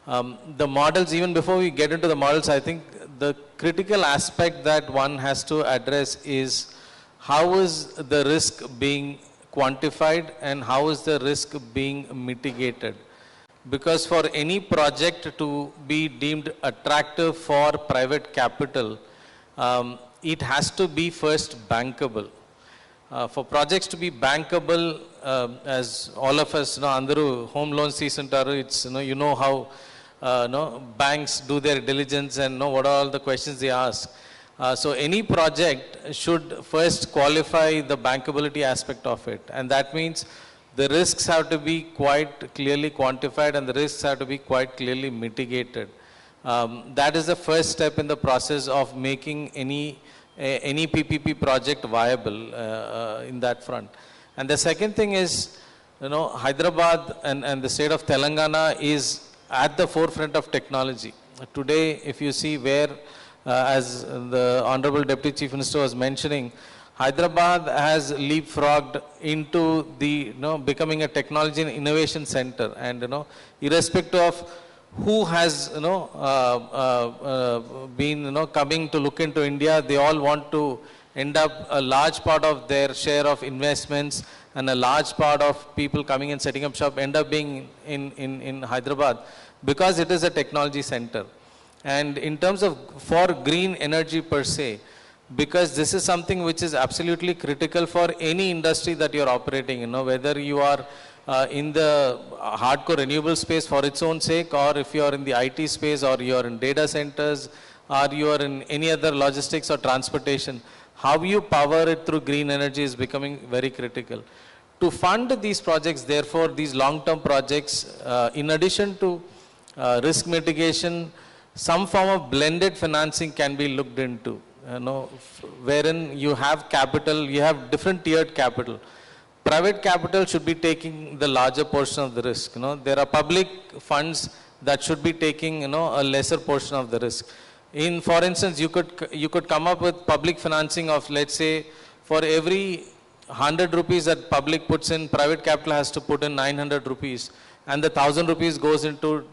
S17: the models, even before we get into the models, I think the critical aspect that one has to address is how is the risk being quantified and how is the risk being mitigated. Because for any project to be deemed attractive for private capital, it has to be first bankable. For projects to be bankable, as all of us know, andaru home loans teesuntaru, it's you know how banks do their diligence and know what are all the questions they ask. So any project should first qualify the bankability aspect of it, and that means the risks have to be quite clearly quantified and the risks have to be quite clearly mitigated. That is the first step in the process of making any PPP project viable in that front. And the second thing is, Hyderabad and the state of Telangana is at the forefront of technology. Today, if you see where, as the Honorable Deputy Chief Minister was mentioning, Hyderabad has leapfrogged into the, becoming a technology and innovation center, and, irrespective of who has, been, coming to look into India, they all want to end up a large part of their share of investments and a large part of people coming and setting up shop end up being in Hyderabad, because it is a technology center. And in terms of for green energy per se, because this is something which is absolutely critical for any industry that you're operating, whether you are in the hardcore renewable space for its own sake, or if you are in the IT space, or you are in data centers, or you are in any other logistics or transportation, how you power it through green energy is becoming very critical. To fund these projects, therefore, these long-term projects, in addition to risk mitigation, some form of blended financing can be looked into, wherein you have capital, you have different tiered capital. Private capital should be taking the larger portion of the risk. There are public funds that should be taking, a lesser portion of the risk. For instance, you could come up with public financing of, let's say, for every 100 rupees that public puts in, private capital has to put in 900 rupees, and the 1,000 rupees goes into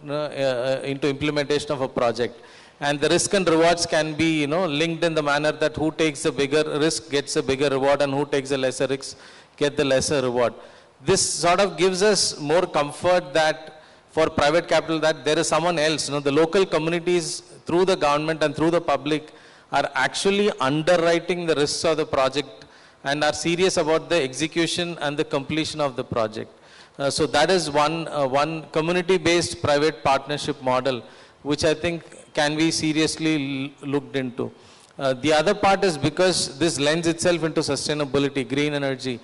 S17: implementation of a project. And the risk and rewards can be, linked in the manner that who takes the bigger risk gets a bigger reward, and who takes the lesser risk get the lesser reward. This sort of gives us more comfort that for private capital, that there is someone else, the local communities through the government and through the public are actually underwriting the risks of the project and are serious about the execution and the completion of the project. So that is one community-based private partnership model, which I think can be seriously looked into. The other part is because this lends itself into sustainability, green energy.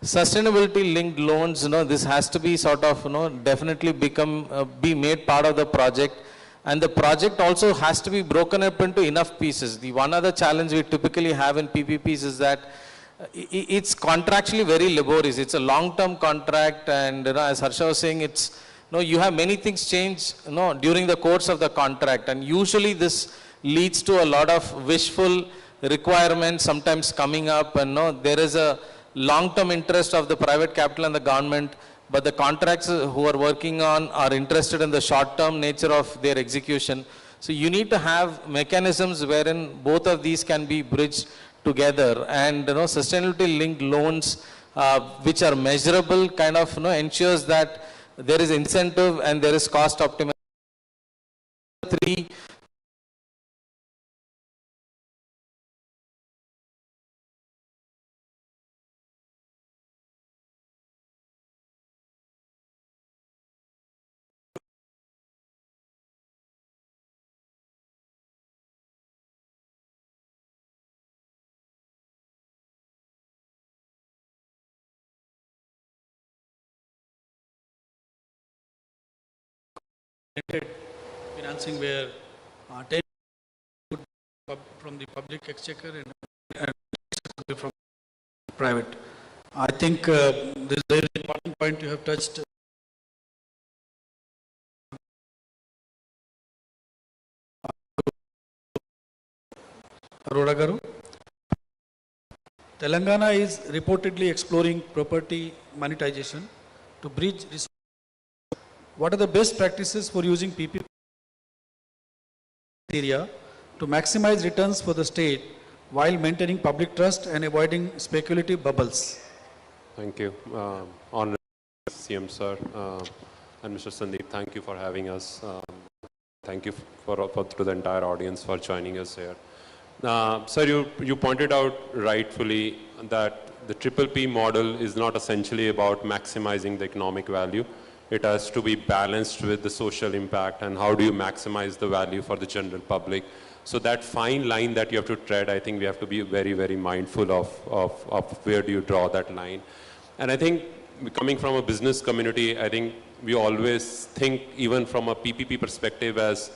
S17: Sustainability linked loans, this has to be sort of, definitely be made part of the project. And the project also has to be broken up into enough pieces. The one other challenge we typically have in PPPs is that it's contractually very laborious. It's a long-term contract, and as Harsha was saying, it's, you have many things change, during the course of the contract, and usually this leads to a lot of wishful requirements sometimes coming up, and there is a long-term interest of the private capital and the government, but the contracts who are working on are interested in the short-term nature of their execution. So you need to have mechanisms wherein both of these can be bridged together, and sustainability linked loans, which are measurable, kind of ensures that there is incentive and there is cost optimization.
S13: Financing where 10 from the public exchequer and from private. I think this is a very important point you have touched. Arora Garu. Telangana is reportedly exploring property monetization to bridge resources. What are the best practices for using PPP area to maximize returns for the state while maintaining public trust and avoiding speculative bubbles?
S18: Thank you. Honorable CM Sir and Mr. Sandeep, thank you for having us. Thank you to the entire audience for joining us here. Sir, you pointed out rightfully that the PPP model is not essentially about maximizing the economic value. It has to be balanced with the social impact and how do you maximize the value for the general public. So that fine line that you have to tread, I think we have to be very, very mindful of where do you draw that line. And I think coming from a business community, I think we always think even from a PPP perspective as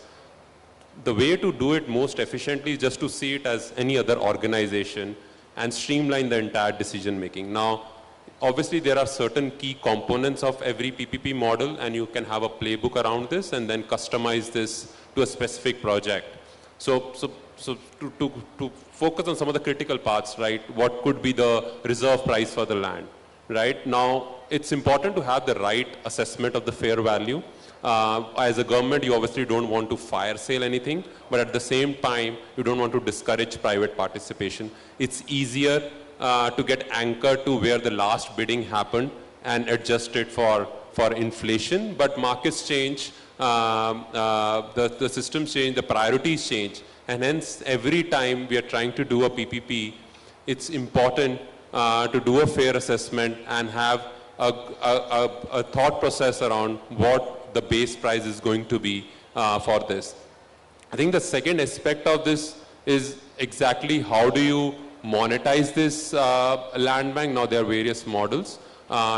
S18: the way to do it most efficiently is just to see it as any other organization and streamline the entire decision making. Now, obviously, there are certain key components of every PPP model, and you can have a playbook around this and then customize this to a specific project. So so to focus on some of the critical parts, right? What could be the reserve price for the land, right? Now, it's important to have the right assessment of the fair value. As a government, you obviously don't want to fire sale anything, but at the same time, you don't want to discourage private participation. It's easier to get anchored to where the last bidding happened and adjust it for inflation, but markets change, the systems change, the priorities change, and hence every time we are trying to do a PPP, it's important to do a fair assessment and have a thought process around what the base price is going to be for this. I think the second aspect of this is exactly how do you monetize this land bank. Now there are various models.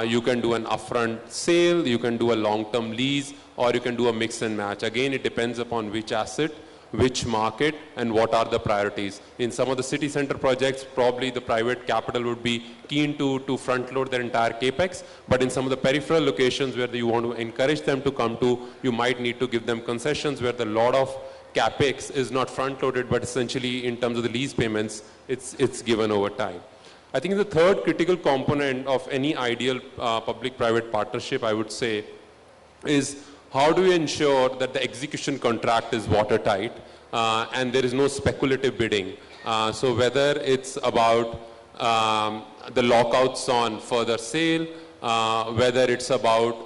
S18: You can do an upfront sale, you can do a long-term lease, or you can do a mix and match. Again, it depends upon which asset, which market, and what are the priorities. In some of the city center projects, probably the private capital would be keen to front load their entire capex, but in some of the peripheral locations where you want to encourage them to come to, you might need to give them concessions where the lot of capex is not front loaded, but essentially in terms of the lease payments, it's given over time. I think the third critical component of any ideal public-private partnership, I would say, is how do you ensure that the execution contract is watertight and there is no speculative bidding. So whether it's about the lockouts on further sale, whether it's about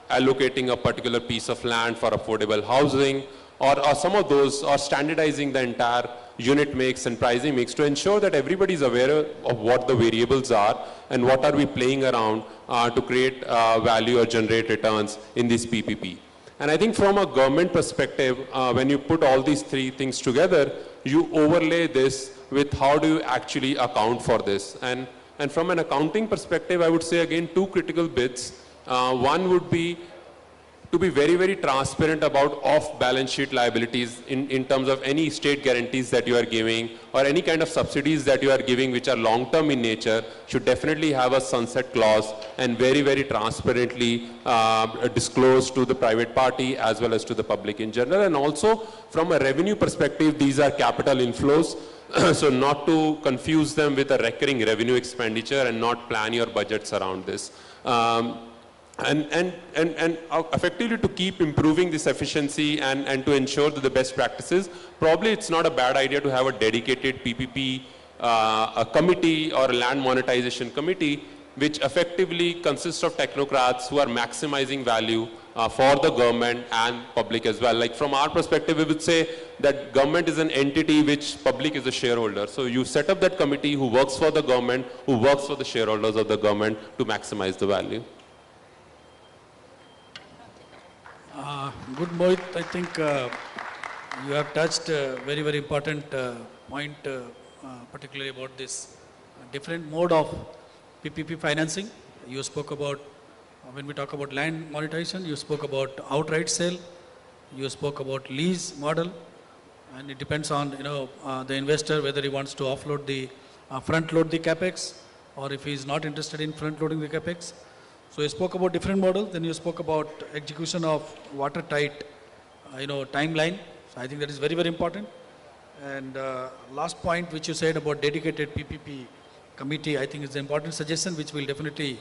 S18: allocating a particular piece of land for affordable housing, or some of those, or standardizing the entire unit mix and pricing mix to ensure that everybody is aware of what the variables are and what are we playing around to create value or generate returns in this PPP. And I think from a government perspective, when you put all these three things together, you overlay this with how do you actually account for this. And from an accounting perspective, I would say again two critical bits. One would be to be very, very transparent about off-balance sheet liabilities in terms of any state guarantees that you are giving or any kind of subsidies that you are giving which are long-term in nature should definitely have a sunset clause and very, very transparently disclosed to the private party as well as to the public in general. And also from a revenue perspective, these are capital inflows. So not to confuse them with a recurring revenue expenditure and not plan your budgets around this. And effectively to keep improving this efficiency and to ensure that the best practices, probably it's not a bad idea to have a dedicated PPP a committee or a land monetization committee which effectively consists of technocrats who are maximizing value for the government and public as well. Like from our perspective, we would say that government is an entity which public is a shareholder. So you set up that committee who works for the government, who works for the shareholders of the government to maximize the value.
S13: Good, Mohit. I think you have touched a very, very important point, particularly about this different mode of PPP financing. You spoke about, when we talk about land monetization, you spoke about outright sale, you spoke about lease model, and it depends on the investor whether he wants to offload the front load the capex or if he is not interested in front loading the capex. So you spoke about different models, then you spoke about execution of watertight, timeline. So I think that is very, very important. And last point which you said about dedicated PPP committee, I think is an important suggestion which we'll definitely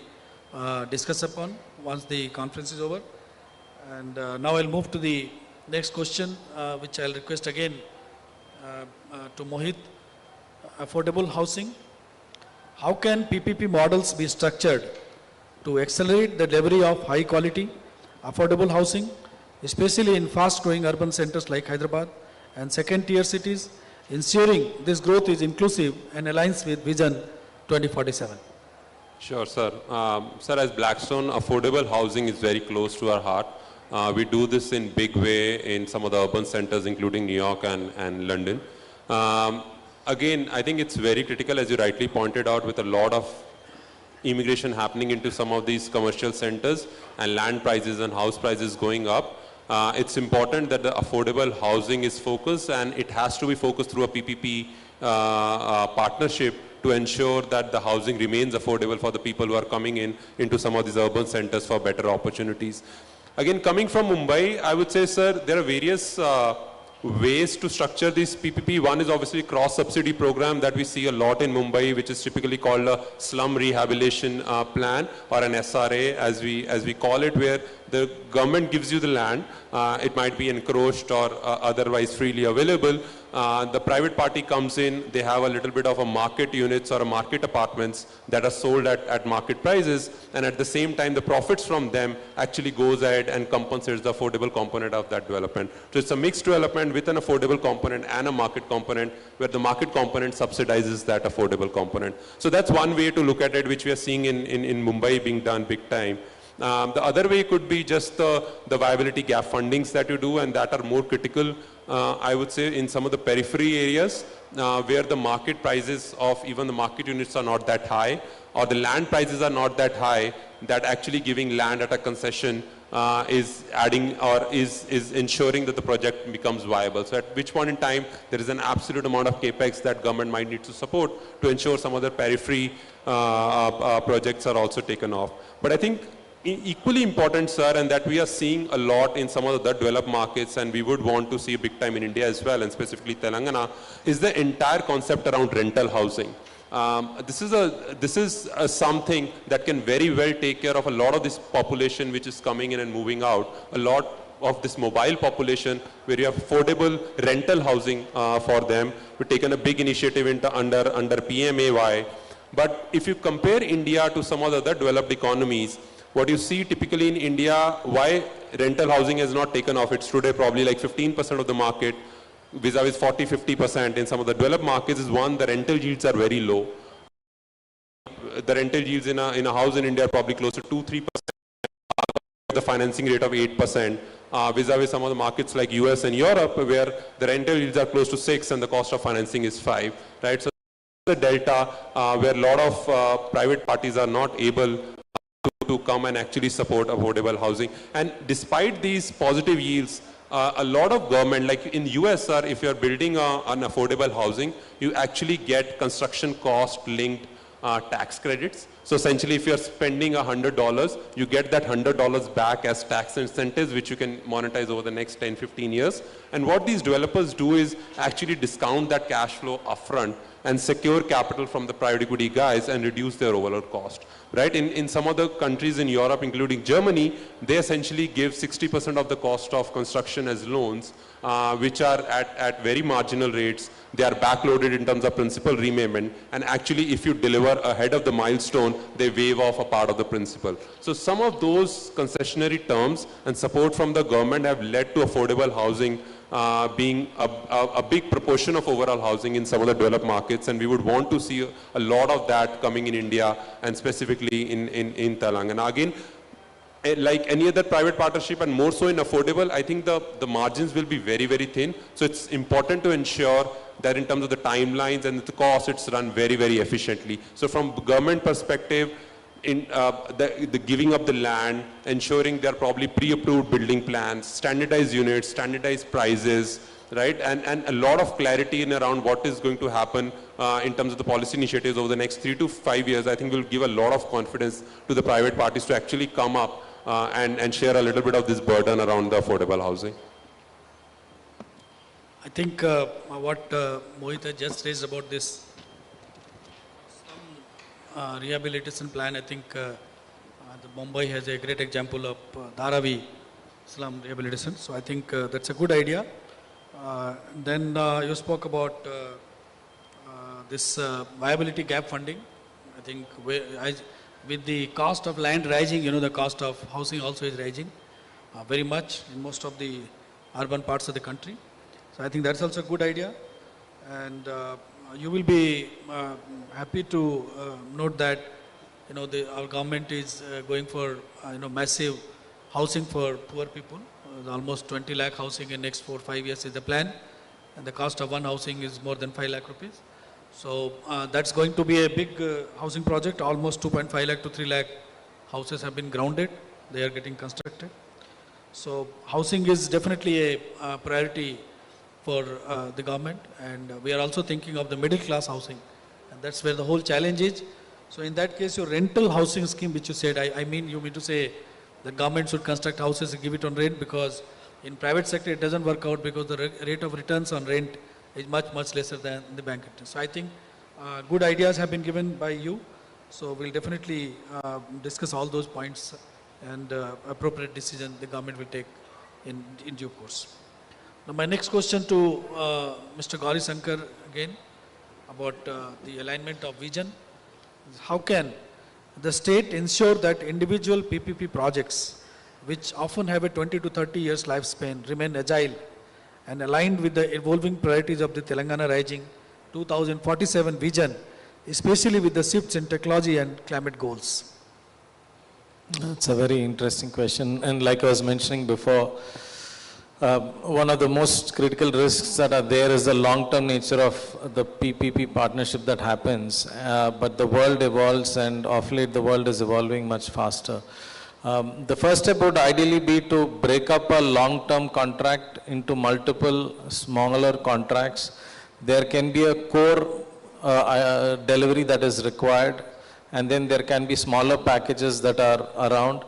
S13: discuss upon once the conference is over. And now I'll move to the next question, which I'll request again to Mohit. Affordable housing. How can PPP models be structured to accelerate the delivery of high quality, affordable housing, especially in fast growing urban centers like Hyderabad and second tier cities, ensuring this growth is inclusive and aligns with Vision 2047?
S18: Sure, sir. Sir, as Blackstone, affordable housing is very close to our heart. We do this in big way in some of the urban centers, including New York and London. Again, I think it's very critical, as you rightly pointed out, with a lot of immigration happening into some of these commercial centers and land prices and house prices going up. It's important that the affordable housing is focused, and it has to be focused through a PPP partnership to ensure that the housing remains affordable for the people who are coming into some of these urban centers for better opportunities. Again, coming from Mumbai, I would say, sir, there are various ways to structure this PPP. One is obviously cross-subsidy program that we see a lot in Mumbai, which is typically called a slum rehabilitation plan, or an SRA as we call it, where the government gives you the land. It might be encroached or otherwise freely available. The private party comes in, they have a little bit of a market units or a market apartments that are sold at market prices, and at the same time the profits from them actually goes ahead and compensates the affordable component of that development. So it's a mixed development with an affordable component and a market component, where the market component subsidizes that affordable component. So that's one way to look at it, which we are seeing in Mumbai being done big time. The other way could be just the viability gap fundings that you do, and that are more critical, I would say, in some of the periphery areas where the market prices of even the market units are not that high, or the land prices are not that high, that actually giving land at a concession is adding or is ensuring that the project becomes viable. So at which point in time there is an absolute amount of capex that government might need to support to ensure some other periphery projects are also taken off. But I think equally important, sir, and that we are seeing a lot in some of the developed markets, and we would want to see big time in India as well, and specifically Telangana, is the entire concept around rental housing. This is something that can very well take care of a lot of this population which is coming in and moving out. A lot of this mobile population where you have affordable rental housing for them. We've taken a big initiative under PMAY. But if you compare India to some of the other developed economies, what you see typically in India, why rental housing has not taken off, it's today probably like 15% of the market, vis-a-vis 40-50% in some of the developed markets, is one, the rental yields are very low. The rental yields in a house in India are probably close to 2-3%, the financing rate of 8%, vis-a-vis some of the markets like US and Europe, where the rental yields are close to 6 and the cost of financing is 5, right? So the delta where a lot of private parties are not able to come and actually support affordable housing. And despite these positive yields, a lot of government, like in US, sir, if you're building an affordable housing, you actually get construction cost linked tax credits. So essentially, if you're spending $100, you get that $100 back as tax incentives, which you can monetize over the next 10-15 years. And what these developers do is actually discount that cash flow upfront and secure capital from the private equity guys and reduce their overall cost. Right? In some other countries in Europe, including Germany, they essentially give 60% of the cost of construction as loans, which are at very marginal rates. They are backloaded in terms of principal repayment, and actually if you deliver ahead of the milestone, they waive off a part of the principal. So some of those concessionary terms and support from the government have led to affordable housing being a big proportion of overall housing in some of the developed markets, and we would want to see a lot of that coming in India and specifically in Telangana. Again, like any other private partnership and more so in affordable, I think the margins will be very, very thin. So it's important to ensure that in terms of the timelines and the cost, it's run very, very efficiently. So from government perspective, in the giving up the land, ensuring there are probably pre-approved building plans, standardized units, standardized prices, right? And a lot of clarity in around what is going to happen in terms of the policy initiatives over the next 3 to 5 years, I think will give a lot of confidence to the private parties to actually come up and share a little bit of this burden around the affordable housing.
S13: I think what Mohit just raised about this rehabilitation plan, I think the Mumbai has a great example of Dharavi slum rehabilitation. So I think that's a good idea. Then you spoke about this viability gap funding. I think with the cost of land rising, you know, the cost of housing also is rising very much in most of the urban parts of the country. So I think that's also a good idea. And you will be happy to note that, you know, our government is going for, you know, massive housing for poor people. Almost 20 lakh housing in next 4 or 5 years is the plan. And the cost of one housing is more than 5 lakh rupees. So that's going to be a big housing project. Almost 2.5 lakh to 3 lakh houses have been grounded. They are getting constructed. So housing is definitely a priority for the government, and we are also thinking of the middle class housing, and that's where the whole challenge is. So in that case, your rental housing scheme, which you said, I mean, you mean to say the government should construct houses and give it on rent, because In private sector, it doesn't work out because the rate of returns on rent is much, much lesser than the bank interest. So I think good ideas have been given by you. So we'll definitely discuss all those points, and appropriate decision the government will take in due course. Now my next question to Mr. Gauri Shankar again about the alignment of vision. How can the state ensure that individual PPP projects, which often have a 20 to 30 years lifespan, remain agile and aligned with the evolving priorities of the Telangana Rising 2047 vision, especially with the shifts in technology and climate goals?
S17: It's a very interesting question, and like I was mentioning before, one of the most critical risks that are there is the long-term nature of the PPP partnership that happens, but the world evolves, and of late the world is evolving much faster. The first step would ideally be to break up a long-term contract into multiple smaller contracts. There can be a core delivery that is required, and then there can be smaller packages that are around.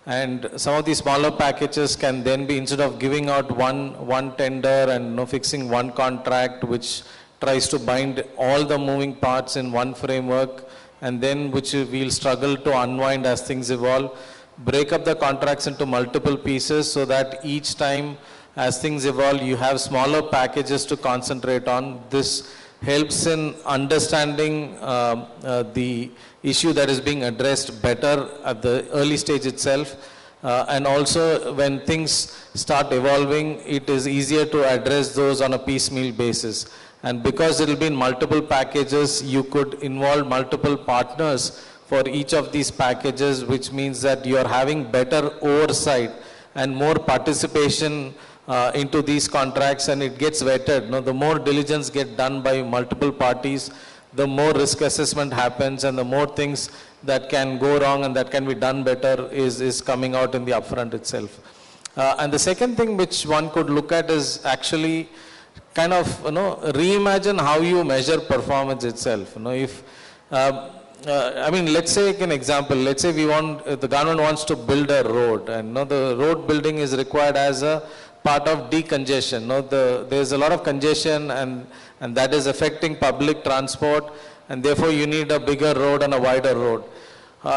S17: And some of these smaller packages can then be, instead of giving out one tender and fixing one contract which tries to bind all the moving parts in one framework, and then which we'll struggle to unwind as things evolve, break up the contracts into multiple pieces so that each time as things evolve you have smaller packages to concentrate on. This helps in understanding the issue that is being addressed better at the early stage itself, and also when things start evolving, it is easier to address those on a piecemeal basis. And because it will be in multiple packages, you could involve multiple partners for each of these packages, which means that you are having better oversight and more participation into these contracts, and it gets vetted. The more diligence get done by multiple parties, the more risk assessment happens, and the more things that can go wrong and that can be done better is coming out in the upfront itself. And the second thing which one could look at is actually kind of reimagine how you measure performance itself. If I mean, let's take an example. Let's say the government wants to build a road, and the road building is required as a part of decongestion. There's a lot of congestion, and that is affecting public transport, and therefore you need a bigger road and a wider road.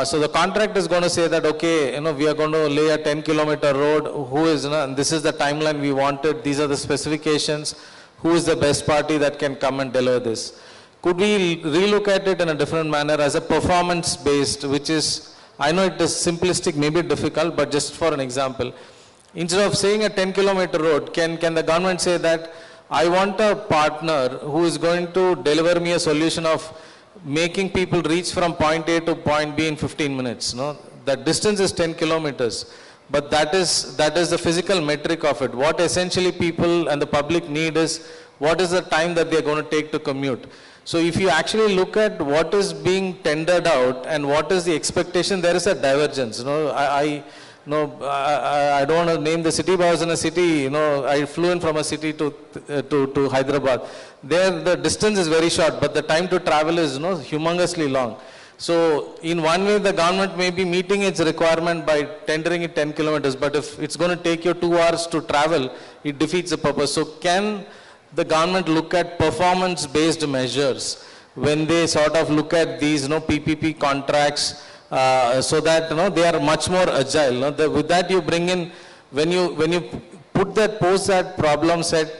S17: So the contract is going to say that, okay, we are going to lay a 10-kilometer road. Who is, and this is the timeline we wanted. These are the specifications. Who is the best party that can come and deliver this? Could we relook at it in a different manner as a performance-based, which is, I know it is simplistic, maybe difficult, but just for an example, instead of saying a 10-kilometer road, can the government say that I want a partner who is going to deliver me a solution of making people reach from point A to point B in 15 minutes. That distance is 10 kilometers, but that is the physical metric of it. What essentially people and the public need is, what is the time that they are going to take to commute. So if you actually look at what is being tendered out and what is the expectation, there is a divergence. I don't want to name the city, but I was in a city, I flew in from a city to Hyderabad. There the distance is very short, but the time to travel is humongously long. So in one way the government may be meeting its requirement by tendering it 10 kilometers, but if it's going to take you 2 hours to travel, it defeats the purpose. So can the government look at performance-based measures when they sort of look at these PPP contracts, so that they are much more agile. With that you bring in, when you pose that problem set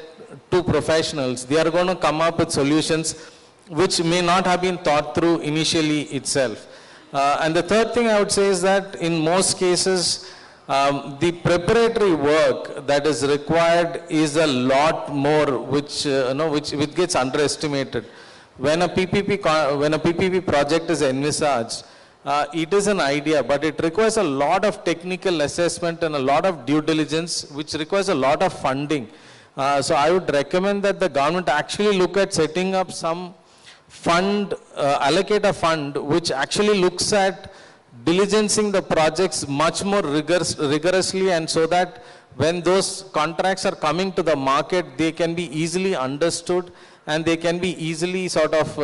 S17: to professionals, they are going to come up with solutions which may not have been thought through initially itself. And the third thing I would say is that in most cases, the preparatory work that is required is a lot more, which gets underestimated. When a PPP project is envisaged, it is an idea, but it requires a lot of technical assessment and a lot of due diligence, which requires a lot of funding. So I would recommend that the government actually look at setting up some fund, allocate a fund which actually looks at diligencing the projects much more rigorously, and so that when those contracts are coming to the market, they can be easily understood and they can be easily sort of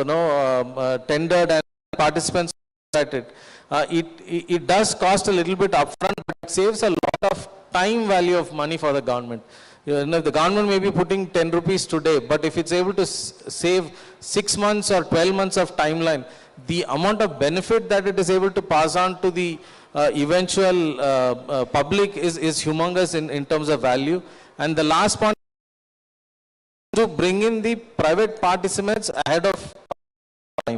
S17: tendered and participants at it. It does cost a little bit upfront, but it saves a lot of time value of money for the government. You know, the government may be putting 10 rupees today, but if it's able to save 6 months or 12 months of timeline, the amount of benefit that it is able to pass on to the eventual public is humongous in terms of value. And the last point, to bring in the private participants ahead of time.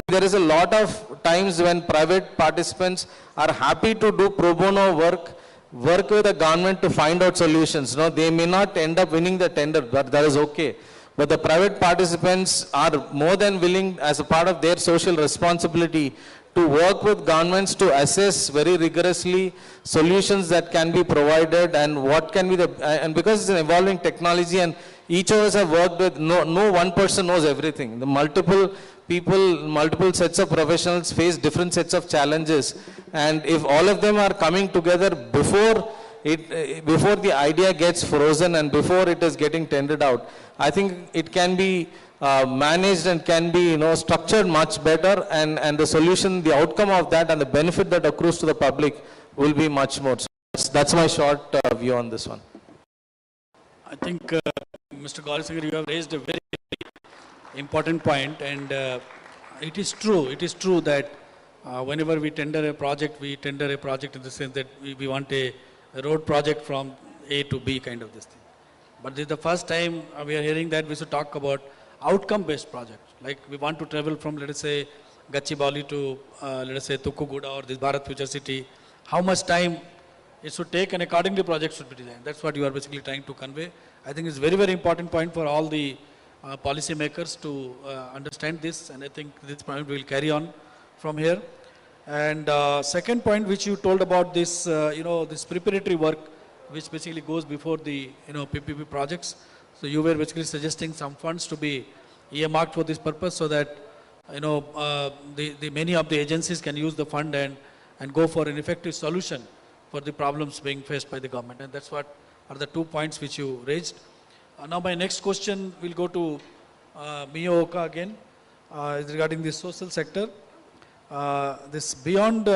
S17: There is a lot of times when private participants are happy to do pro bono work with the government to find out solutions. No, they may not end up winning the tender, but that is okay. But the private participants are more than willing, as a part of their social responsibility, to work with governments to assess very rigorously solutions that can be provided and what can be the, and because it's an evolving technology and each of us have worked with, no one person knows everything. The multiple people, multiple sets of professionals face different sets of challenges. And if all of them are coming together before the idea gets frozen and before it is getting tendered out, I think it can be managed and can be, structured much better, and the solution, the outcome of that and the benefit that accrues to the public will be much more. So that's my short view on this one.
S13: I think, Mr. Gaurav, you have raised a very important point, and it is true that whenever we tender a project in the sense that we want a road project from A to B kind of this thing. But this is the first time we are hearing that we should talk about outcome-based projects. Like we want to travel from, let us say, Gachibowli to, let us say, Tukkuguda or this Bharat Future City. How much time it should take, and accordingly projects should be designed. That's what you are basically trying to convey. I think it's very, very important point for all the policy makers to understand this, and I think this point will carry on from here. And second point which you told about this, this preparatory work which basically goes before the, PPP projects. So you were basically suggesting some funds to be earmarked for this purpose so that, the many of the agencies can use the fund and go for an effective solution for the problems being faced by the government. And that's what are the 2 points which you raised. Now my next question will go to Miyo again, is regarding the social sector. This beyond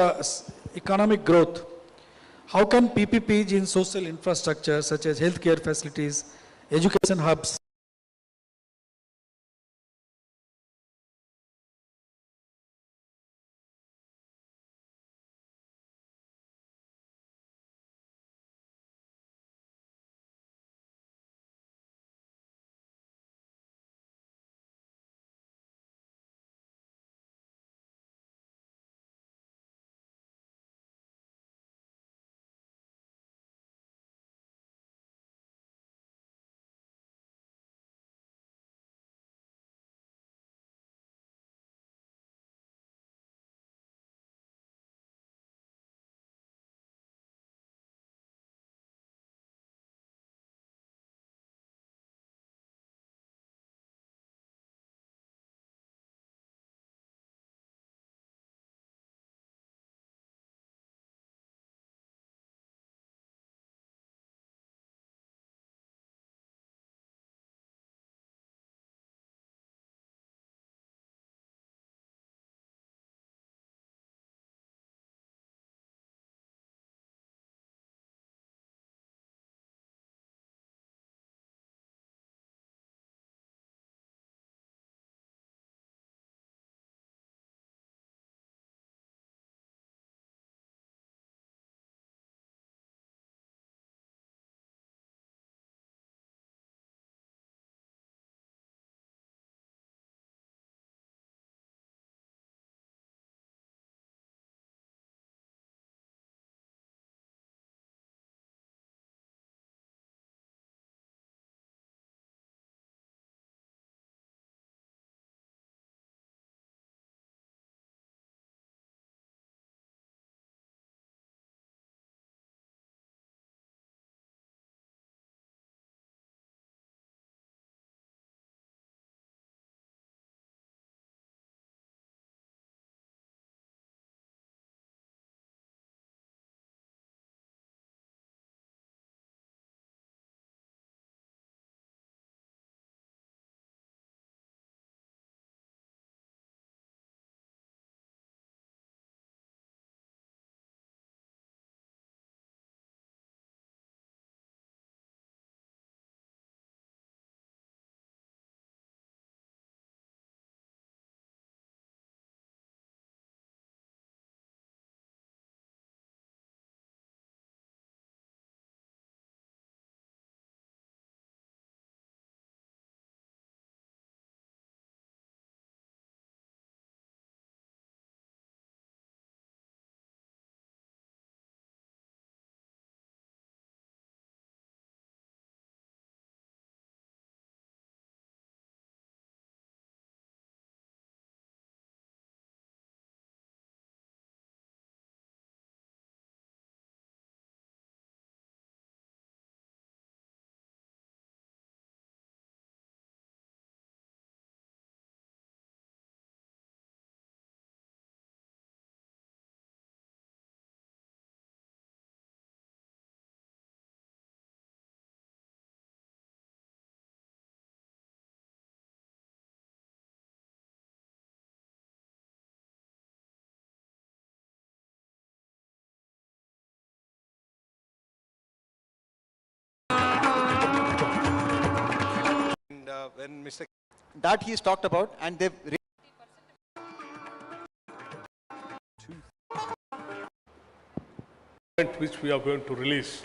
S13: economic growth, how can PPPs in social infrastructure such as healthcare facilities, education hubs,
S3: when Mr.
S2: That he's talked about, and they've
S15: which we are going to release.